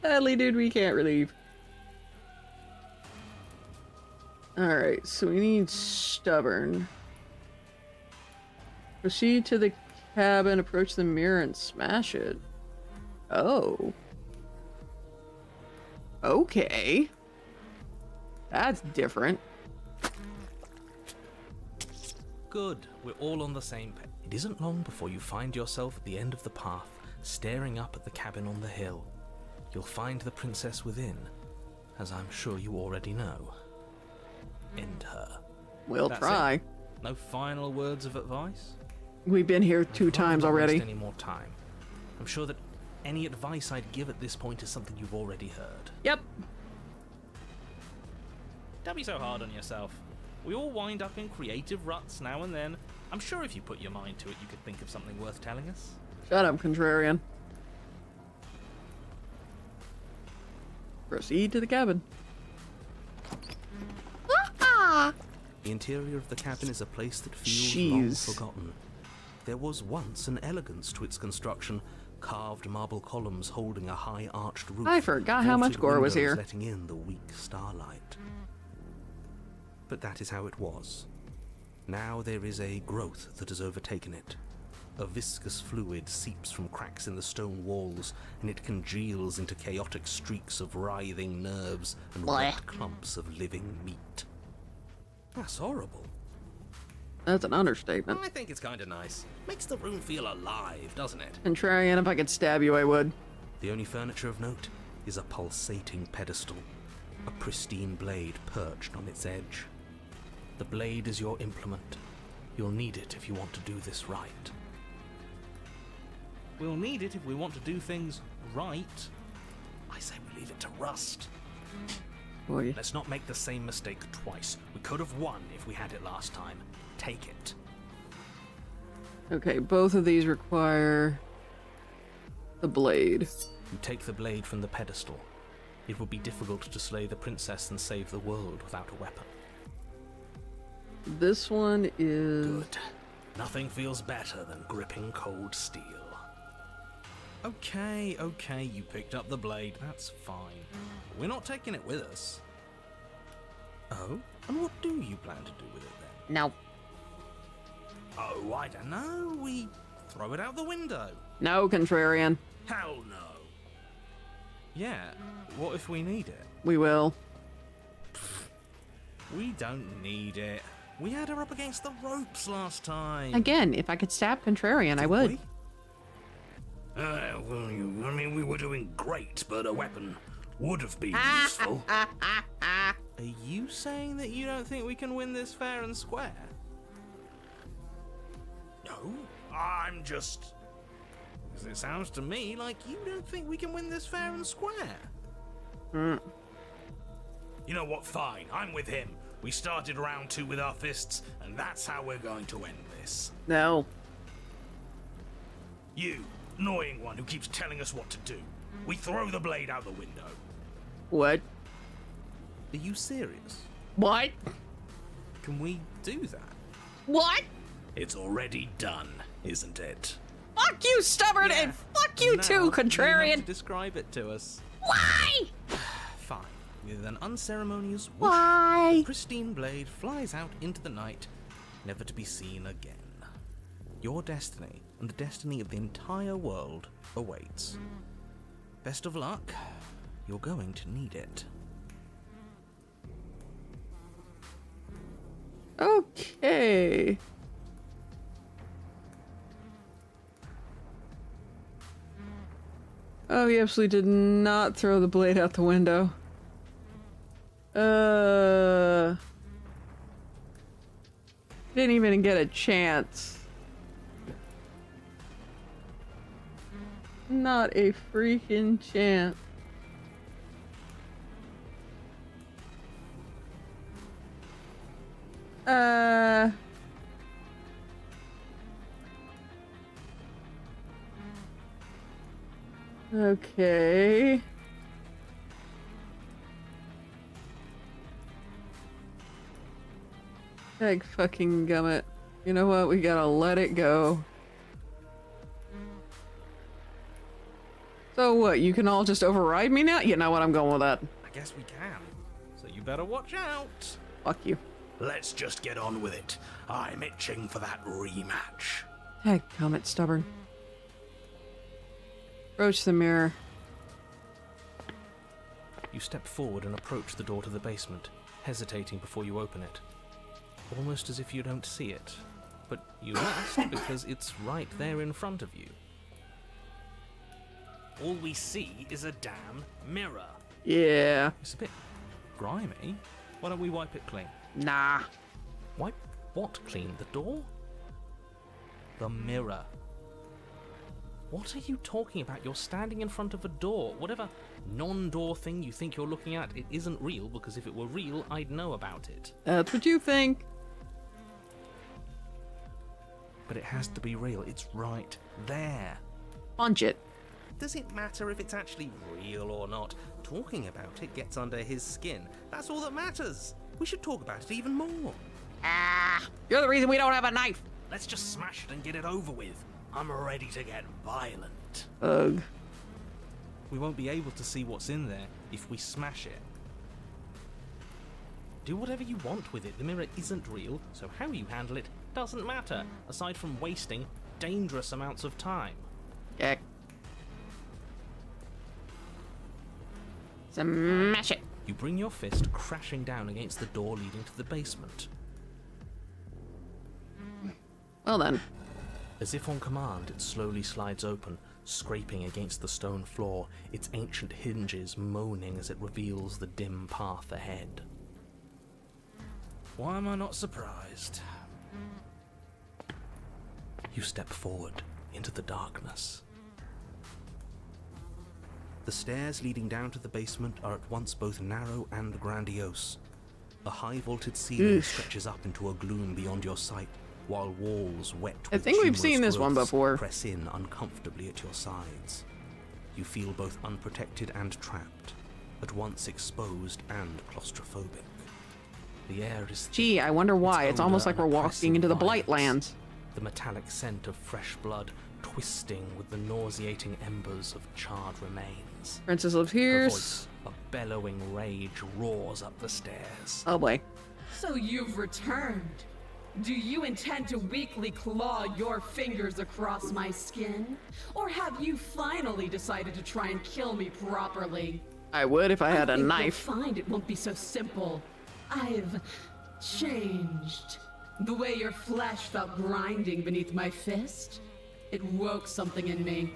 Sadly, dude, we can't relieve. Alright, so we need stubborn. Proceed to the cabin, approach the mirror, and smash it. Oh. Okay. That's different. Good, we're all on the same page. It isn't long before you find yourself at the end of the path, staring up at the cabin on the hill. You'll find the princess within, as I'm sure you already know. End her. We'll That's try. it. No final words of advice? We've been here 2 times Not already. waste any more time. I'm sure that any advice I'd give at this point is something you've already heard. Yep. Don't be so hard on yourself. We all wind up in creative ruts now and then. I'm sure if you put your mind to it, you could think of something worth telling us. Shut up, contrarian. Proceed to the cabin. The interior of the cabin is a place that feels long Jeez. forgotten. There was once an elegance to its construction, carved marble columns holding a high arched roof. I forgot how much vaulted gore was windows here. letting in the weak starlight. But that is how it was. Now there is a growth that has overtaken it. A viscous fluid seeps from cracks in the stone walls, and it congeals into chaotic streaks of writhing nerves and wet clumps of living meat. That's horrible. That's an understatement. I think it's kind of nice. Makes the room feel alive, doesn't it? Contrarian, if I could stab you, I would. The only furniture of note is a pulsating pedestal, a pristine blade perched on its edge. The blade is your implement. You'll need it if you want to do this right. We'll need it if we want to do things right. I say we leave it to rust. Boy. Let's not make the same mistake twice. We could have won if we had it last time. Take it. Okay, both of these require the blade. You take the blade from the pedestal. It would be difficult to slay the princess and save the world without a weapon. This one is... Good. Nothing feels better than gripping cold steel. Okay, you picked up the blade, that's fine. But we're not taking it with us. Oh? And what do you plan to do with it then? No. Oh, I don't know. We throw it out the window. No, contrarian. Hell no. Yeah, what if we need it? We will. We don't need it. We had her up against the ropes last time. Again, if I could stab contrarian, I would. We were doing great, but a weapon would have been useful. Are you saying that you don't think we can win this fair and square? No, I'm just... Because it sounds to me like you don't think we can win this fair and square. Hmm. You know what, fine, I'm with him. We started round 2 with our fists, and that's how we're going to end this. No. You, annoying one who keeps telling us what to do. We throw the blade out the window. What? Are you serious? What? Can we do that? What? It's already done, isn't it? Fuck you, stubborn, and fuck you too, You have contrarian. to describe it to us. Why? Fine. With an unceremonious whoosh, Why? the pristine blade flies out into the night, never to be seen again. Your destiny, and the destiny of the entire world, awaits. Best of luck. You're going to need it. Okay. Oh, he absolutely did not throw the blade out the window. Didn't even get a chance. Not a freaking chance. Okay. Heck fucking gummit. You know what? We gotta let it go. So what? You can all just override me now? You know what? I'm going with that. I guess we can. So you better watch out. Fuck you. Let's just get on with it. I'm itching for that rematch. Heck gummit, stubborn. Approach the mirror. You step forward and approach the door to the basement, hesitating before you open it. Almost as if you don't see it. But you must, because it's right there in front of you. All we see is a damn mirror. Yeah. It's a bit grimy. Why don't we wipe it clean? Nah. Wipe what clean? The door? The mirror. What are you talking about? You're standing in front of a door. Whatever non-door thing you think you're looking at, it isn't real, because if it were real, I'd know about it. That's what you think. But it has to be real. It's right there. Punch it. Does it matter if it's actually real or not? Talking about it gets under his skin. That's all that matters. We should talk about it even more. Ah. You're the reason we don't have a knife. Let's just smash it and get it over with. I'm ready to get violent. Ugh. We won't be able to see what's in there if we smash it. Do whatever you want with it. The mirror isn't real, so how you handle it doesn't matter, aside from wasting dangerous amounts of time. Heck. Smash it. You bring your fist crashing down against the door leading to the basement. Well then. As if on command, it slowly slides open, scraping against the stone floor, its ancient hinges moaning as it reveals the dim path ahead. Why am I not surprised? You step forward into the darkness. The stairs leading down to the basement are at once both narrow and grandiose. A high-vaulted ceiling stretches up into a gloom beyond your sight, while walls wet with I think we've tumorous seen this one growths before. press in uncomfortably at your sides. You feel both unprotected and trapped, at once exposed and claustrophobic. The air is thick, Gee, I wonder why. It's odor almost like an we're walking oppressive into the violence. Blightlands. The metallic scent of fresh blood twisting with the nauseating embers of charred remains. Princess of Her Pierce. voice, a bellowing rage, roars up the stairs. Oh boy. So you've returned. Do you intend to weakly claw your fingers across my skin? Or have you finally decided to try and kill me properly? I would if I had a think knife. You'll find it won't be so simple. I've changed. The way your flesh felt grinding beneath my fist, it woke something in me.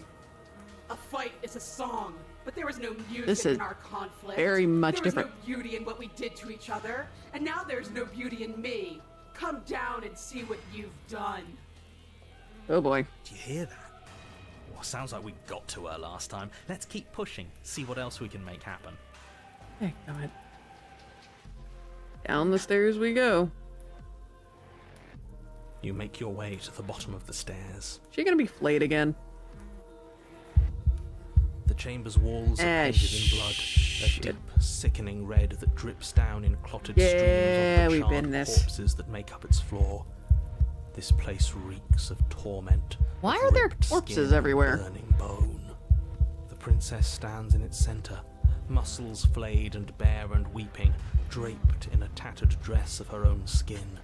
A fight is a song, but there was no music This is in our conflict. very much there different. was no beauty in what we did to each other, and now there's no beauty in me. Come down and see what you've done. Oh boy. Do you hear that? Well, sounds like we got to her last time. Let's keep pushing, see what else we can make happen. Hey, God. Down the stairs we go. You make your way to the bottom of the stairs. She gonna be flayed again? The chamber's walls are painted in blood, a deep, sickening red that drips down in clotted streams Yeah, onto the we've charred been this. corpses that make up its floor. This place reeks of torment. Why of are there ripped corpses skin and everywhere? burning bone. The princess stands in its center, muscles flayed and bare and weeping, draped in a tattered dress of her own skin.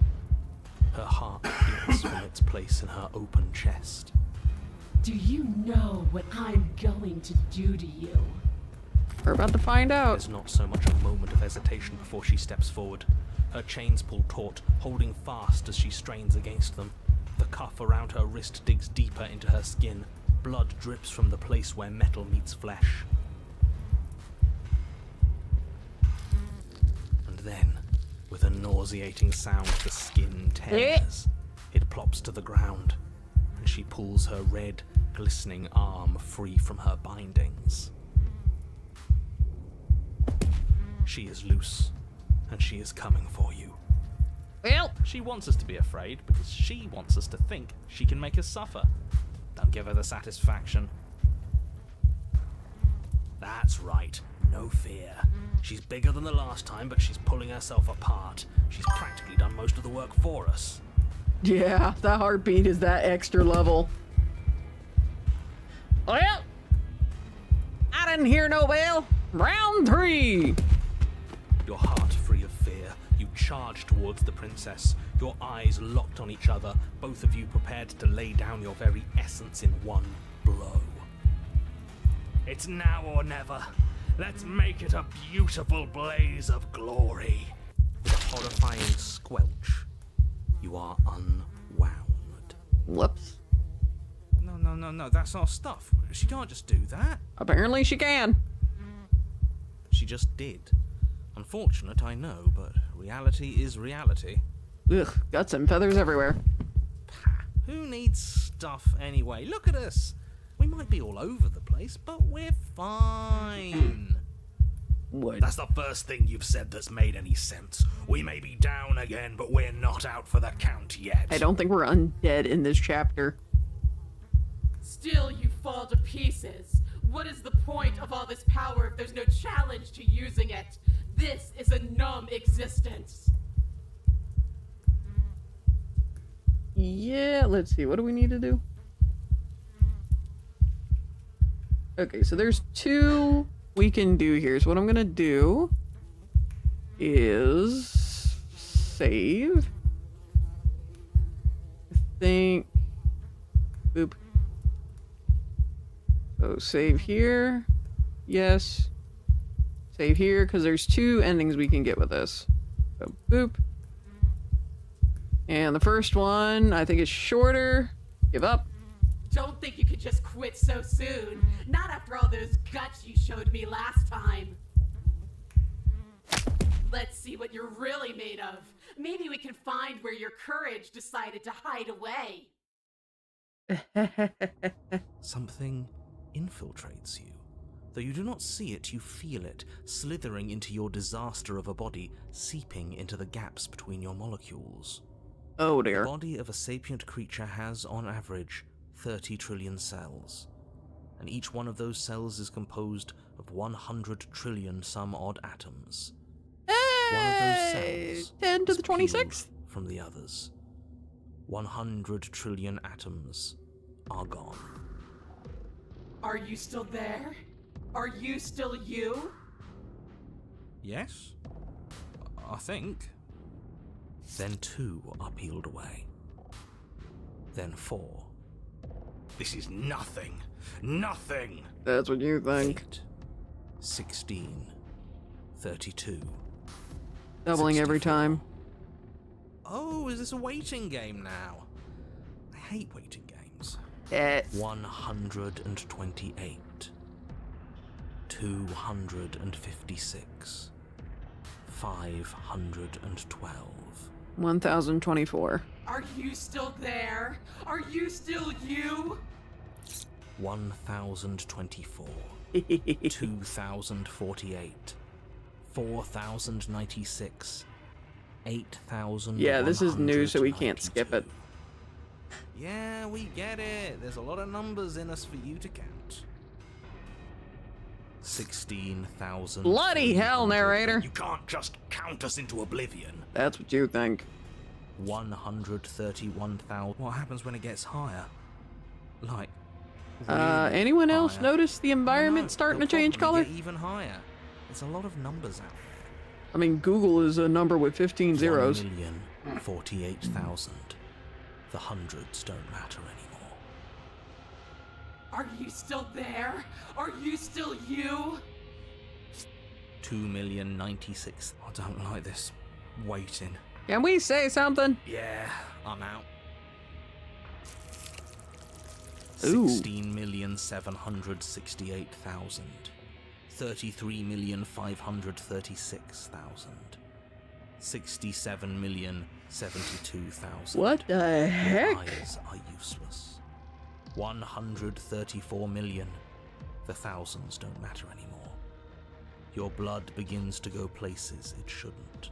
Her heart beats from its place in her open chest. Do you know what I'm going to do to you? We're about to find out. There's not so much a moment of hesitation before she steps forward. Her chains pull taut, holding fast as she strains against them. The cuff around her wrist digs deeper into her skin. Blood drips from the place where metal meets flesh. And then, with a nauseating sound, the skin tears. It plops to the ground, and she pulls her red, glistening arm free from her bindings. She is loose, and she is coming for you. Well, She wants us to be afraid because she wants us to think she can make us suffer. Don't give her the satisfaction. That's right, no fear. She's bigger than the last time, but she's pulling herself apart. She's practically done most of the work for us. yeah, that heartbeat is that extra level. Well, I didn't hear no bell. Round 3. Your heart free of fear, you charge towards the princess, your eyes locked on each other, both of you prepared to lay down your very essence in one blow. It's now or never. Let's make it a beautiful blaze of glory. With a horrifying squelch, you are unwound. Whoops. No, that's our stuff. She can't just do that. Apparently she can. She just did. Unfortunate, I know, but reality is reality. Ugh, guts and feathers everywhere. Who needs stuff anyway? Look at us. We might be all over the place, but we're fine. What? That's the first thing you've said that's made any sense. We may be down again, but we're not out for the count yet. I don't think we're undead in this chapter. Still, you fall to pieces. What is the point of all this power if there's no challenge to using it? This is a numb existence. Yeah, let's see. What do we need to do? Okay, so there's 2 we can do here. So what I'm gonna do is save. I think. Boop. So save here. Yes. Save here, because there's 2 endings we can get with this. So boop. And the first one, I think, is shorter. Give up. Don't think you could just quit so soon. Not after all those guts you showed me last time. Let's see what you're really made of. Maybe we can find where your courage decided to hide away. Something infiltrates you. Though you do not see it, you feel it, slithering into your disaster of a body, seeping into the gaps between your molecules. Oh dear. The body of a sapient creature has, on average, 30 trillion cells. And each one of those cells is composed of 100 trillion some odd atoms. One of those cells 10 to is the 26th? peeled from the others. 100 trillion atoms are gone. Are you still there? Are you still you? Yes? I think. Then 2 are peeled away. Then 4. This is nothing. Nothing. That's what you think. 8. 16. 32. Doubling every 64. time. Oh, is this a waiting game now? I hate waiting games. 128. 256. 512. 1024. Are you still there? Are you still you? 1024. 2048. 4096. 8,000. Yeah, this is new, so we can't skip it. Yeah, we get it. There's a lot of numbers in us for you to count. 16,000. Bloody hell, narrator. You can't just count us into oblivion. That's what you think. 131,000. What happens when it gets higher? Like, Anyone else higher? notice the environment No, starting to they'll change probably color? get even higher. It's a lot of numbers out there. I mean, Google is a number with 15 zeros. 1,048,000. The hundreds don't matter anymore. Are you still there? Are you still you? 2,096,000. I don't like this waiting. Can we say something? Yeah, I'm out. Ooh. 16,768,000. 33,536,000. 67,072,000. What the heck? Your eyes are useless. 134 million. The thousands don't matter anymore. Your blood begins to go places it shouldn't.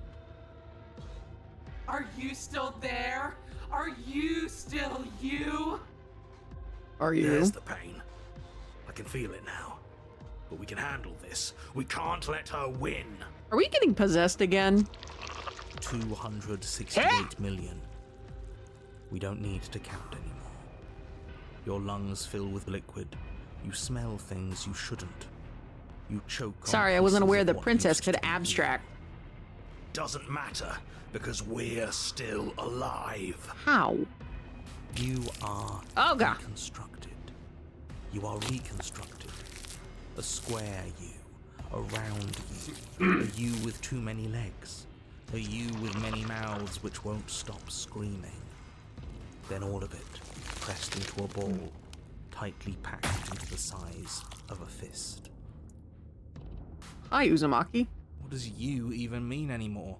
Are you still there? Are you still you? Are you? There's the pain. I can feel it now. But we can handle this. We can't let her win. Are we getting possessed again? 268 million. We don't need to count anymore. Your lungs fill with liquid. You smell things you shouldn't. You choke on Sorry, I wasn't pieces aware of the what princess used could to be you. abstract. Doesn't matter, because we're still alive. How? You are Oh, God. reconstructed. You are reconstructed. A square you, a round you, a you with too many legs, a you with many mouths which won't stop screaming. Then all of it pressed into a ball, tightly packed into the size of a fist. Hi, Uzumaki. What does you even mean anymore?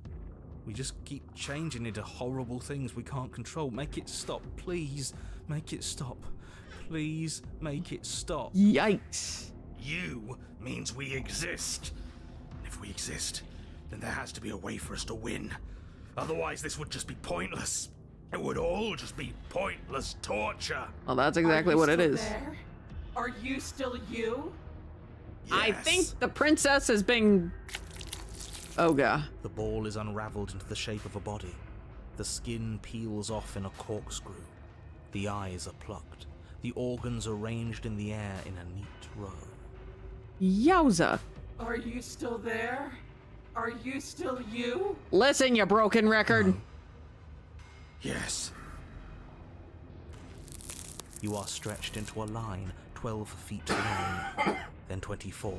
We just keep changing into horrible things we can't control. Make it stop, please. Make it stop. Please make it stop. Yikes. You means we exist. And if we exist, then there has to be a way for us to win. Otherwise, this would just be pointless. It would all just be pointless torture. Well, that's exactly what it is. There? Are you still you? I Yes. think the princess has been... Oh, God. The ball is unraveled into the shape of a body. The skin peels off in a corkscrew. The eyes are plucked. The organs arranged in the air in a neat row. Yowza. Are you still there? Are you still you? Listen, you broken record. Yes. You are stretched into a line 12 feet long, then 24,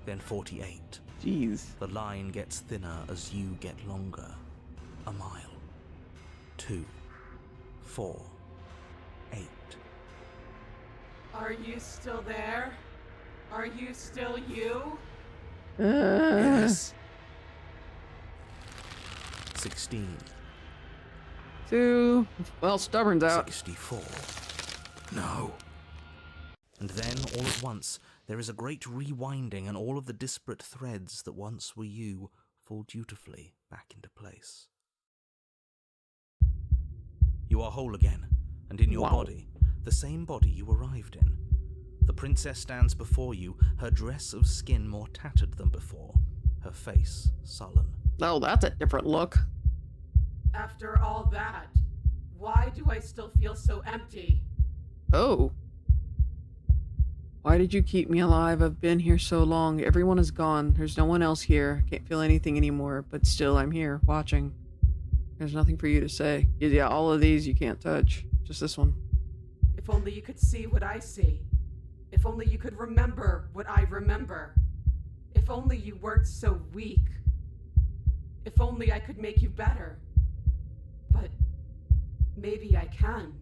then 48. Jeez. The line gets thinner as you get longer. A mile. 2, 4, 8. Are you still there? Are you still you? Yes. 16, 2. Well, stubborn's out. 64. No. And then, all at once, there is a great rewinding, and all of the disparate threads that once were you fall dutifully back into place. You are whole again, and in your Wow. body, the same body you arrived in. The princess stands before you, her dress of skin more tattered than before, her face sullen. Oh, that's a different look. After all that, why do I still feel so empty? Oh. Why did you keep me alive? I've been here so long. Everyone is gone. There's no one else here. Can't feel anything anymore, but still I'm here, watching. There's nothing for you to say. Yeah, all of these you can't touch. Just this one. If only you could see what I see. If only you could remember what I remember. If only you weren't so weak. If only I could make you better. But maybe I can.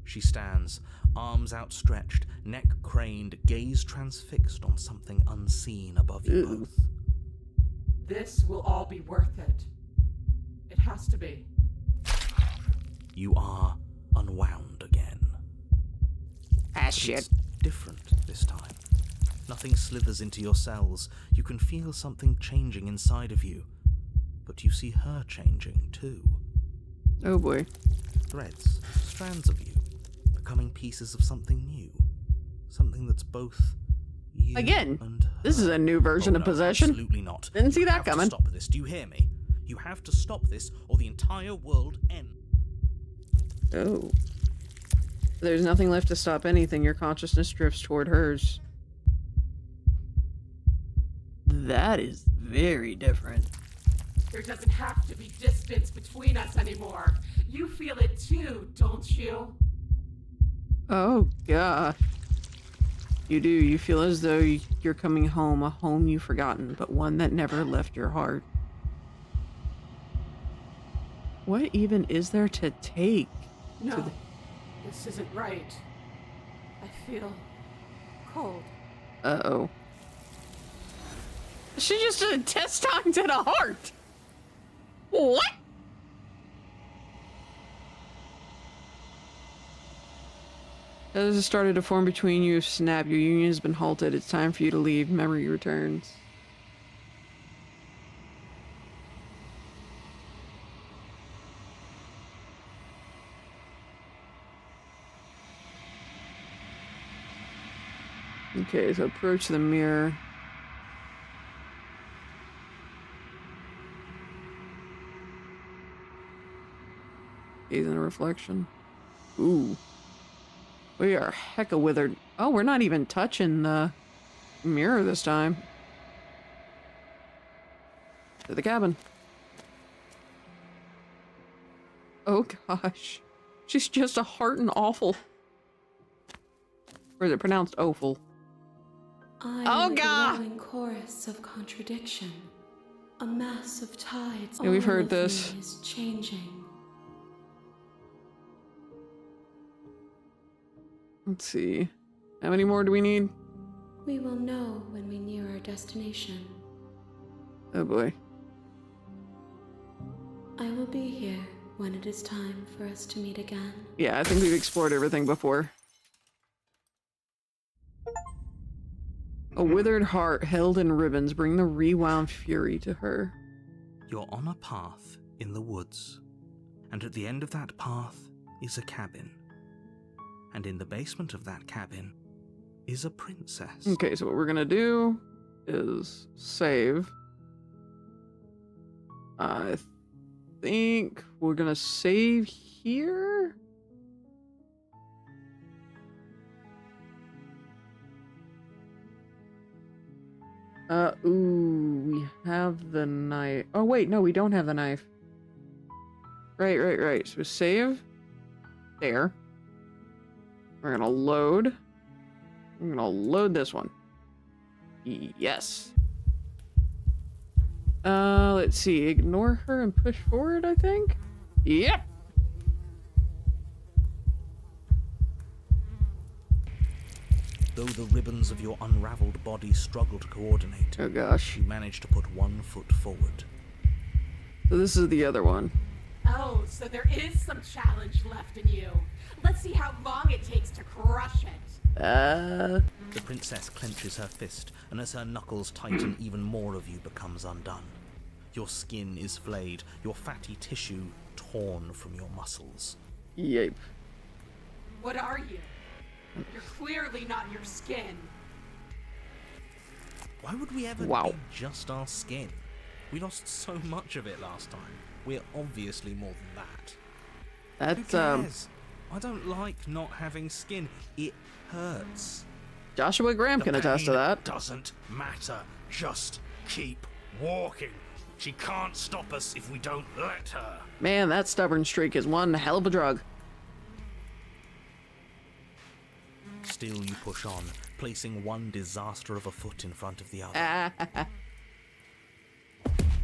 She stands, arms outstretched, neck craned, gaze transfixed on something unseen above you Ew. both. This will all be worth it. It has to be. You are unwound again. Ah, But shit. it's different this time. Nothing slithers into your cells. You can feel something changing inside of you. But you see her changing too. Oh boy. Threads, strands of you, becoming pieces of something new. Something that's both you Again, and her. this is a new version Oh, of no, possession. Absolutely not. Didn't see You that have to coming. stop this. Do you hear me? You have to stop this, or the entire world ends. Oh. There's nothing left to stop anything. Your consciousness drifts toward hers. That is very different. There doesn't have to be distance between us anymore. You feel it too, don't you? Oh, God. You do. You feel as though you're coming home, a home you've forgotten, but one that never left your heart. What even is there to take? No, this isn't right. I feel cold. Uh-oh. She just did intestines and a heart! What? As it started to form between you, snap. Your union has been halted. It's time for you to leave. Memory returns. Okay, so approach the mirror. Gaze in a reflection. Ooh. We are hecka withered. Oh, we're not even touching the mirror this time. To the cabin. Oh gosh. She's just a heart and awful. Or is it pronounced awful? I am a growing chorus of contradiction. A mass of tides. Yeah, we've All heard of this. me is changing. Let's see. How many more do we need? We will know when we near our destination. Oh boy. I will be here when it is time for us to meet again. Yeah, I think we've explored everything before. A withered heart held in ribbons bring the rewound fury to her. You're on a path in the woods, and at the end of that path is a cabin. And in the basement of that cabin is a princess. Okay, so what we're gonna do is save. I think we're gonna save here. Ooh, we have the knife. Oh wait, no, we don't have the knife. Right. So save there. We're gonna load. I'm gonna load this one. Yes. Let's see. Ignore her and push forward, I think? Yep. Though the ribbons of your unraveled body struggle to coordinate, Oh gosh. you manage to put one foot forward. So this is the other one. Oh, so there is some challenge left in you. Let's see how long it takes to crush it. The princess clenches her fist, and as her knuckles tighten, even more of you becomes undone. Your skin is flayed, your fatty tissue torn from your muscles. Yep. What are you? You're clearly not your skin. Why would we ever be just our skin? We lost so much of it last time. We're obviously more than that. That's, Who cares? I don't like not having skin. It hurts. Joshua Graham can attest to that. Doesn't matter. Just keep walking. She can't stop us if we don't let her. Man, that stubborn streak is one hell of a drug. Still you push on, placing one disaster of a foot in front of the other.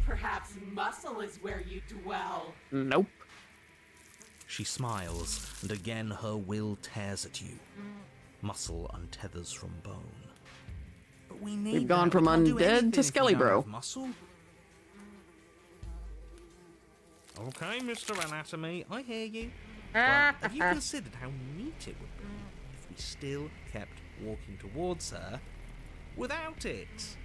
Perhaps muscle is where you dwell. Nope. She smiles, and again her will tears at you. Muscle untethers from bone. But We've gone from undead to Skelly Bro. Muscle. Okay, Mr. Anatomy, I hear you. But have you considered how neat it would be if we still kept walking towards her without it?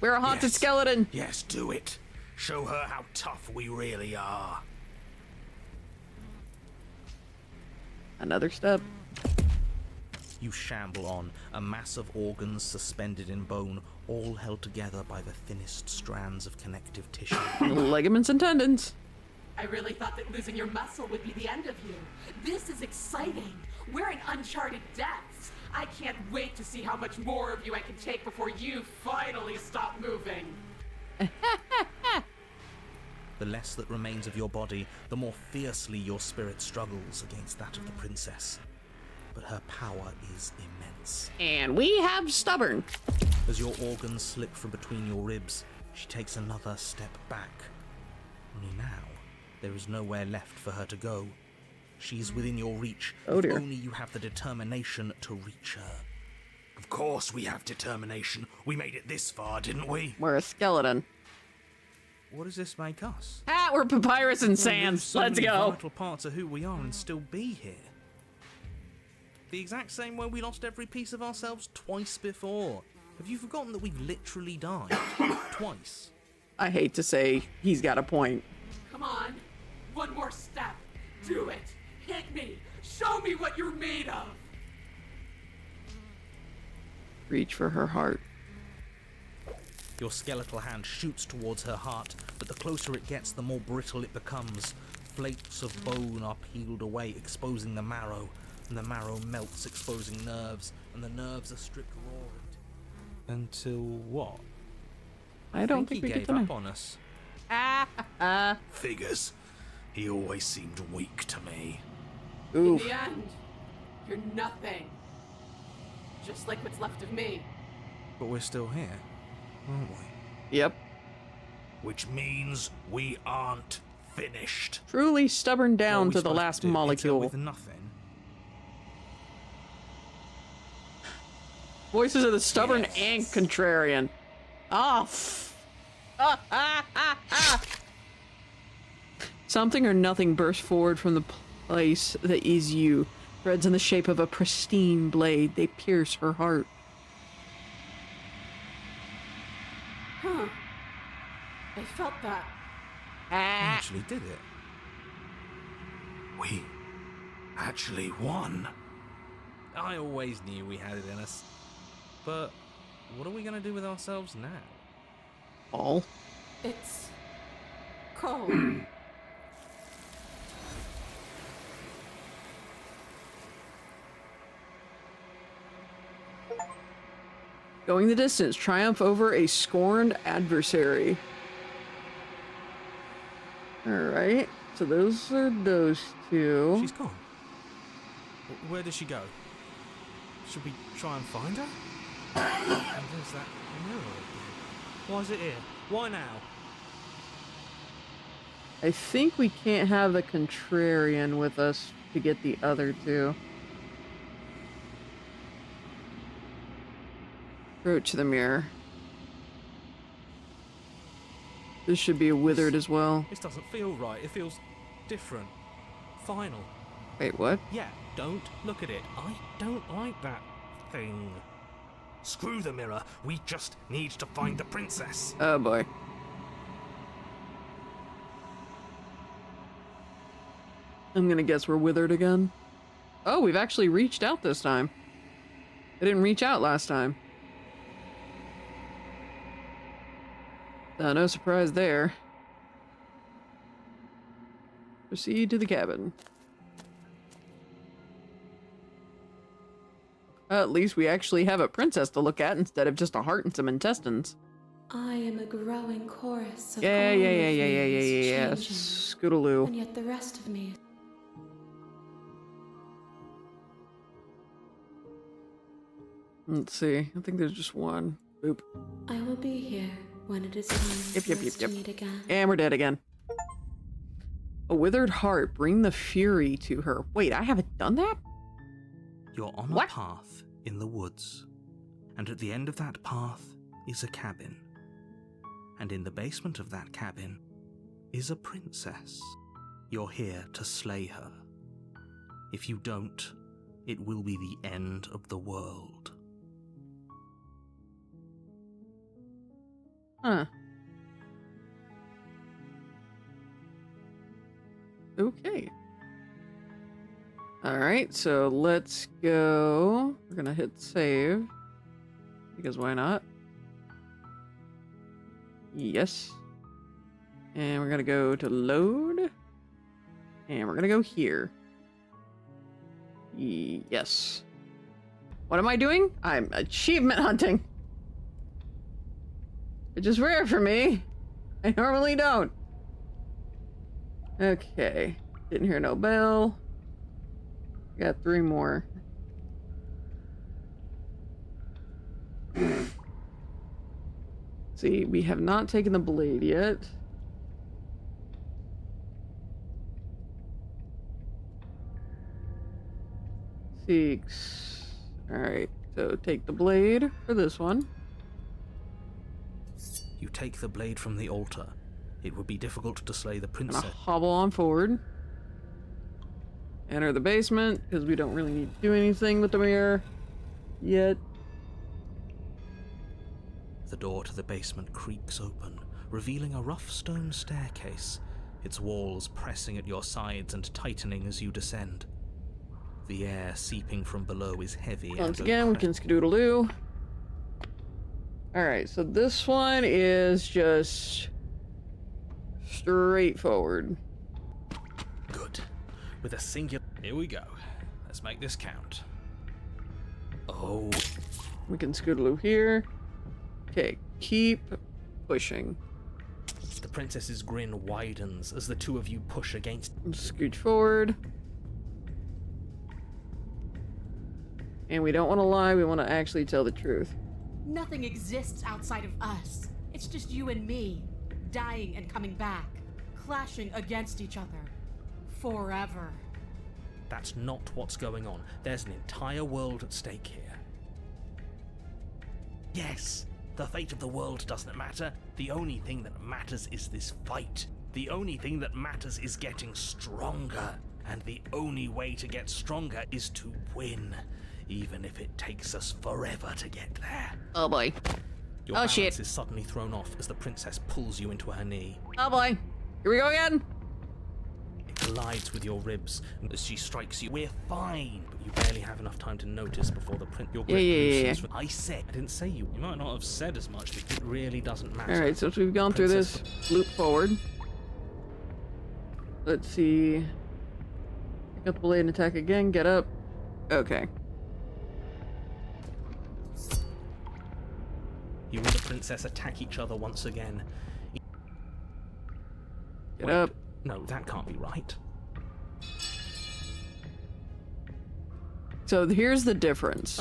We're a haunted skeleton. Yes, do it. Show her how tough we really are. Another step. You shamble on, a mass of organs suspended in bone, all held together by the thinnest strands of connective tissue. Ligaments and tendons. I really thought that losing your muscle would be the end of you. This is exciting. We're in uncharted depths. I can't wait to see how much more of you I can take before you finally stop moving. The less that remains of your body, the more fiercely your spirit struggles against that of the princess. But her power is immense. And we have stubborn. As your organs slip from between your ribs, she takes another step back. Only now, there is nowhere left for her to go. She's within your reach, if only you have the determination to reach her. Of course we have determination. We made it this far, didn't we? We're a skeleton. What does this make us? Ah, we're Papyrus and Sans. So Let's many go. vital parts of who we are and still be here. The exact same way we lost every piece of ourselves twice before. Have you forgotten that we've literally died twice? I hate to say he's got a point. Come on, one more step. Do it. Hit me. Show me what you're made of. Reach for her heart. Your skeletal hand shoots towards her heart, but the closer it gets, the more brittle it becomes. Flakes of bone are peeled away, exposing the marrow, and the marrow melts, exposing nerves, and the nerves are stripped raw. Until what? I don't think he we gave get to up know. on us. Figures. He always seemed weak to me. Oof. In the end, you're nothing. Just like what's left of me. But we're still here, aren't we? Yep. Which means we aren't finished. Truly stubborn What are down we to the supposed last to do? molecule. With nothing. Voices of the stubborn Yes. and contrarian. Ah. Something or nothing burst forward from the place that is you. Threads in the shape of a pristine blade. They pierce her heart. Huh. I felt that. We actually did it. We actually won. I always knew we had it in us. But what are we going to do with ourselves now? All. It's cold. Going the distance. Triumph over a scorned adversary. Alright. So those are those two. She's gone. Where did she go? Should we try and find her? And there's that mirror again. Why is it here? Why now? I think we can't have the contrarian with us to get the other two. Approach the mirror. This should be a withered as well. This doesn't feel right. It feels different. Final. Wait, what? Yeah, don't look at it. I don't like that thing. Screw the mirror. We just need to find the princess. Oh boy. I'm gonna guess we're withered again. Oh, we've actually reached out this time. I didn't reach out last time. No surprise there. Proceed to the cabin. At least we actually have a princess to look at instead of just a heart and some intestines. I am a growing chorus of Yeah. changing, Scootaloo. and yet the rest of me. Let's see. I think there's just one. Boop. I will be here when it is time for us to meet again. And we're dead again. A withered heart. Bring the fury to her. Wait, I haven't done that? You're on a path in the woods, and at the end of that path is a cabin. And in the basement of that cabin is a princess. You're here to slay her. If you don't, it will be the end of the world. Huh. Okay. Alright, so let's go. We're gonna hit save. Because why not? Yes. And we're gonna go to load. And we're gonna go here. Yes. What am I doing? I'm achievement hunting. Which is rare for me. I normally don't. Okay. Didn't hear no bell. Got 3 more. See, we have not taken the blade yet. Six. Alright, so take the blade for this one. You take the blade from the altar. It would be difficult to slay the Gonna princess. hobble on forward. Enter the basement, because we don't really need to do anything with the mirror yet. The door to the basement creaks open, revealing a rough stone staircase, its walls pressing at your sides and tightening as you descend. The air seeping from below is heavy. Once again, we can skadoodle-doo. Alright, so this one is just straightforward. Good. With a singular... Here we go. Let's make this count. Oh. We can skadoodle here. Okay, keep pushing. The princess's grin widens as the two of you push against... Scooch forward. And we don't want to lie, we want to actually tell the truth. Nothing exists outside of us. It's just you and me, dying and coming back, clashing against each other. Forever. That's not what's going on. There's an entire world at stake here. Yes, the fate of the world doesn't matter. The only thing that matters is this fight. The only thing that matters is getting stronger. And the only way to get stronger is to win. Even if it takes us forever to get there. Oh boy. Your balance is suddenly thrown off as the princess pulls you into her knee. Oh boy. Here we go again. It collides with your ribs as she strikes you. We're fine, but you barely have enough time to notice before the your grip loosens. I said. I didn't say you. You might not have said as much, but it really doesn't matter. Alright, so we've gone through this, loop forward. Let's see. Pick up the blade and attack again, get up. Okay. You and the princess attack each other once again. Get up. No, that can't be right. So here's the difference.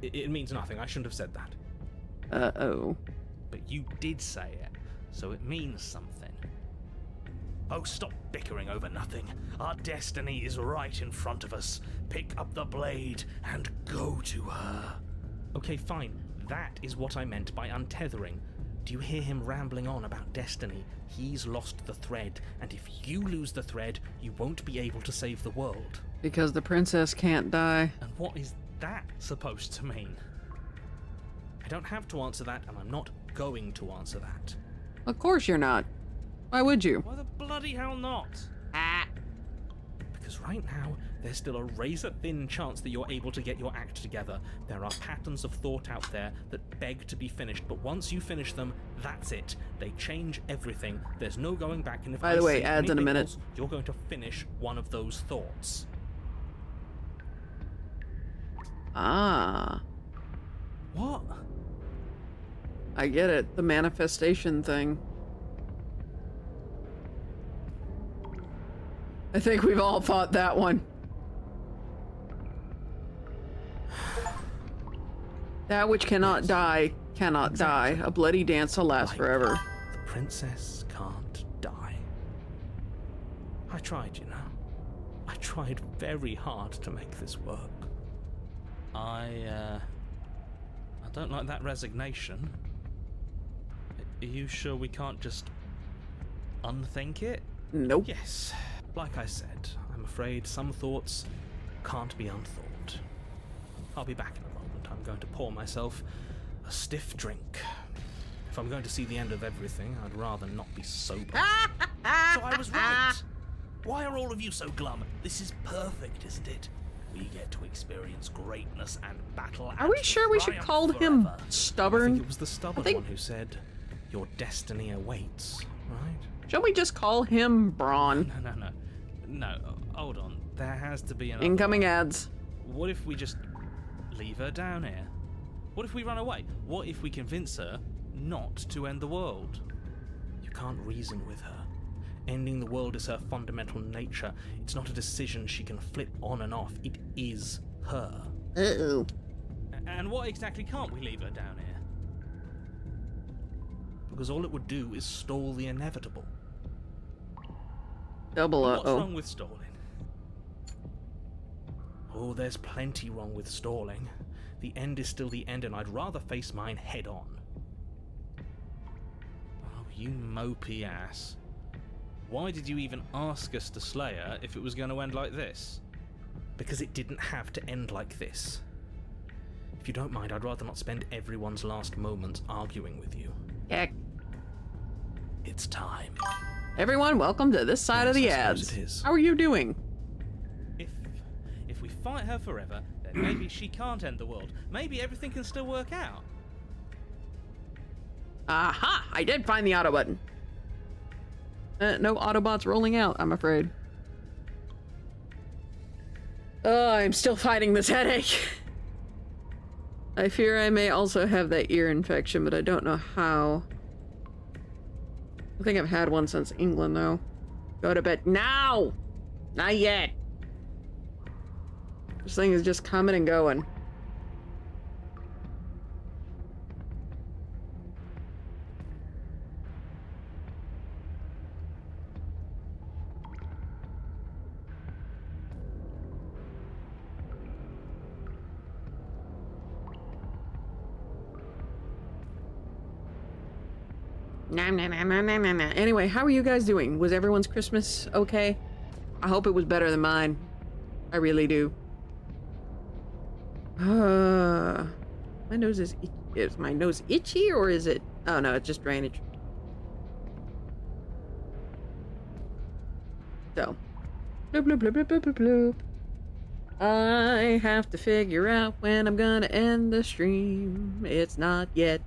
It means nothing. I shouldn't have said that. Uh-oh. But you did say it, so it means something. Oh, stop bickering over nothing. Our destiny is right in front of us. Pick up the blade and go to her. Okay, fine. That is what I meant by untethering. Do you hear him rambling on about destiny? He's lost the thread, and if you lose the thread, you won't be able to save the world. Because the princess can't die. And what is that supposed to mean? I don't have to answer that, and I'm not going to answer that. Of course you're not. Why would you? Why the bloody hell not? Because right now, there's still a razor-thin chance that you're able to get your act together. There are patterns of thought out there that beg to be finished, but once you finish them, that's it. They change everything. There's no going back, and if By the way, ads in a minute. Else, you're going to finish one of those thoughts. Ah. What? I get it. The manifestation thing. I think we've all thought that one. That which cannot die, cannot die. A bloody dance to last forever. The princess can't die. I tried, you know. I tried very hard to make this work. I don't like that resignation. Are you sure we can't just unthink it? Nope. Yes. Like I said, I'm afraid some thoughts can't be unthought. I'll be back in a moment. I'm going to pour myself a stiff drink. If I'm going to see the end of everything, I'd rather not be sober. So I was right. Why are all of you so glum? This is perfect, isn't it? We get to experience greatness and battle. Are we sure we should call him stubborn? I think it was the stubborn one who said, "Your destiny awaits," right? Shall we just call him Braun? No, hold on. There has to be an incoming ads. What if we just leave her down here? What if we run away? What if we convince her not to end the world? You can't reason with her. Ending the world is her fundamental nature. It's not a decision she can flip on and off. It is her. Uh-oh. And what exactly can't we leave her down here? Because all it would do is stall the inevitable. Double What's uh-oh. wrong with stalling? Oh, there's plenty wrong with stalling. The end is still the end, and I'd rather face mine head on. Oh, you mopey ass. Why did you even ask us to slay her if it was going to end like this? Because it didn't have to end like this. If you don't mind, I'd rather not spend everyone's last moments arguing with you. Heck. It's time. Everyone, welcome to this side of the Yes, I suppose ads. it is. How are you doing? If we fight her forever, then maybe she can't end the world. Maybe everything can still work out. Aha! I did find the auto button. No Autobots rolling out, I'm afraid. Oh, I'm still fighting this headache. I fear I may also have that ear infection, but I don't know how. I think I've had one since England, though. Go to bed now! Not yet. This thing is just coming and going. Anyway, how are you guys doing? Was everyone's Christmas okay? I hope it was better than mine. I really do. My nose is itchy. Is my nose itchy or is it? Oh no, it's just drainage. So, bloop bloop bloop bloop bloop bloop bloop. I have to figure out when I'm gonna end the stream. It's not yet.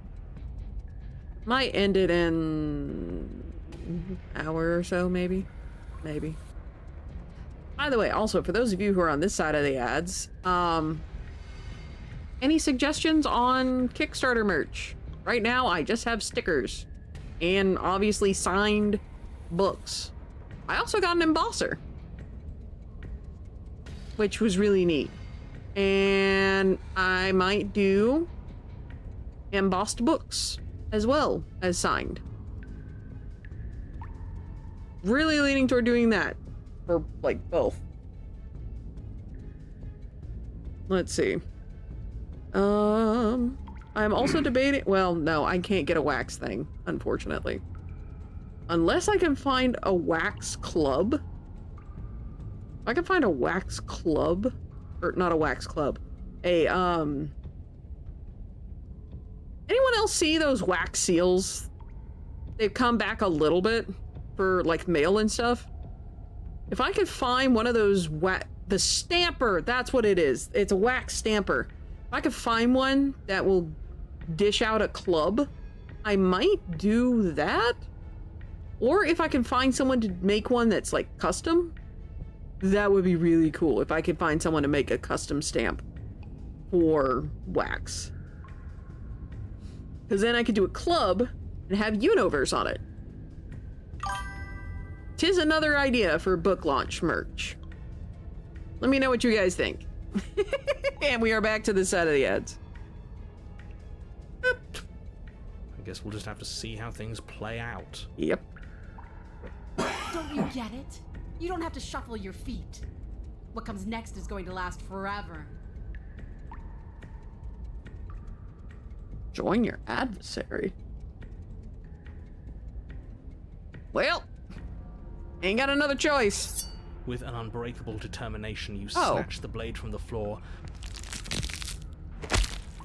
Might end it in an hour or so, maybe. Maybe. By the way, also, for those of you who are on this side of the ads, any suggestions on Kickstarter merch? Right now, I just have stickers. And obviously signed books. I also got an embosser. Which was really neat. And I might do embossed books as well as signed. Really leaning toward doing that. Or, like, both. Let's see. I'm also debating... Well, no, I can't get a wax thing, unfortunately. Unless I can find a wax club. If I can find a wax club... Or, not a wax club. Anyone else see those wax seals? They've come back a little bit for, like, mail and stuff. If I could find one of those the stamper, that's what it is. It's a wax stamper. If I could find one that will dish out a club, I might do that. Or if I can find someone to make one that's, like, custom, that would be really cool. If I could find someone to make a custom stamp for wax. Because then I could do a club and have Universe on it. 'Tis another idea for book launch merch. Let me know what you guys think. And we are back to the side of the ads. I guess we'll just have to see how things play out. Yep. Don't you get it? You don't have to shuffle your feet. What comes next is going to last forever. Join your adversary. Well, ain't got another choice. With an unbreakable determination, you snatch the blade from the floor.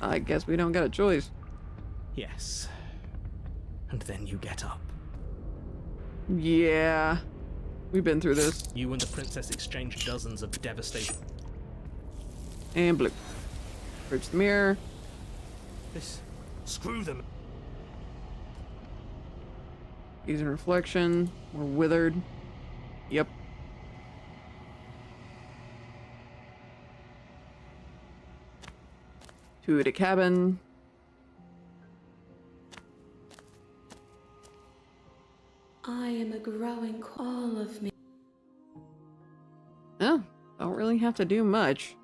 I guess we don't got a choice. Yes. And then you get up. Yeah. We've been through this. You and the princess exchange dozens of devastating... And blue. Bridge the mirror. Screw them. Using reflection. We're withered. Yep. to the cabin. I am a growing all of me. Oh, don't really have to do much.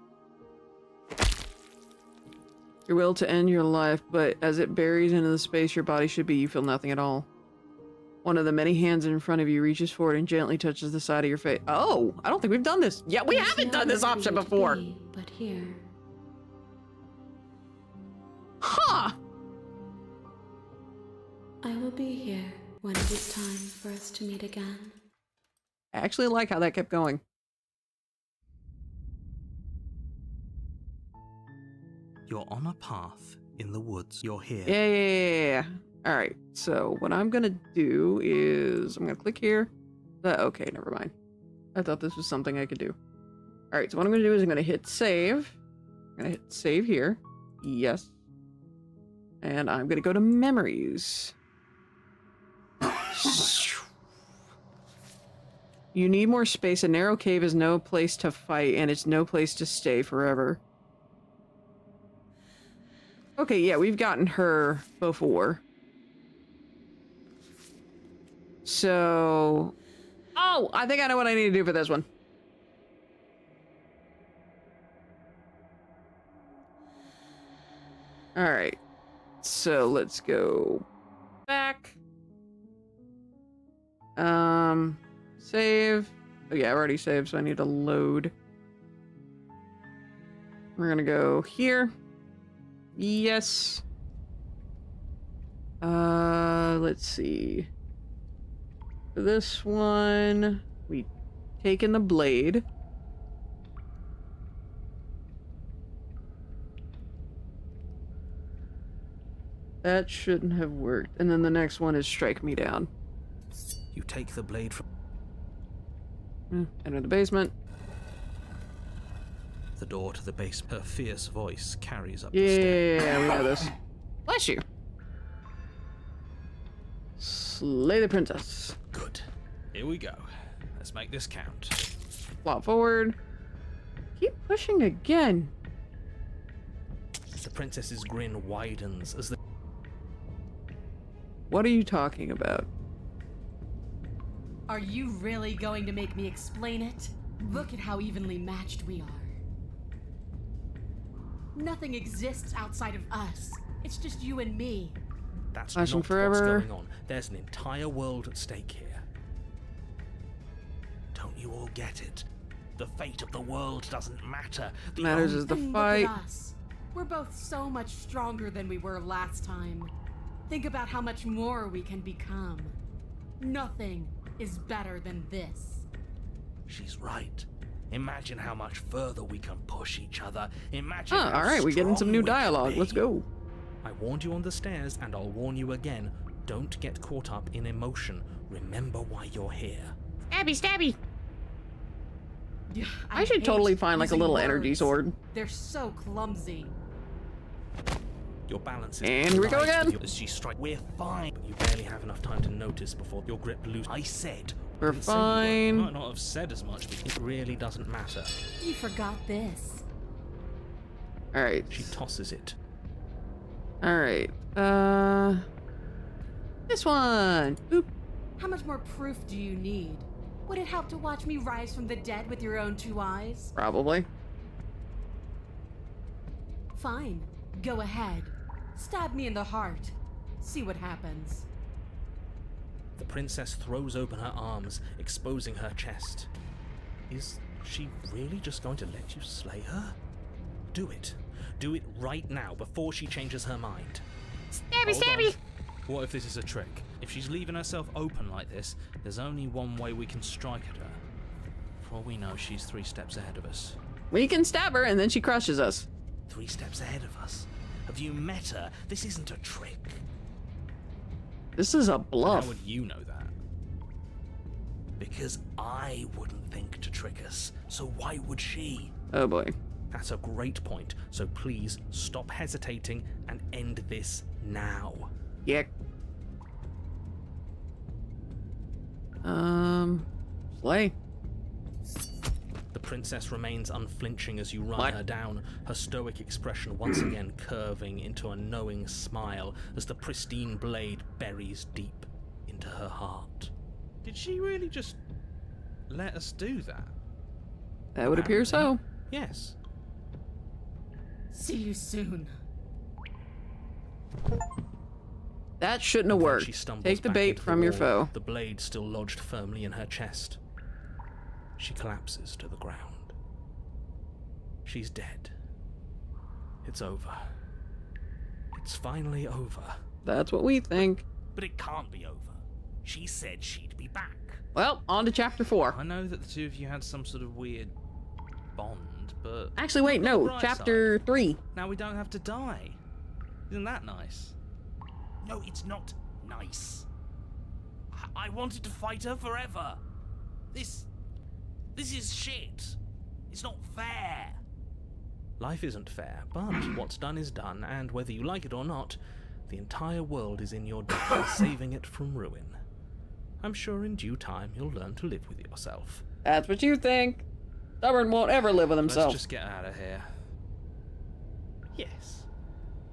Your will to end your life, but as it buries into the space your body should be, you feel nothing at all. One of the many hands in front of you reaches forward and gently touches the side of your face. Oh, I don't think we've done this. Yeah, we haven't done this option before. But here. Huh! I will be here when it is time for us to meet again. I actually like how that kept going. You're on a path in the woods. You're here. Yeah. All right. So what I'm gonna do is I'm gonna click here. Okay, never mind. I thought this was something I could do. All right. So what I'm gonna do is I'm gonna hit save. I'm gonna hit save here. Yes. And I'm gonna go to memories. You need more space. A narrow cave is no place to fight, and it's no place to stay forever. Okay, yeah, we've gotten her before. So... Oh, I think I know what I need to do for this one. Alright. So, let's go back. Save. Oh yeah, I've already saved, so I need to load. We're gonna go here. Yes. Let's see. For this one, we taken the blade. That shouldn't have worked. And then the next one is strike me down. You take the blade from... Enter the basement. The door to the base. Her fierce voice carries up Yeah, the stairs. we got this. Bless you. Slay the princess. Good. Here we go. Let's make this count. Flop forward. Keep pushing again. The princess's grin widens as the... What are you talking about? Are you really going to make me explain it? Look at how evenly matched we are. Nothing exists outside of us. It's just you and me. That's Flashing not forever. what's going on. There's an entire world at stake here. Don't you all get it? The fate of the world doesn't matter. The Matters only- is the And fight. Look at us. We're both so much stronger than we were last time. Think about how much more we can become. Nothing is better than this. She's right. Imagine how much further we can push each other. Imagine how All right, we're getting some strong new we can dialogue. be. Let's go. I warned you on the stairs, and I'll warn you again. Don't get caught up in emotion. Remember why you're here. Stabby, stabby. I should hate totally find like a using little words. energy sword. They're so clumsy. Your balance is... And here we go right again. with you as she strikes. We're fine, but you barely have enough time to notice before your grip loose. I said... We're I didn't say you fine. might not have said as much, but it really doesn't matter. You forgot this. All right. She tosses it. All right. This one. Boop. How much more proof do you need? Would it help to watch me rise from the dead with your own two eyes? Probably. Fine. Go ahead. Stab me in the heart. See what happens. The princess throws open her arms, exposing her chest. Is she really just going to let you slay her? Do it. Do it right now, before she changes her mind. Stabby, Hold stabby. on. What if this is a trick? If she's leaving herself open like this, there's only one way we can strike at her. For all we know, she's 3 steps ahead of us. We can stab her and then she crushes us. 3 steps ahead of us. Have you met her? This isn't a trick. This is a And bluff. how would you know that? Because I wouldn't think to trick us, so why would she? Oh boy. That's a great point, so please stop hesitating and end this now. Yeah. Slay. The princess remains unflinching as you run her down, her stoic expression once again curving into a knowing smile as the pristine blade buries deep into her heart. Did she really just let us do that? That would appear so. Yes. See you soon. That shouldn't have Then worked. she stumbles Take the back bait into from your wall, foe. the blade still lodged firmly in her chest. She collapses to the ground. She's dead. It's over. It's finally over. That's what we think. But it can't be over. She said she'd be back. Well, on to chapter 4. I know that the two of you had some sort of weird bond, but... Actually, wait, look at the no. bright Chapter side. 3. Now we don't have to die. Isn't that nice? No, it's not nice. I wanted to fight her forever. This is shit. It's not fair. Life isn't fair, but what's done is done, and whether you like it or not, the entire world is in your debt, saving it from ruin. I'm sure in due time you'll learn to live with yourself. That's what you think. Stubborn won't ever live with himself. Let's just get out of here. Yes,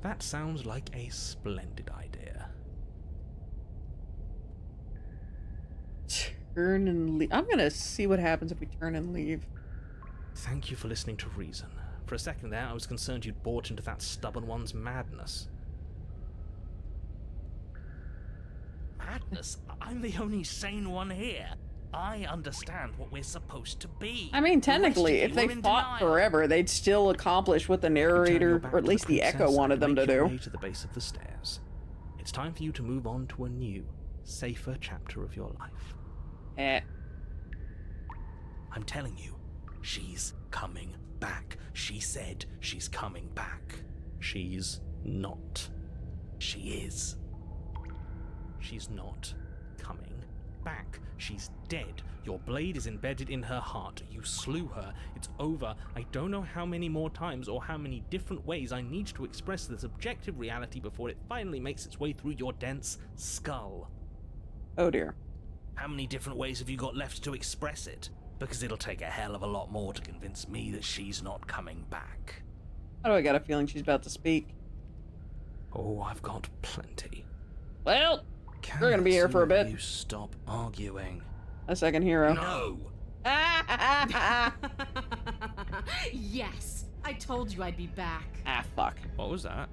that sounds like a splendid idea. Turn and leave. I'm gonna see what happens if we turn and leave. Thank you for listening to reason. For a second there, I was concerned you'd bought into that stubborn one's madness. Madness? I'm the only sane one here. I understand what we're supposed to be. I mean, The rest of technically, if you they are in fought denial. forever, they'd still accomplish what the You turn your narrator, back or at to least the princess Echo, wanted and them to make your do. way to the base of the stairs. It's time for you to move on to a new, safer chapter of your life. I'm telling you, she's coming back. She said she's coming back. She's not. She is. She's not coming back. She's dead. Your blade is embedded in her heart. You slew her. It's over. I don't know how many more times or how many different ways I need to express this objective reality before it finally makes its way through your dense skull. Oh dear. How many different ways have you got left to express it? Because it'll take a hell of a lot more to convince me that she's not coming back. How do I got a feeling she's about to speak? Oh, I've got plenty. Well, Can we're gonna be here for a bit. You stop arguing. A second hero. No! Yes, I told you I'd be back. Ah, fuck. What was that?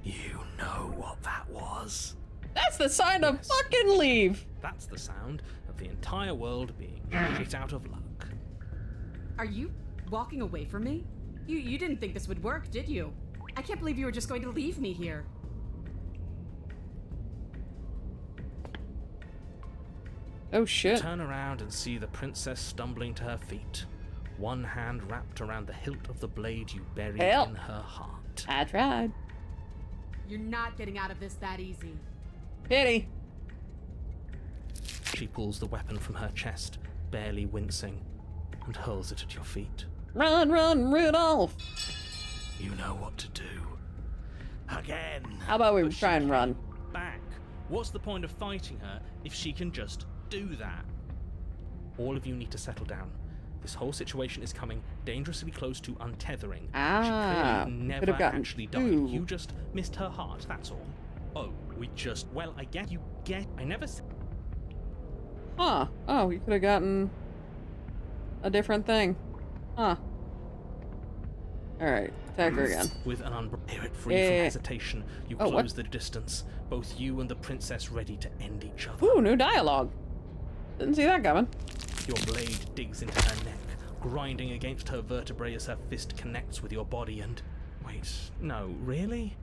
You know what that was? That's the sign of Yes. fucking leave. That's the sound of the entire world being shit out of luck. Are you walking away from me? You didn't think this would work, did you? I can't believe you were just going to leave me here. Oh shit. Turn around and see the princess stumbling to her feet, one hand wrapped around the hilt of the blade you buried Help. in her heart. I tried. You're not getting out of this that easy. Pity. She pulls the weapon from her chest, barely wincing, and hurls it at your feet. Run, run, Rudolph. You know what to do. Again. How about we But she try and run? Back. What's the point of fighting her if she can just do that? All of you need to settle down. This whole situation is coming dangerously close to untethering. Ah, she clearly could never have gotten actually died. two. You just missed her heart, that's all. Oh, well, I get you get. I never said. Huh. Oh, we could have gotten a different thing. Huh. Alright, attack her again. With an unbroken free Eh. from hesitation, you Oh, close what? the distance, both you and the princess ready to end each other. Ooh, new dialogue. Didn't see that coming. Your blade digs into her neck, grinding against her vertebrae as her fist connects with your body and... Wait, no, really?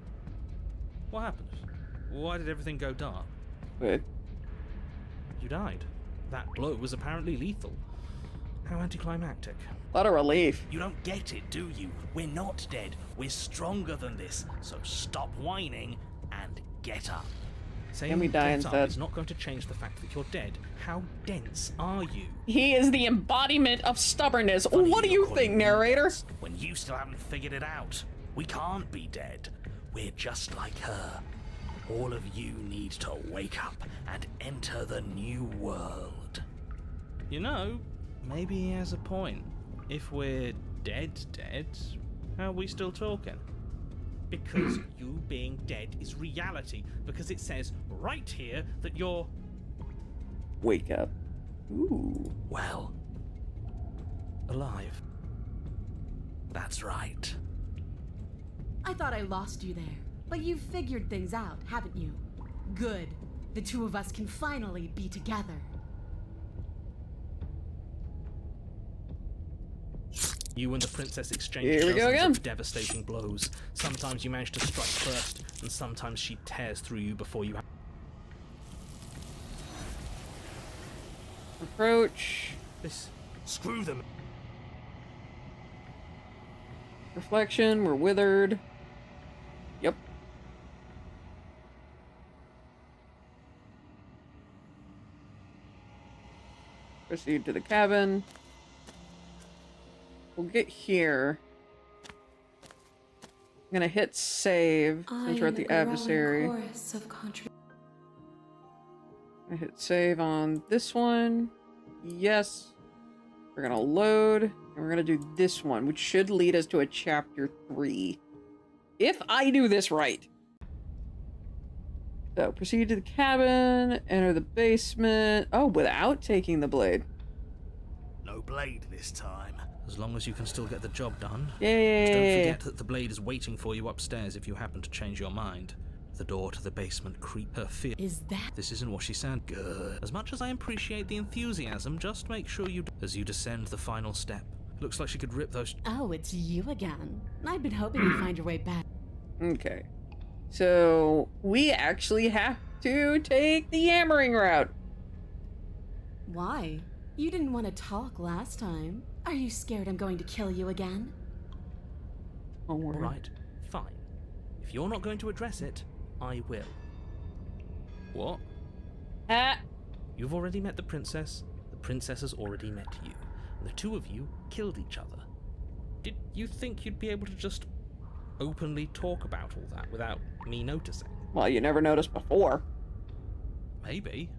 What happened? Why did everything go dark? Wait. You died. That blow was apparently lethal. How anticlimactic. What a relief. You don't get it, do you? We're not dead. We're stronger than this. So stop whining and get up. Saying Can we die get up instead? is not going to change the fact that you're dead. How dense are you? He is the embodiment of stubbornness. Funny What do you're you calling think, me narrator? dense when you still haven't figured it out. We can't be dead. We're just like her. All of you need to wake up and enter the new world. You know, maybe he has a point. If we're dead, how are we still talking? Because you being dead is reality. Because it says right here that you're... Wake up. Ooh. Well, alive. That's right. I thought I lost you there, but you've figured things out, haven't you? Good. The two of us can finally be together. You and the princess exchange Here we go dozens again. of devastating blows. Sometimes you manage to strike first, and sometimes she tears through you before you... Approach. This... Screw them. Reflection. We're withered. Yep. Proceed to the cabin. We'll get here. I'm gonna hit save since we're at the adversary. I'm gonna hit save on this one. Yes. We're gonna load, and we're gonna do this one, which should lead us to a chapter 3. If I do this right. So, proceed to the cabin, enter the basement. Oh, without taking the blade. No blade this time. As long as you can still get the job done. Yay! Just don't forget that the blade is waiting for you upstairs if you happen to change your mind. The door to the basement creep her fear. Is that... This isn't what she said. Good. As much as I appreciate the enthusiasm, just make sure you... As you descend the final step. Looks like she could rip those... Oh, it's you again. I've been hoping you'd find your way back. Okay. So, we actually have to take the hammering route. Why? You didn't want to talk last time. Are you scared I'm going to kill you again? Oh, Alright, fine. If you're not going to address it, I will. What? You've already met the princess has already met you, and the two of you killed each other. Did you think you'd be able to just openly talk about all that without me noticing? Well, you never noticed before. Maybe.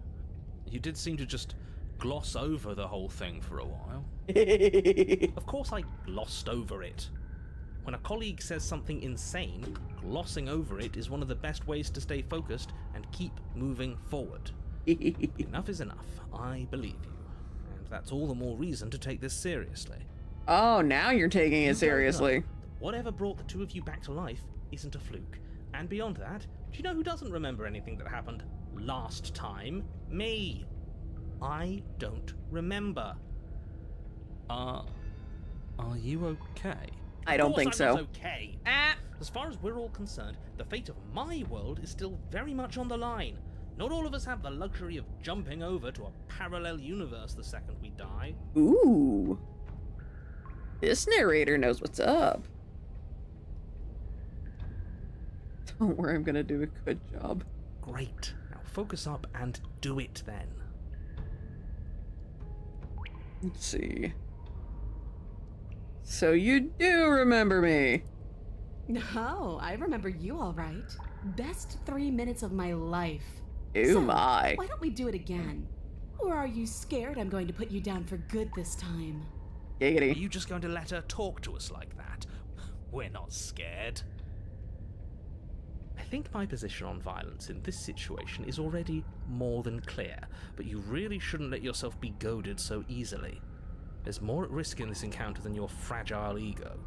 You did seem to just gloss over the whole thing for a while. Of course I glossed over it. When a colleague says something insane, glossing over it is one of the best ways to stay focused and keep moving forward. Enough is enough. I believe you. And that's all the more reason to take this seriously. Oh, now you're taking it You seriously. don't know that whatever brought the two of you back to life isn't a fluke. And beyond that, do you know who doesn't remember anything that happened last time? Me. I don't remember. Are you okay? I don't think I'm so. not okay. As far as we're all concerned, the fate of my world is still very much on the line. Not all of us have the luxury of jumping over to a parallel universe the second we die. Ooh. This narrator knows what's up. Don't worry, I'm gonna do a good job. Great. Now focus up and do it then. Let's see. So you do remember me. No, I remember you all right. Best 3 minutes of my life. Ew, So, my. why don't we do it again? Or are you scared I'm going to put you down for good this time? Are Giggity. you just going to let her talk to us like that? We're not scared. I think my position on violence in this situation is already more than clear, but you really shouldn't let yourself be goaded so easily. There's more at risk in this encounter than your fragile ego.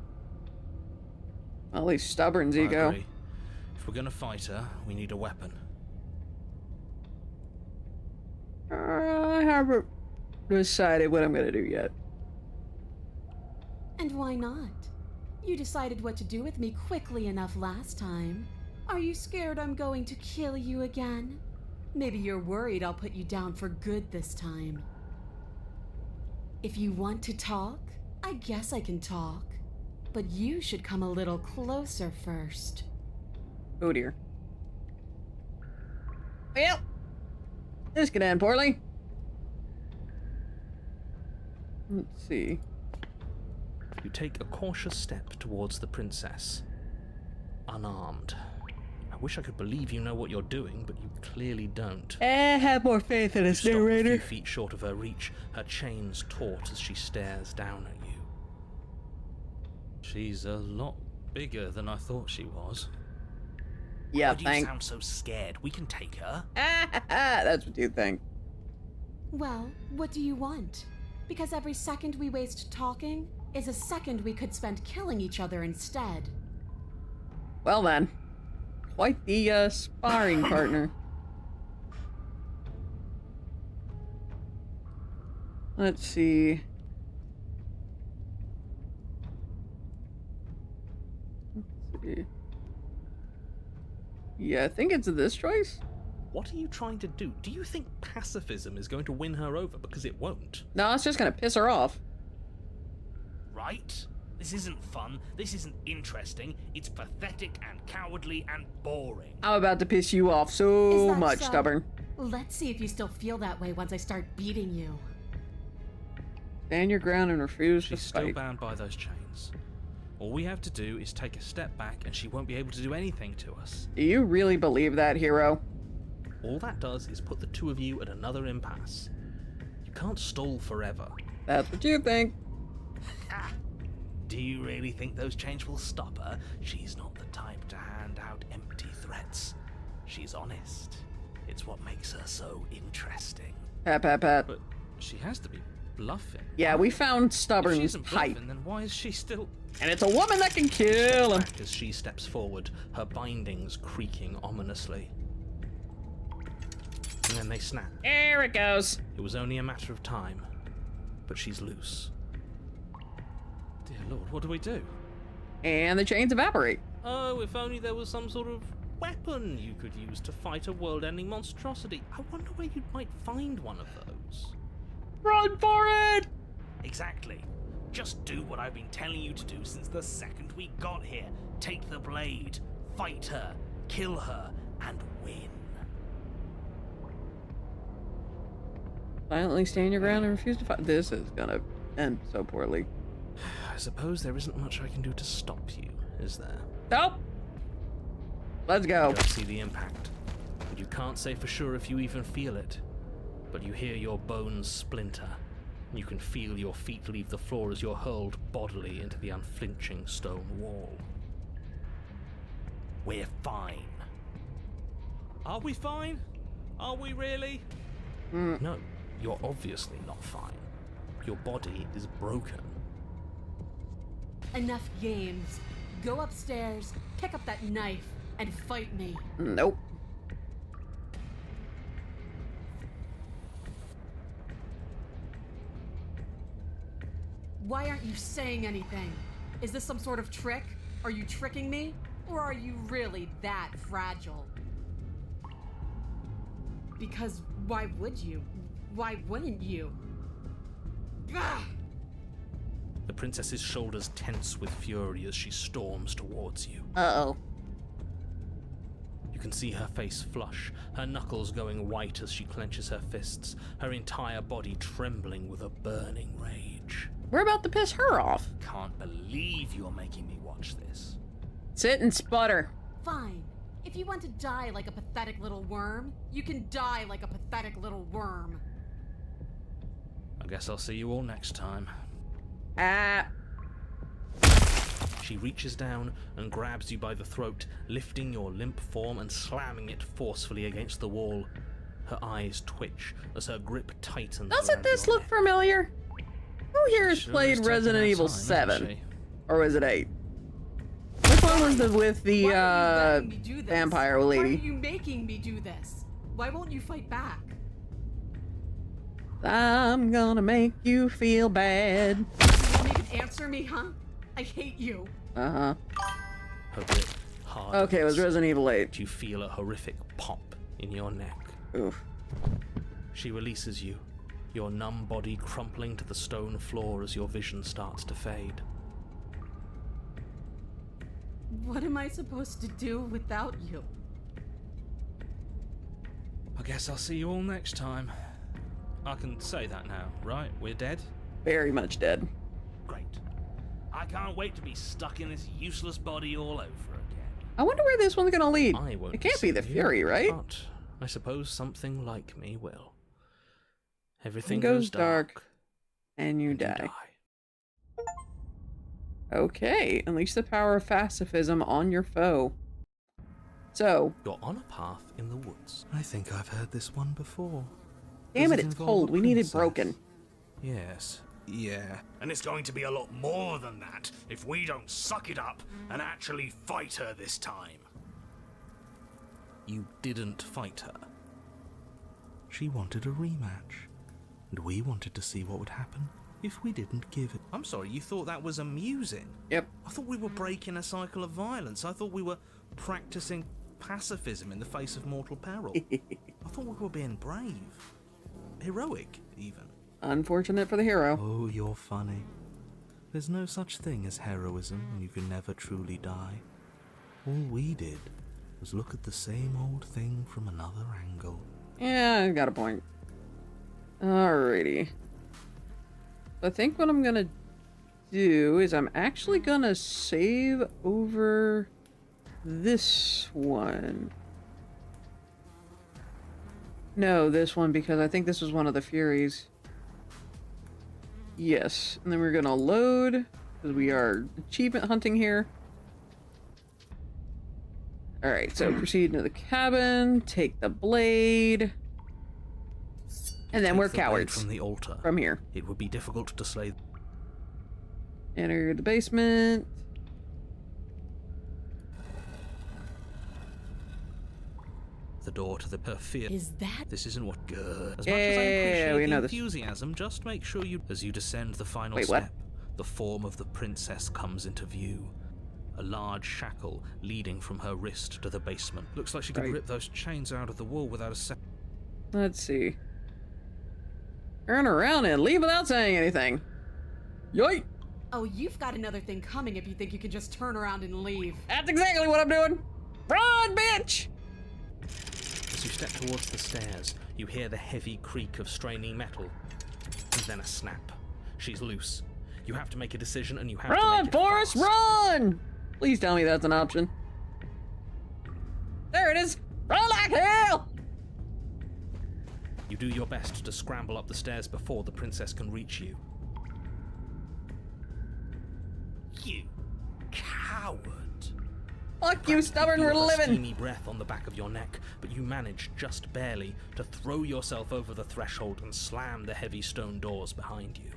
At least Stubborn's I ego. agree. If we're gonna fight her, we need a weapon. I haven't decided what I'm gonna do yet. And why not? You decided what to do with me quickly enough last time. Are you scared I'm going to kill you again? Maybe you're worried I'll put you down for good this time. If you want to talk, I guess I can talk. But you should come a little closer first. Oh dear. Well, this could end poorly. Let's see. You take a cautious step towards the princess, unarmed. I wish I could believe you know what you're doing, but you clearly don't. Have more faith in us, You stop a narrator. few feet short of her reach, her chains taut as she stares down at you. She's a lot bigger than I thought she was. Yeah, Why do you sound so scared? We can take her. That's what you think. Well, what do you want? Because every second we waste talking is a second we could spend killing each other instead. Well then, quite the sparring partner. Let's see. Let's see. Yeah, I think it's this choice. What are you trying to do? Do you think pacifism is going to win her over? Because it won't. No, it's just gonna piss her off. Right? This isn't fun. This isn't interesting. It's pathetic and cowardly and boring. I'm about to piss you off so Is that much, so? Stubborn. Let's see if you still feel that way once I start beating you. Stand your ground and refuse She's to still fight. bound by those chains. All we have to do is take a step back and she won't be able to do anything to us. Do you really believe that, hero? All that does is put the two of you at another impasse. You can't stall forever. That's what you think. Do you really think those chains will stop her? She's not the type to hand out empty threats. She's honest. It's what makes her so interesting. Pat, pat, pat. But she has to be bluffing. Yeah, we found If she Stubborn's isn't hype. bluffing, then why is she still... And it's a woman that can kill him. Back as she steps forward, her bindings creaking ominously. And then they snap. There it goes. It was only a matter of time, but she's loose. Dear Lord, what do we do? And the chains evaporate. Oh, if only there was some sort of weapon you could use to fight a world-ending monstrosity. I wonder where you might find one of those. Run for it! Exactly. Just do what I've been telling you to do since the second we got here. Take the blade, fight her, kill her, and win. Silently stand your ground and refuse to fight. This is gonna end so poorly. I suppose there isn't much I can do to stop you, is there? Nope. Let's go. You don't see the impact, and you can't say for sure if you even feel it. But you hear your bones splinter. You can feel your feet leave the floor as you're hurled bodily into the unflinching stone wall. We're fine. Are we fine? Are we really? No, you're obviously not fine. Your body is broken. Enough games. Go upstairs, pick up that knife, and fight me. Nope. Why aren't you saying anything? Is this some sort of trick? Are you tricking me? Or are you really that fragile? Because why would you? Why wouldn't you? Ah! The princess's shoulders tense with fury as she storms towards you. Uh-oh. You can see her face flush, her knuckles going white as she clenches her fists, her entire body trembling with a burning rage. We're about to piss her off. Can't believe you're making me watch this. Sit and sputter. Fine. If you want to die like a pathetic little worm, you can die like a pathetic little worm. I guess I'll see you all next time. Ah. She reaches down and grabs you by the throat, lifting your limp form and slamming it forcefully against the wall. Her eyes twitch as her grip tightens. Doesn't around this your look neck. familiar? Who here has Sure played is taking Resident her Evil time, isn't 7? she? Or was it 8? Which one was the with the Why are you letting me do this? vampire Why are lady? you making me do this? Why won't you fight back? I'm gonna make you feel bad. You won't even answer me, huh? I hate you. Uh-huh. Her grip hard. Okay, it was Resident Evil 8. You feel a horrific pop in your neck. Oof. She releases you, your numb body crumpling to the stone floor as your vision starts to fade. What am I supposed to do without you? I guess I'll see you all next time. I can say that now, right? We're dead? Very much dead. Great. I can't wait to be stuck in this useless body all over again. I wonder where this one's gonna lead. I won't It can't be the deceive you, Fury, right? But I suppose something like me will. Everything It goes dark, and you die. Okay, unleash the power of pacifism on your foe. So, you're on a path in the woods. I think I've heard this one before. damn Does it, it's involve cold. a We need it princess? broken. Yes. Yeah. And it's going to be a lot more than that if we don't suck it up and actually fight her this time. You didn't fight her. She wanted a rematch. And we wanted to see what would happen if we didn't give it. I'm sorry, you thought that was amusing? Yep. I thought we were breaking a cycle of violence. I thought we were practicing pacifism in the face of mortal peril. I thought we were being brave. Heroic, even. Unfortunate for the hero. Oh, you're funny. There's no such thing as heroism, and you can never truly die. All we did was look at the same old thing from another angle. Yeah, I got a point. Alrighty. I think what I'm gonna do is I'm actually gonna save over this one. No, this one, because I think this was one of the Furies. Yes, and then we're gonna load, because we are achievement hunting here. Alright, so proceed into the cabin, take the blade, and then we're Take the blade cowards from the altar. from here. It would be difficult to slay. Enter the basement. The door to the fear. Is that? This isn't what good. As Yeah, much as I appreciate we the know this. enthusiasm, just make sure you, as you descend the final Wait, what? step, the form of the princess comes into view. A large shackle leading from her wrist to the basement. Looks like she could Right. rip those chains out of the wall without a second. Let's see. Turn around and leave without saying anything. Yoink! Oh, you've got another thing coming if you think you can just turn around and leave. That's exactly what I'm doing. Run, bitch! As you step towards the stairs, you hear the heavy creak of straining metal, and then a snap. She's loose. You have to make a decision, and you have to Run, make it Forrest, fast. run! Please tell me that's an option. There it is. Run like hell! You do your best to scramble up the stairs before the princess can reach you. You coward. Fuck you, stubborn, You we're feel a living. steamy breath on the back of your neck, but you manage just barely to throw yourself over the threshold and slam the heavy stone doors behind you.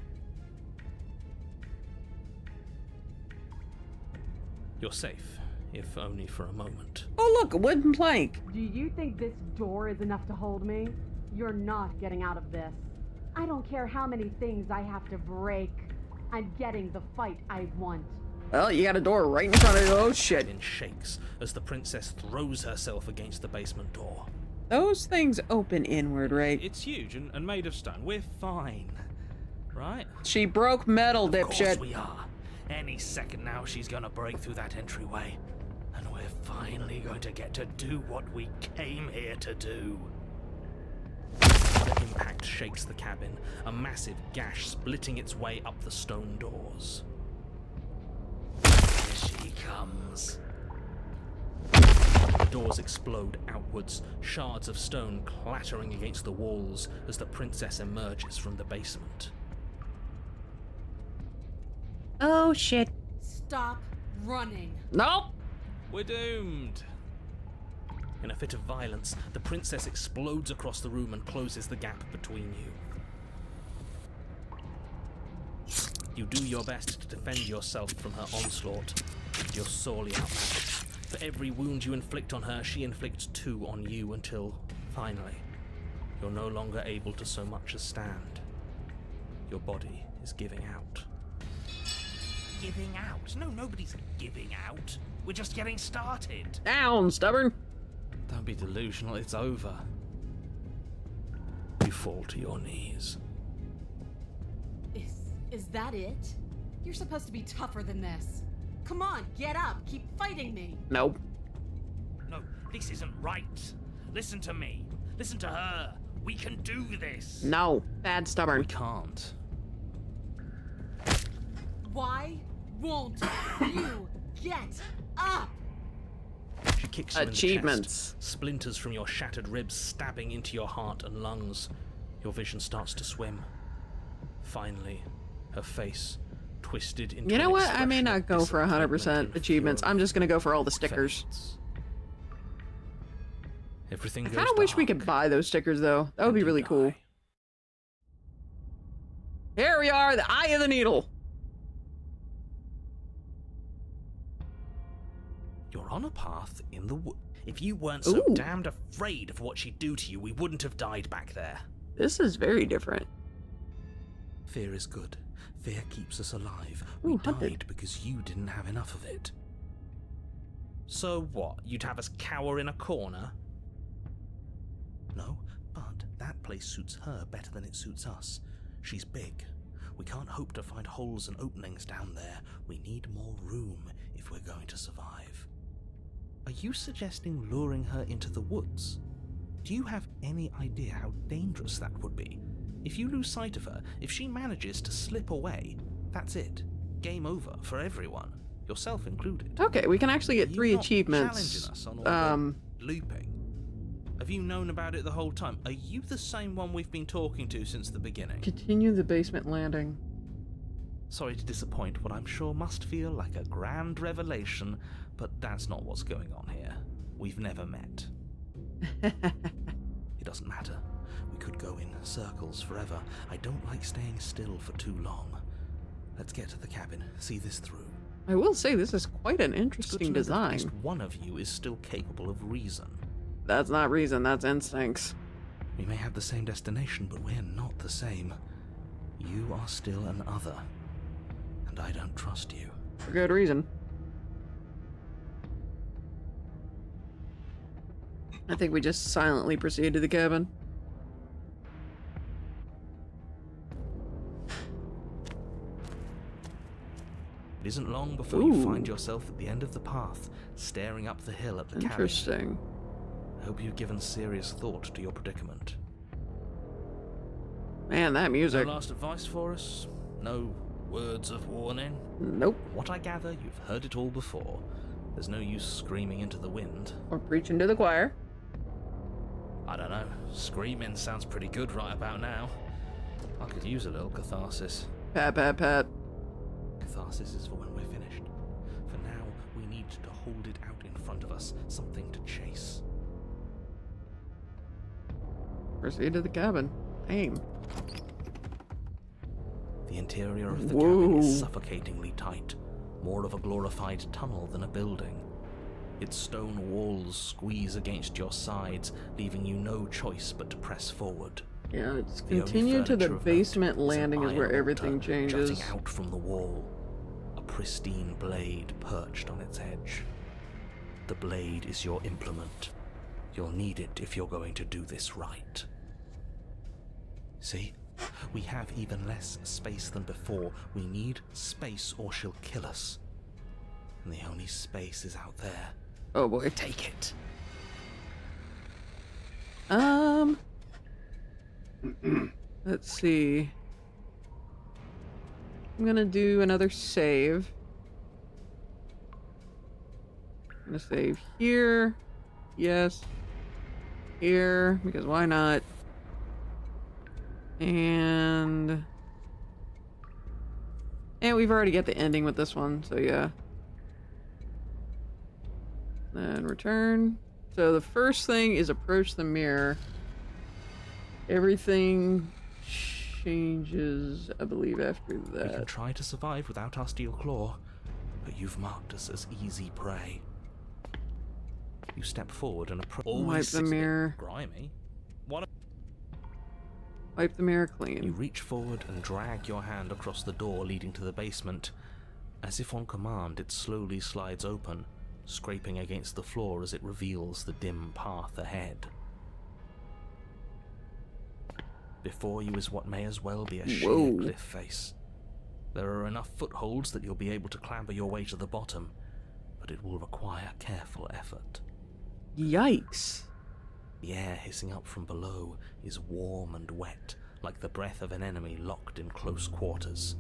You're safe, if only for a moment. Oh, look, a wooden plank. Do you think this door is enough to hold me? You're not getting out of this. I don't care how many things I have to break. I'm getting the fight I want. Well, you got a door right in front of you. Oh, shit. It shakes as the princess throws herself against the basement door. Those things open inward, right? It's huge and made of stone. We're fine, right? She broke metal, Of course dipshit. we are. Any second now she's gonna break through that entryway. And we're finally going to get to do what we came here to do. The impact shakes the cabin, a massive gash splitting its way up the stone doors. Here she comes. The doors explode outwards, shards of stone clattering against the walls as the princess emerges from the basement. Oh, shit. Stop running. Nope. We're doomed. In a fit of violence, the princess explodes across the room and closes the gap between you. You do your best to defend yourself from her onslaught. You're sorely outmatched. For every wound you inflict on her, she inflicts 2 on you until, finally, you're no longer able to so much as stand. Your body is giving out. Giving out? No, nobody's giving out. We're just getting started. Down, stubborn. Don't be delusional, it's over. You fall to your knees. Is that it? You're supposed to be tougher than this. Come on, get up. Keep fighting me. Nope. No, this isn't right. Listen to me. Listen to her. We can do this. No. Bad stubborn. We can't. Why won't you get up? kicks you in the Achievements. chest, splinters from your shattered ribs stabbing into your heart and lungs. Your vision starts to swim. Finally, her face twisted into You know an what? I may expression not of go for 100% disappointment and achievements. fury. I'm just gonna go for all the stickers. Fades. Everything I goes kind of wish we could dark, buy those stickers, though. That would and be you really cool. die. Here we are, the Eye of the Needle. You're on a path in the wood. If you weren't so Ooh. damned afraid of what she'd do to you, we wouldn't have died back there. This is very different. Fear is good. Fear keeps us alive. We Ooh, died 100. because you didn't have enough of it. So what? You'd have us cower in a corner? No, but that place suits her better than it suits us. She's big. We can't hope to find holes and openings down there. We need more room if we're going to survive. Are you suggesting luring her into the woods? Do you have any idea how dangerous that would be? If you lose sight of her, if she manages to slip away, that's it. Game over for everyone, yourself included. Okay, we can actually get Are you 3 not achievements. challenging us on all the looping? Have you known about it the whole time? Are you the same one we've been talking to since the beginning? Continue the basement landing. Sorry to disappoint what I'm sure must feel like a grand revelation, but that's not what's going on here. We've never met. It doesn't matter. We could go in circles forever. I don't like staying still for too long. Let's get to the cabin, see this through. I will say this is quite an It's good to interesting know that at design. least one of you is still capable of reason. That's not reason, that's instincts. We may have the same destination, but we're not the same. You are still an other, and I don't trust you. For good reason. I think we just silently proceed to the cabin. It isn't long before Ooh. you find yourself at the end of the path, staring up the hill at the cabin. Interesting. I hope you've given serious thought to your predicament. Man, that music. No last advice for us? No words of warning? Nope. From what I gather, you've heard it all before. There's no use screaming into the wind. Or preaching to the choir. I don't know. Screaming sounds pretty good right about now. I could use a little catharsis. Pat, pat, pat. Catharsis is for when we're finished. For now, we need to hold it out in front of us. Something to chase. Proceed to the cabin. Aim. The interior of the Whoa. cabin is suffocatingly tight. More of a glorified tunnel than a building. Its stone walls squeeze against your sides, leaving you no choice but to press forward. Yeah, it's The only continue to the furniture of basement note is an landing is where iron everything altar changes. jutting out from the wall. A pristine blade perched on its edge. The blade is your implement. You'll need it if you're going to do this right. See? We have even less space than before. We need space or she'll kill us. And the only space is out there. Oh boy. Take it. Let's see. I'm gonna do another save. I'm gonna save here. Yes. Here, because why not? And we've already got the ending with this one, so yeah. Then return. So the first thing is approach the mirror. Everything changes, I believe, after We can that. try to survive without our steel claw, but you've marked us as easy prey. You step forward and approach. Wipe the mirror. Grimy. What? Wipe the mirror You clean. reach forward and drag your hand across the door leading to the basement. As if on command, it slowly slides open, scraping against the floor as it reveals the dim path ahead. Before you is what may as well be a sheer Whoa. cliff face. There are enough footholds that you'll be able to clamber your way to the bottom, but it will require careful effort. Yikes. The air hissing up from below is warm and wet, like the breath of an enemy locked in close quarters.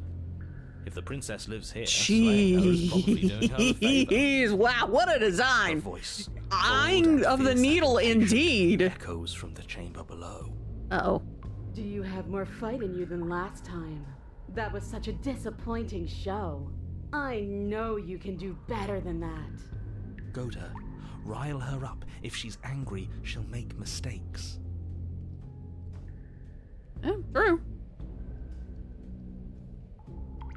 If the princess lives here, slaying her is probably doing her a favor. Jeez, wow, what a Her design! voice, Eye bold and of the fierce needle, accusation, indeed. echoes from the chamber below. Uh-oh. Do you have more fight in you than last time? That was such a disappointing show. I know you can do better than that. Goad her. Rile her up. If she's angry, she'll make mistakes. Yeah, true.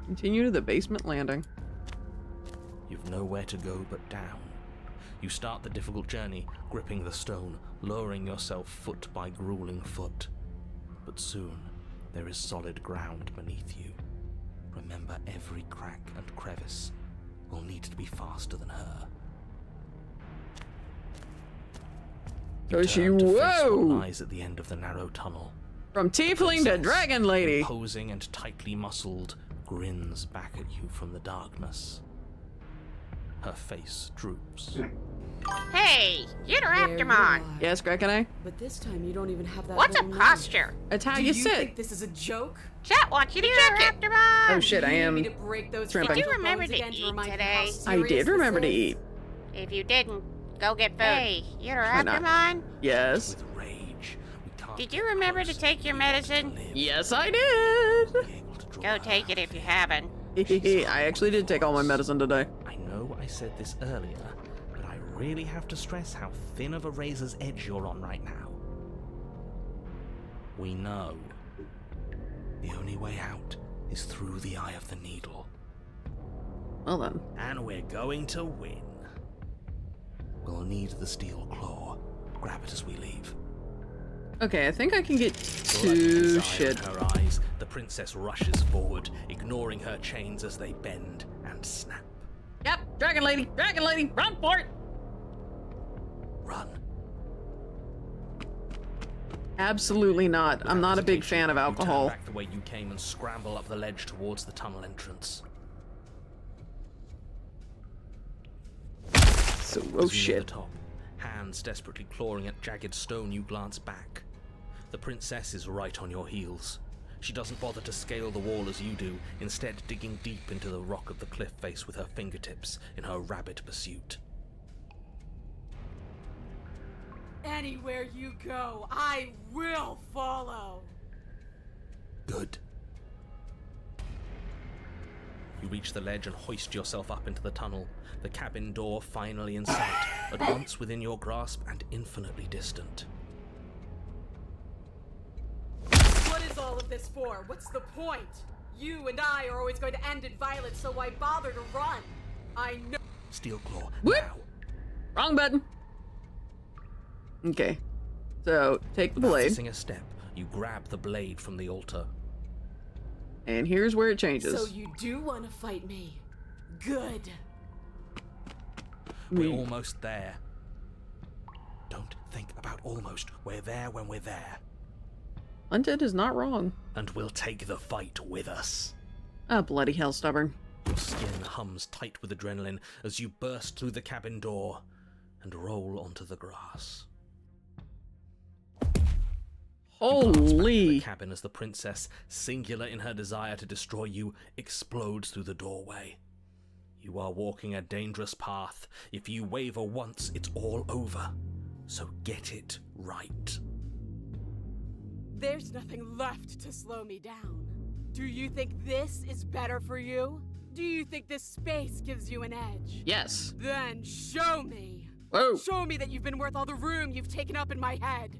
Continue to the basement landing. You've nowhere to go but down. You start the difficult journey, gripping the stone, lowering yourself foot by grueling foot. But soon, there is solid ground beneath you. Remember, every crack and crevice will need to be faster than her. You So she, turn to face what whoa! lies at the end of the narrow tunnel. From tiefling to dragon lady. Imposing and tightly muscled, grins back at you from the darkness. Her face droops. Hey, Euteraptomon! Yes, Grekene? But this time you don't even have that. What's a little posture? That's how Do you you sit. think this is a joke? Chat wants you to check it. Oh shit, I Do you am need me to break those shrimping. Did you remember bones to again eat remind you today? how I serious did this remember to is? eat. If you didn't, go get food. Hey, not? Euteraptomon! Yes. With rage, we can't Did get you remember to close take your enough to medicine? live. Yes, I did. Be able to draw Go her take it out if you of haven't. I actually did take all my medicine today. I know I said this earlier, but I really have to stress how thin of a razor's edge you're on right now. We know the only way out is through the eye of the needle. Well then. And we're going to win. We'll need the steel claw. Grab it as we leave. Okay, I think I can get Blood to desire shit. in her eyes, the princess rushes forward, ignoring her chains as they bend and snap. Yep, dragon lady, run for it! Run. Absolutely not. I'm not a big fan of You alcohol. turn back the way you came and scramble up the ledge towards the tunnel entrance. So, As oh you near shit. the top, hands desperately clawing at jagged stone, you glance back. The princess is right on your heels. She doesn't bother to scale the wall as you do, instead digging deep into the rock of the cliff face with her fingertips in her rabid pursuit. Anywhere you go, I will follow. Good. You reach the ledge and hoist yourself up into the tunnel, the cabin door finally in sight, at once within your grasp and infinitely distant. What is all of this for? What's the point? You and I are always going to end in violence, so why bother to run? I know. Steel claw, Whoop. now. Wrong button. Okay. So, take the Without blade. missing a step, you grab the blade from the altar. And here's where it changes. So you do want to fight me? Good. We're almost there. Don't think about almost. We're there when we're there. Hunted is not wrong. And we'll take the fight with us. Ah, bloody hell, stubborn. Your skin hums tight with adrenaline as you burst through the cabin door and roll onto the grass. Holy. The cabin as the princess, singular in her desire to destroy you, explodes through the doorway. You are walking a dangerous path. If you waver once, it's all over. So get it right. There's nothing left to slow me down. Do you think this is better for you? Do you think this space gives you an edge? Yes. Then show me. Whoa. Show me that you've been worth all the room you've taken up in my head.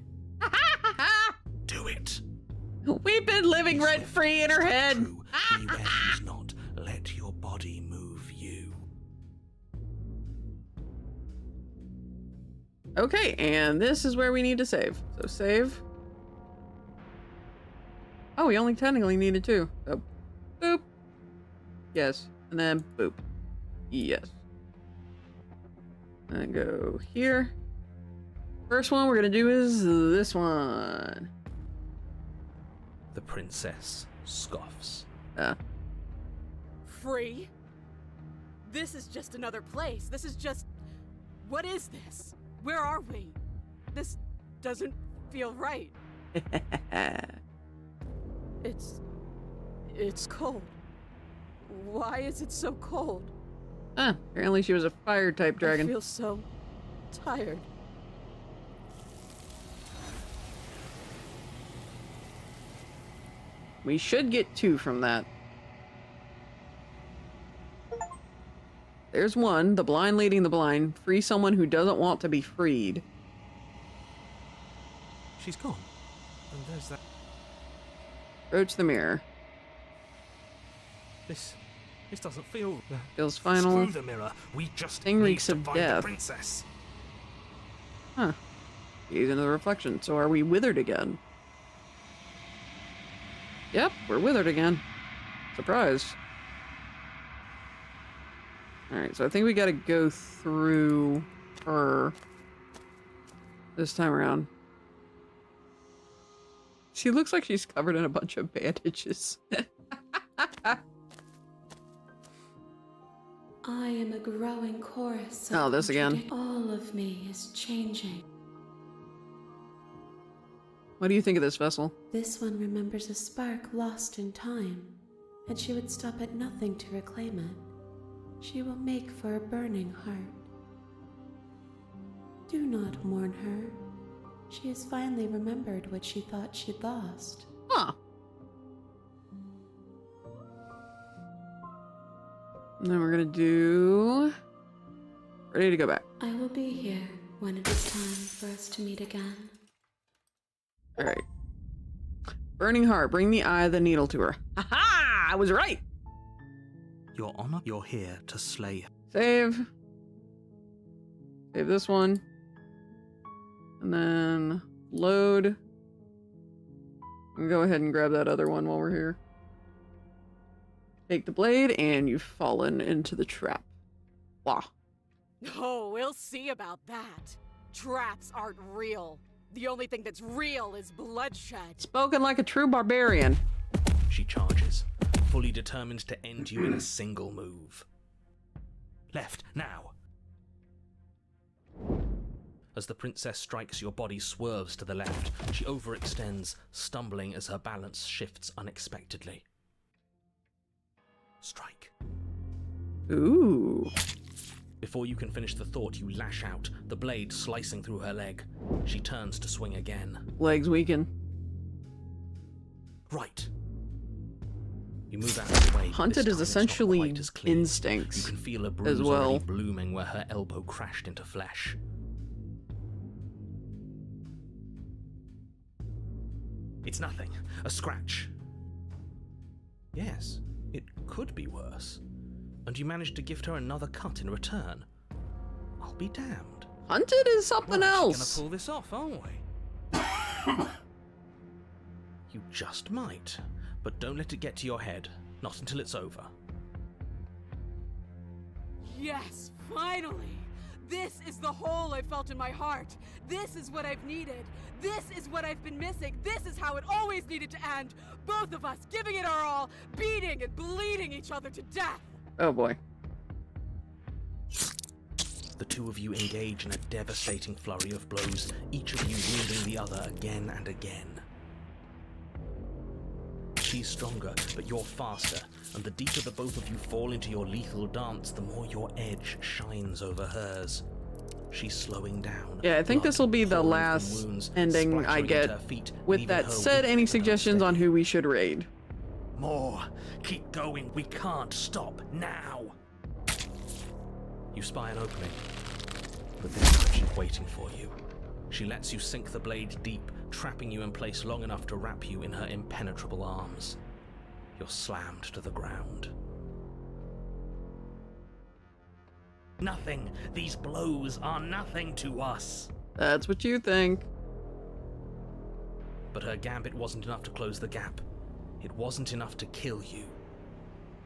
Do it. We've been living rent-free in her head. True. Be where she's not. Let your body move you. Okay, and this is where we need to save. So save. Oh, we only technically needed two. So, boop. Yes. And then boop. Yes. And go here. First one we're gonna do is this one. The princess scoffs. Free? This is just another place. This is just... What is this? Where are we? This doesn't feel right. It's cold. Why is it so cold? Apparently she was a fire type dragon. I feel so tired. We should get 2 from that. There's 1, the blind leading the blind. Free someone who doesn't want to be freed. She's gone. And there's that. Approach the mirror. This doesn't feel. Feels final. Screw the mirror. We just Thing need reeks to of find death. the princess. Huh. Gaze into the reflection. So are we withered again? Yep, we're withered again. Surprise. Alright, so I think we gotta go through her this time around. She looks like she's covered in a bunch of bandages. I am a growing chorus. Oh, this again. All of me is changing. What do you think of this vessel? This one remembers a spark lost in time, and she would stop at nothing to reclaim it. She will make for a burning heart. Do not mourn her. She has finally remembered what she thought she'd lost. Huh. And then we're gonna do... Ready to go back. I will be here when it is time for us to meet again. Alright. Burning heart. Bring the eye of the needle to her. Ha-ha! I was right! Your honor, you're here to slay her. Save. Save this one. And then load. And go ahead and grab that other one while we're here. Take the blade, and you've fallen into the trap. Wow. Oh, we'll see about that. Traps aren't real. The only thing that's real is bloodshed. Spoken like a true barbarian. She charges, fully determined to end you in a single move. Left, now! As the princess strikes, your body swerves to the left. She overextends, stumbling as her balance shifts unexpectedly. Strike. Ooh. Before you can finish the thought, you lash out, the blade slicing through her leg. She turns to swing again. Legs weaken. Right. You move out of the way. Hunted is essentially instincts. You can feel a bruise as well. already blooming where her elbow crashed into flesh. It's nothing. A scratch. Yes, it could be worse. And you managed to gift her another cut in return. I'll be damned. Hunted is something else. We're gonna pull this off, aren't we? You just might. But don't let it get to your head. Not until it's over. Yes, finally! This is the hole I felt in my heart. This is what I've needed. This is what I've been missing. This is how it always needed to end. Both of us giving it our all, beating and bleeding each other to death. Oh boy. The two of you engage in a devastating flurry of blows, each of you wounding the other again and again. She's stronger, but you're faster, and the deeper the both of you fall into your lethal dance, the more your edge shines over hers. She's slowing down. Yeah, I think this will be the last ending I get. With that said, any suggestions on who we should raid? More. Keep going. We can't stop now. You spy an opening, but this time she's waiting for you. She lets you sink the blade deep, trapping you in place long enough to wrap you in her impenetrable arms. You're slammed to the ground. Nothing. These blows are nothing to us. That's what you think. But her gambit wasn't enough to close the gap. It wasn't enough to kill you.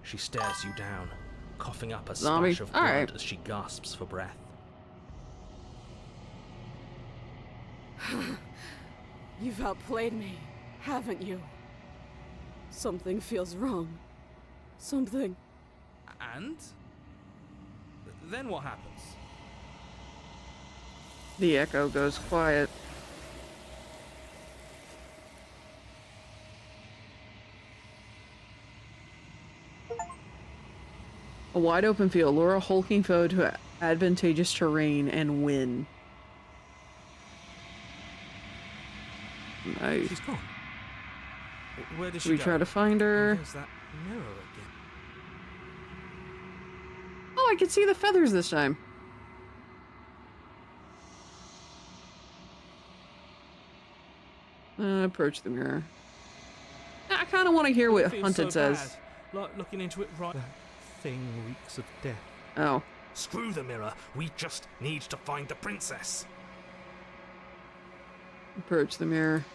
She stares you down, coughing up a Zombie. splash of blood Alright. as she gasps for breath. You've outplayed me, haven't you? Something feels wrong. Something. And? Then what happens? The echo goes quiet. A wide open field. Lure a hulking foe to advantageous terrain and win. Nice. She's gone. Where did she We go? try to find her. There's that mirror again. Oh, I can see the feathers this time. Approach the mirror. I kind of want to hear what It feels Hunted so says. bad. Like looking into it right. That thing reeks of death. Oh. Screw the mirror. We just need to find the princess. Approach the mirror.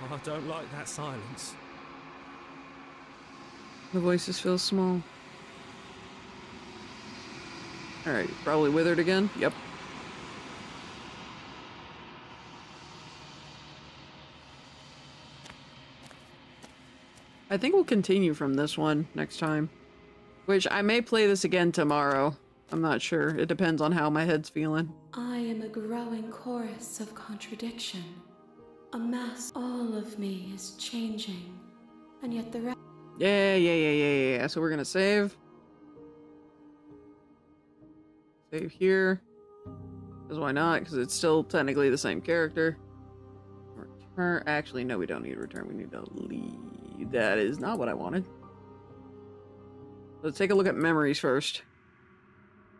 Oh, I don't like that silence. The voices feel small. Alright, probably withered again? Yep. I think we'll continue from this one next time. Which I may play this again tomorrow. I'm not sure. It depends on how my head's feeling. I am a growing chorus of contradiction. A mess. All of me is changing. And yet the rest. Yeah. So we're gonna save. Save here. Because why not? Because it's still technically the same character. Return. Actually, no, we don't need to return. We need to leave. That is not what I wanted. Let's take a look at memories first.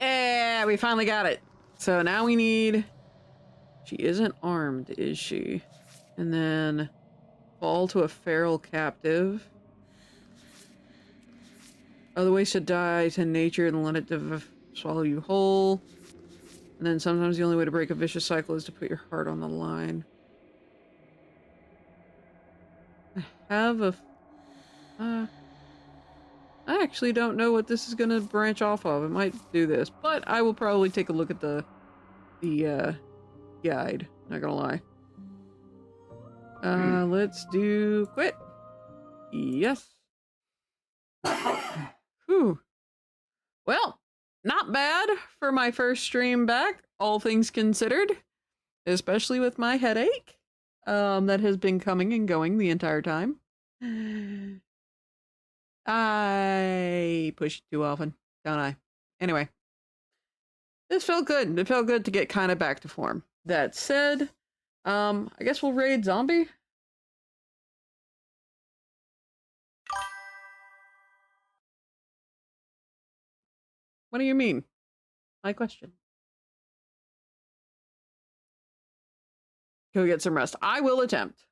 Yeah, we finally got it. So now we need... She isn't armed, is she? And then... Fall to a feral captive. Other ways to die to nature and let it swallow you whole. And then sometimes the only way to break a vicious cycle is to put your heart on the line. I have a... I actually don't know what this is gonna branch off of. It might do this, but I will probably take a look at the guide. Not gonna lie. Let's do quit. Yes. Whew. Well, not bad for my first stream back, all things considered. Especially with my headache. That has been coming and going the entire time. I push it too often, don't I? Anyway. This felt good. It felt good to get kind of back to form. That said, I guess we'll raid zombie. What do you mean? My question. Go get some rest. I will attempt.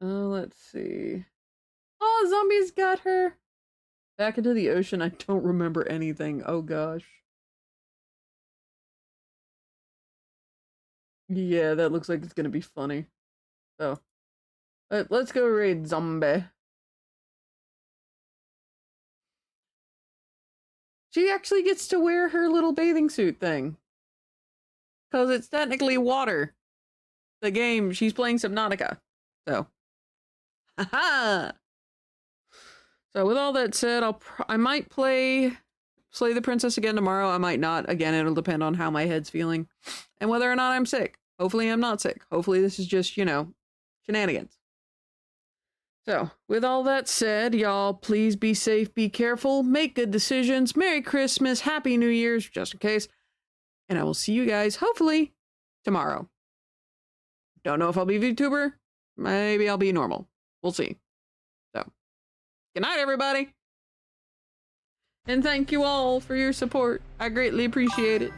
Let's see. Oh, zombies got her. Back into the ocean. I don't remember anything. Oh gosh. Yeah, that looks like it's gonna be funny. So, let's go raid zombie. She actually gets to wear her little bathing suit thing. Because it's technically water. The game, she's playing Subnautica. So. Haha! So with all that said, I might play Slay the Princess again tomorrow. I might not. Again, it'll depend on how my head's feeling. And whether or not I'm sick. Hopefully I'm not sick. Hopefully this is just, you know, shenanigans. So, with all that said, y'all, please be safe, be careful, make good decisions. Merry Christmas, Happy New Year's, just in case. And I will see you guys, hopefully, tomorrow. Don't know if I'll be VTuber. Maybe I'll be normal. We'll see. So, good night, everybody. And thank you all for your support. I greatly appreciate it.